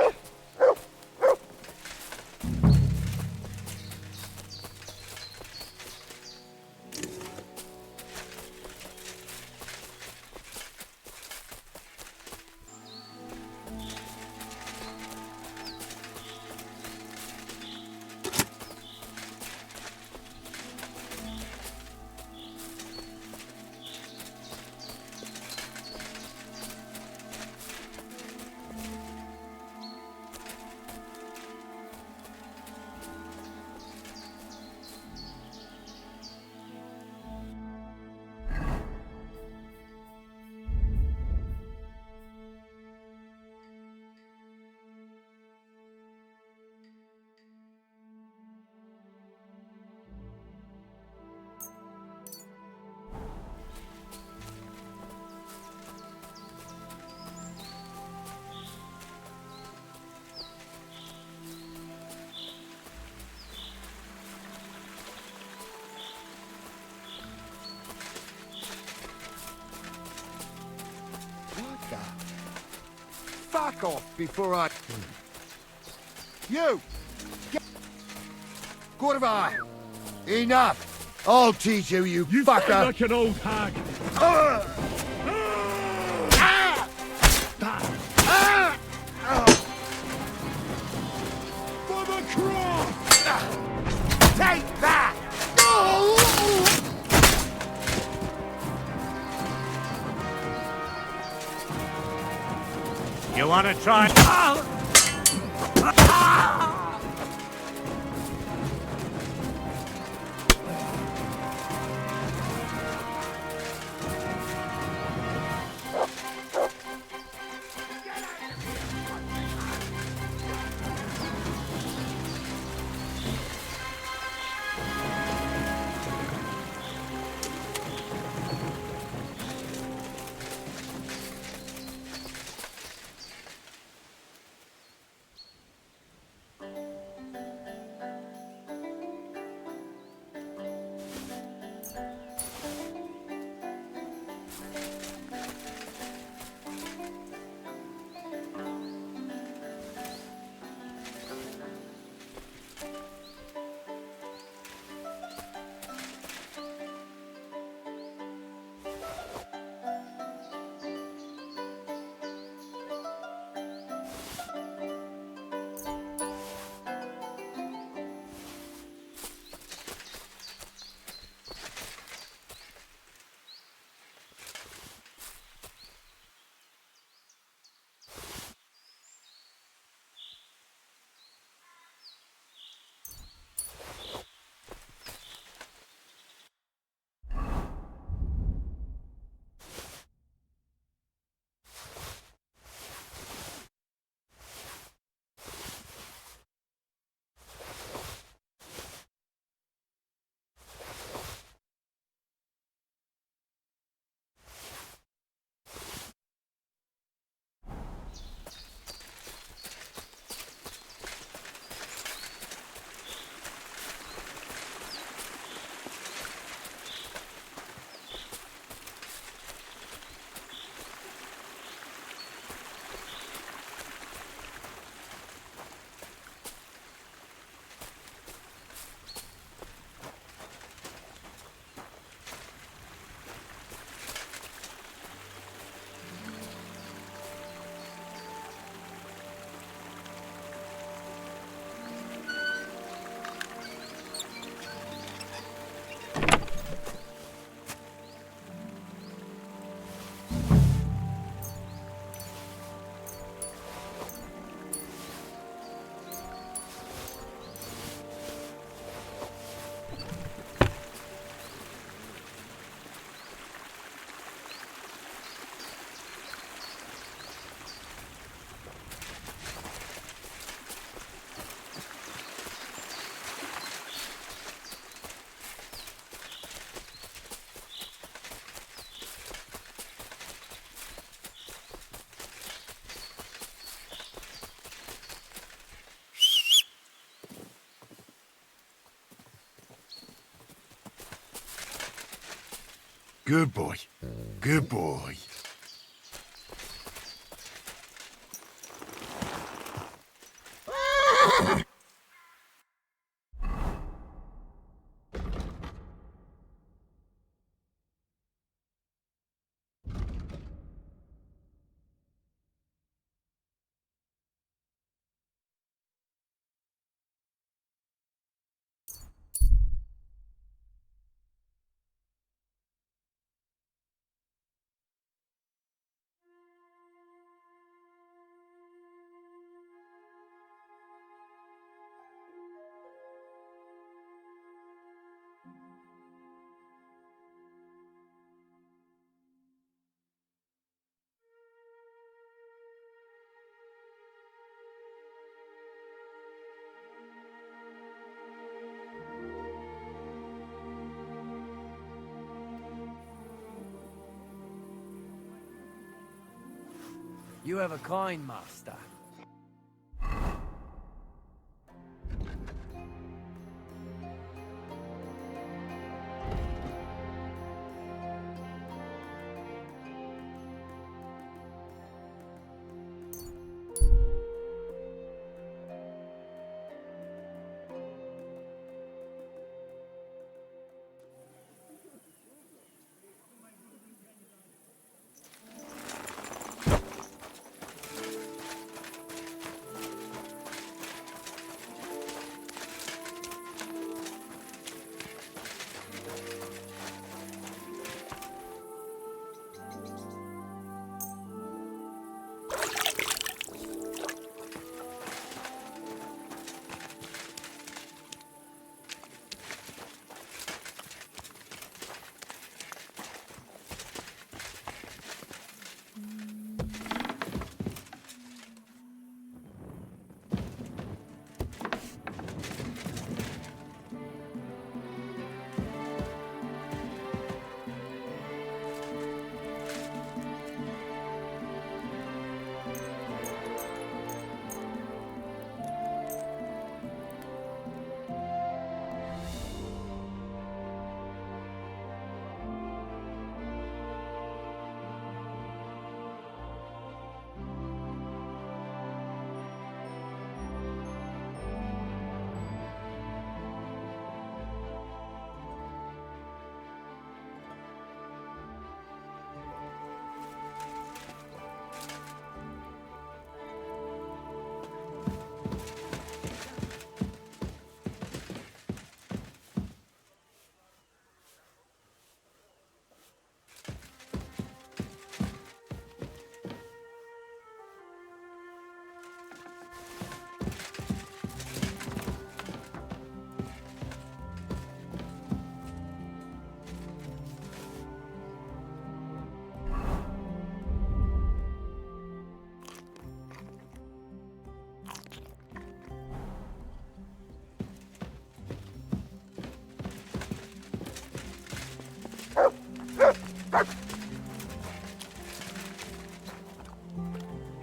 Fuck off before I... You! Get... Kurva! Enough! I'll teach you, you fucker! Sound like an old hag. For the cross! Take that! You want to try? Good boy. Good boy. You have a kind master.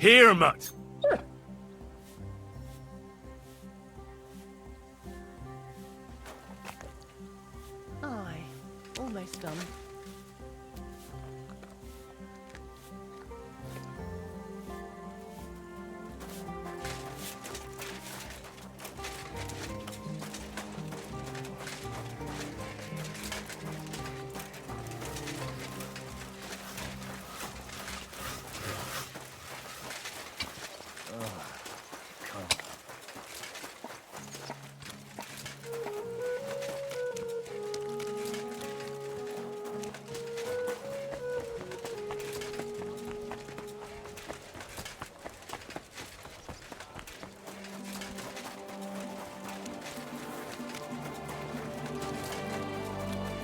Here, Mutt! Aye, almost done.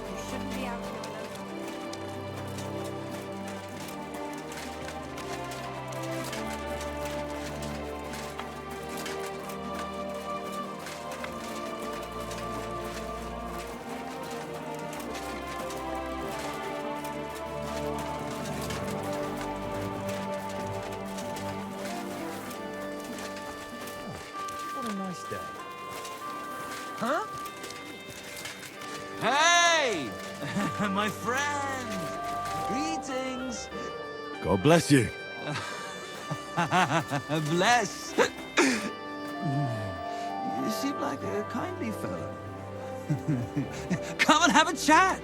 You shouldn't be out here alone. What a nice day. Huh? Hey! My friend! Greetings! God bless you. Bless! You seem like a kindly fellow. Come and have a chat!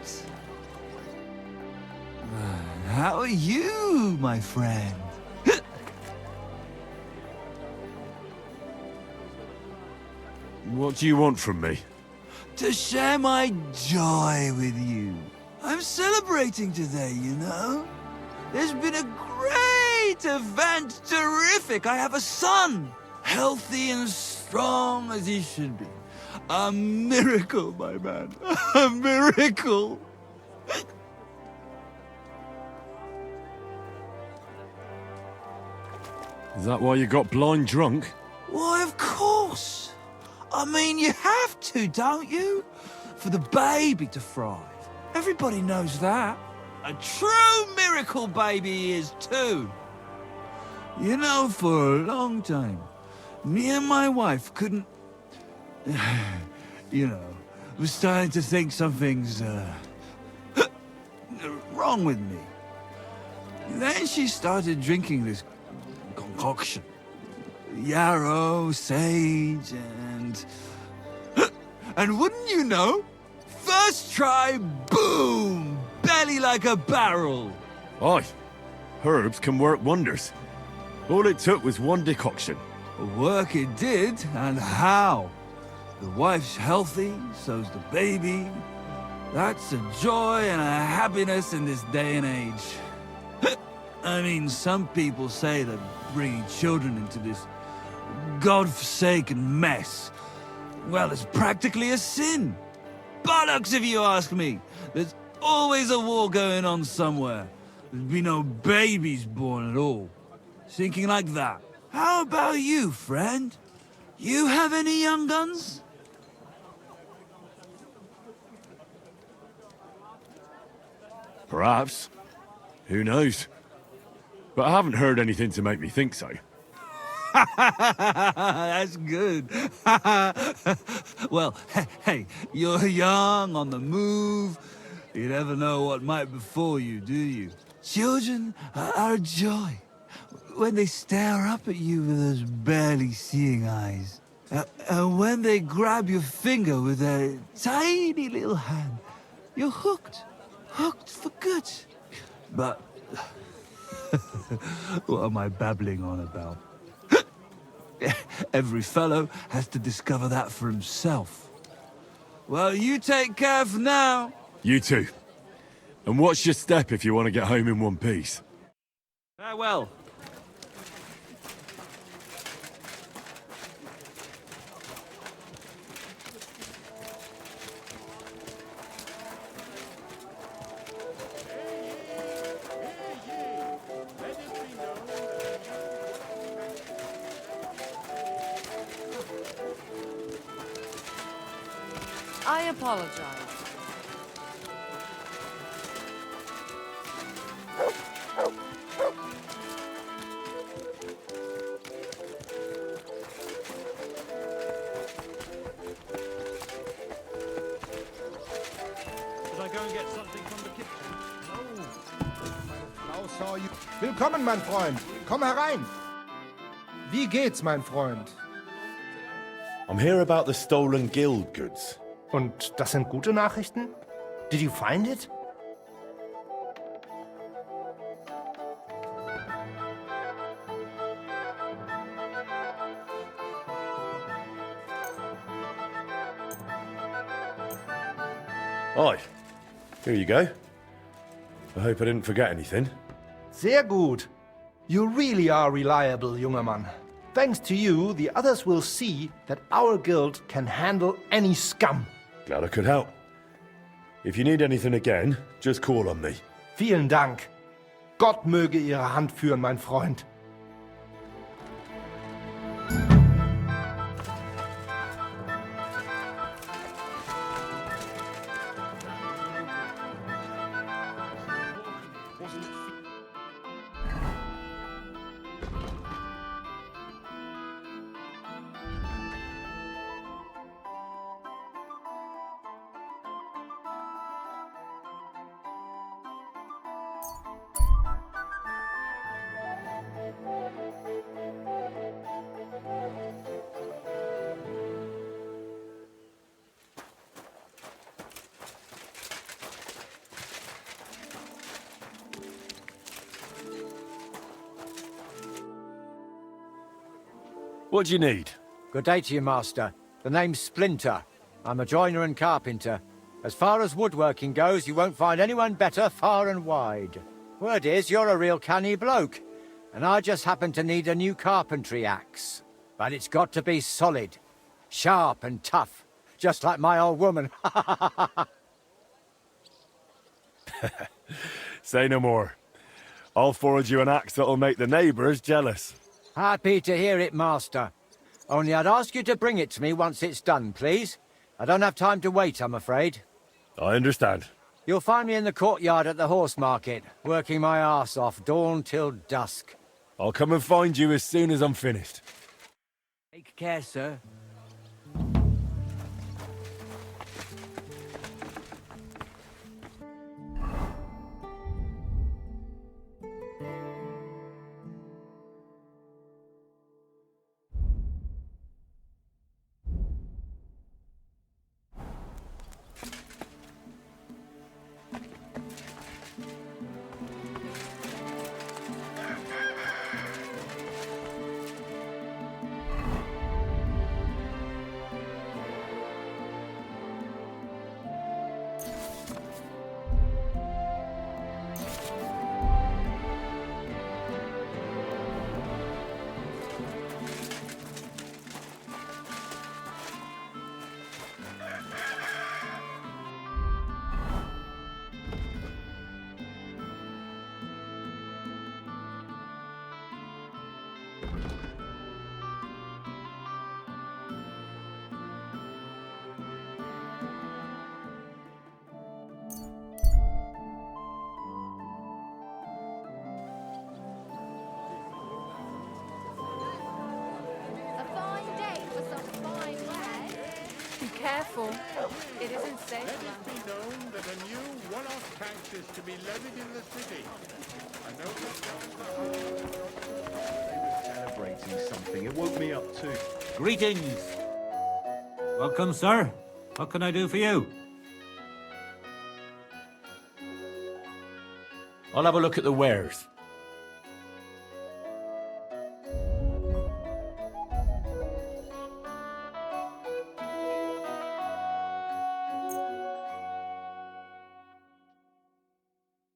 How are you, my friend? What do you want from me? To share my joy with you. I'm celebrating today, you know? There's been a great event, terrific. I have a son, healthy and strong as he should be. A miracle, my man. A miracle. Is that why you got blind drunk? Why, of course. I mean, you have to, don't you? For the baby to thrive. Everybody knows that. A true miracle baby he is, too. You know, for a long time, me and my wife couldn't... you know, was starting to think something's, wrong with me. Then she started drinking this concoction. Yarrow, sage, and... and wouldn't you know? First try, boom! Belly like a barrel. Aye. Herbs can work wonders. All it took was one decoction. Work it did, and how? The wife's healthy, so's the baby. That's a joy and a happiness in this day and age. I mean, some people say that bringing children into this God-forsaken mess, well, it's practically a sin. Bollocks, if you ask me. There's always a war going on somewhere. There'd be no babies born at all. Thinking like that. How about you, friend? You have any young guns? Perhaps. Who knows? But I haven't heard anything to make me think so. That's good. Well, hey, you're young, on the move. You never know what might befall you, do you? Children are a joy. When they stare up at you with those barely seeing eyes. And when they grab your finger with their tiny little hand, you're hooked. Hooked for good. But what am I babbling on about? Every fellow has to discover that for himself. Well, you take care for now. You too. And watch your step if you want to get home in one piece. Farewell. I apologize. and get something from the kitchen? Frau saw you. Willkommen, mein Freund. Komm herein. Wie geht's, mein Freund? I'm here about the stolen guild goods. Und das sind gute Nachrichten? Did you find it? Aye. Here you go. I hope I didn't forget anything. Sehr gut. You really are reliable, junger Mann. Thanks to you, the others will see that our guild can handle any scum. Glad I could help. If you need anything again, just call on me. Vielen Dank. Gott möge Ihre Hand führen, mein Freund. What do you need? Good day to you, Master. The name's Splinter. I'm a joiner and carpenter. As far as woodworking goes, you won't find anyone better far and wide. Word is, you're a real canny bloke, and I just happen to need a new carpentry axe. But it's got to be solid, sharp and tough, just like my old woman. Say no more. I'll forge you an axe that'll make the neighbours jealous. Happy to hear it, Master. Only I'd ask you to bring it to me once it's done, please. I don't have time to wait, I'm afraid. I understand. You'll find me in the courtyard at the horse market, working my arse off dawn till dusk. I'll come and find you as soon as I'm finished. Take care, sir. A fine day for some fine wares. Be careful. It isn't safe. Let it be known that a new one-off tax is to be levied in the city. I know Celebrating something. It woke me up too. Greetings. Welcome, sir. What can I do for you? I'll have a look at the wares.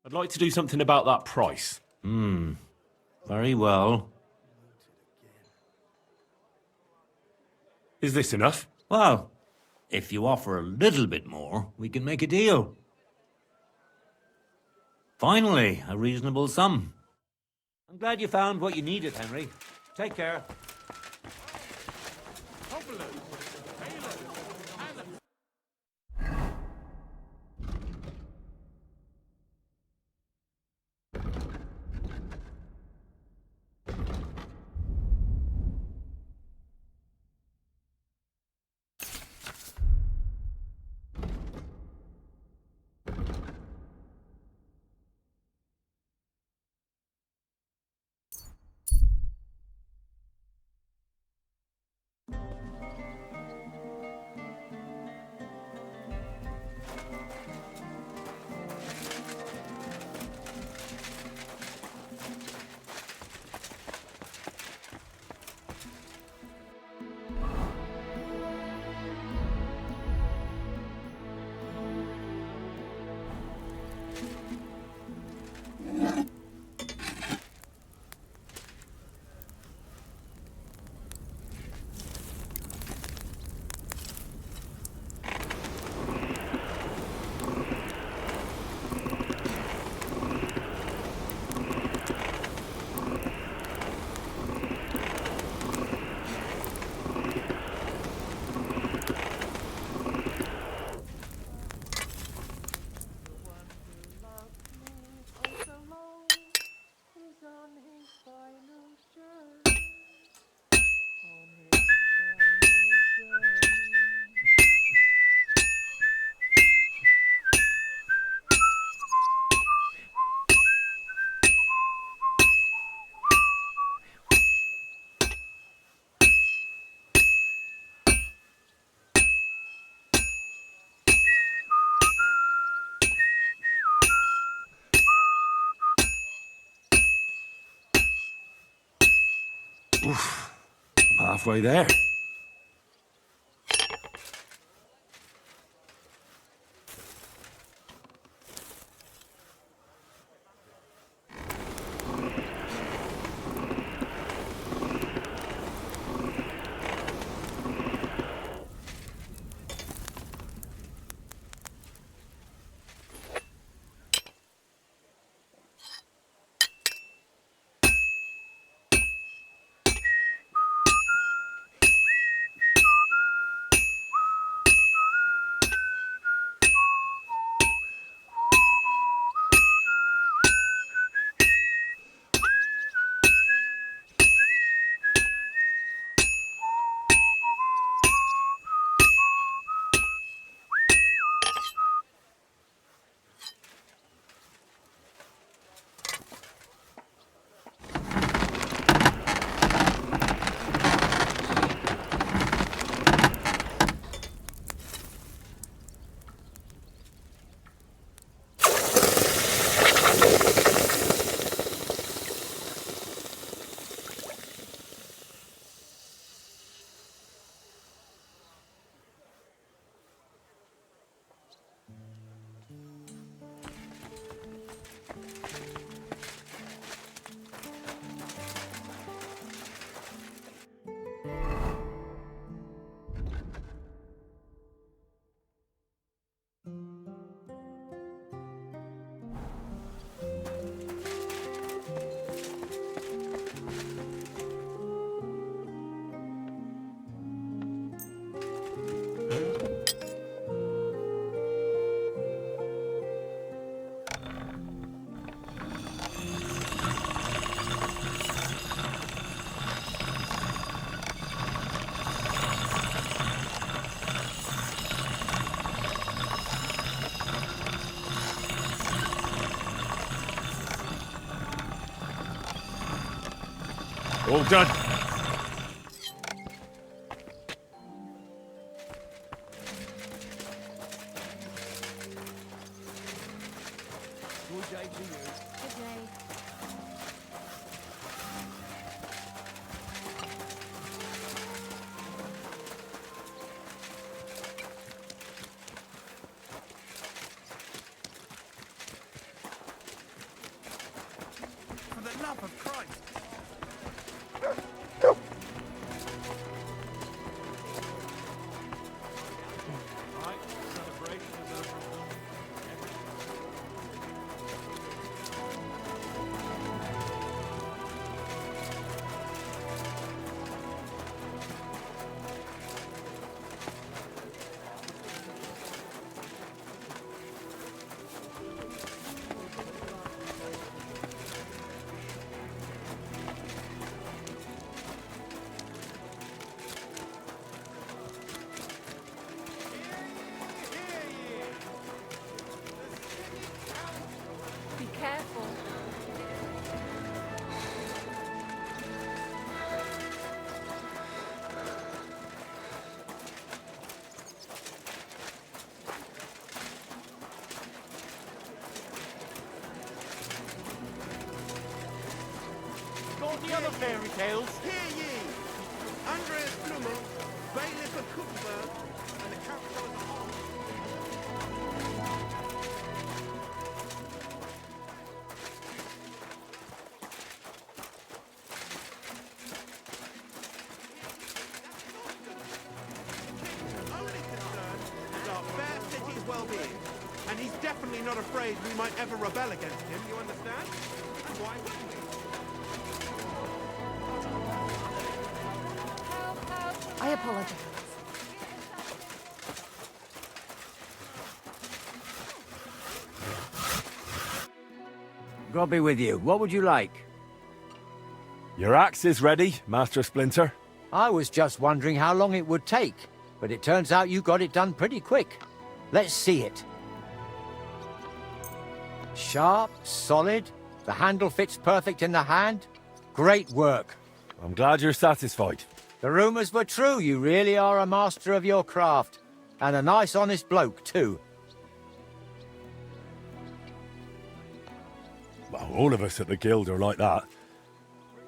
I'd like to do something about that price. Very well. Is this enough? Well, if you offer a little bit more, we can make a deal. Finally, a reasonable sum. I'm glad you found what you needed, Henry. Take care. Oof. I'm halfway there. All done. Good day to you. Good day. For the love of Christ! Be careful. Got the other fairy tales? Hear ye! Andreas Blummel, bailiff of Kuttenberg, and the council as a whole. Only concern is our fair city's well-being, and he's definitely not afraid we might ever rebel against him, you understand? And why wouldn't we? I apologize. God be with you. What would you like? Your axe is ready, Master Splinter. I was just wondering how long it would take, but it turns out you got it done pretty quick. Let's see it. Sharp, solid, the handle fits perfect in the hand. Great work. I'm glad you're satisfied. The rumors were true. You really are a master of your craft. And a nice, honest bloke, too. Well, all of us at the guild are like that.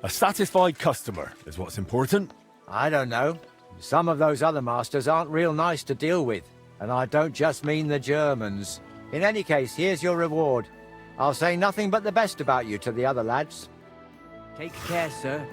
A satisfied customer is what's important. I don't know. Some of those other masters aren't real nice to deal with. And I don't just mean the Germans. In any case, here's your reward. I'll say nothing but the best about you to the other lads. Take care, sir.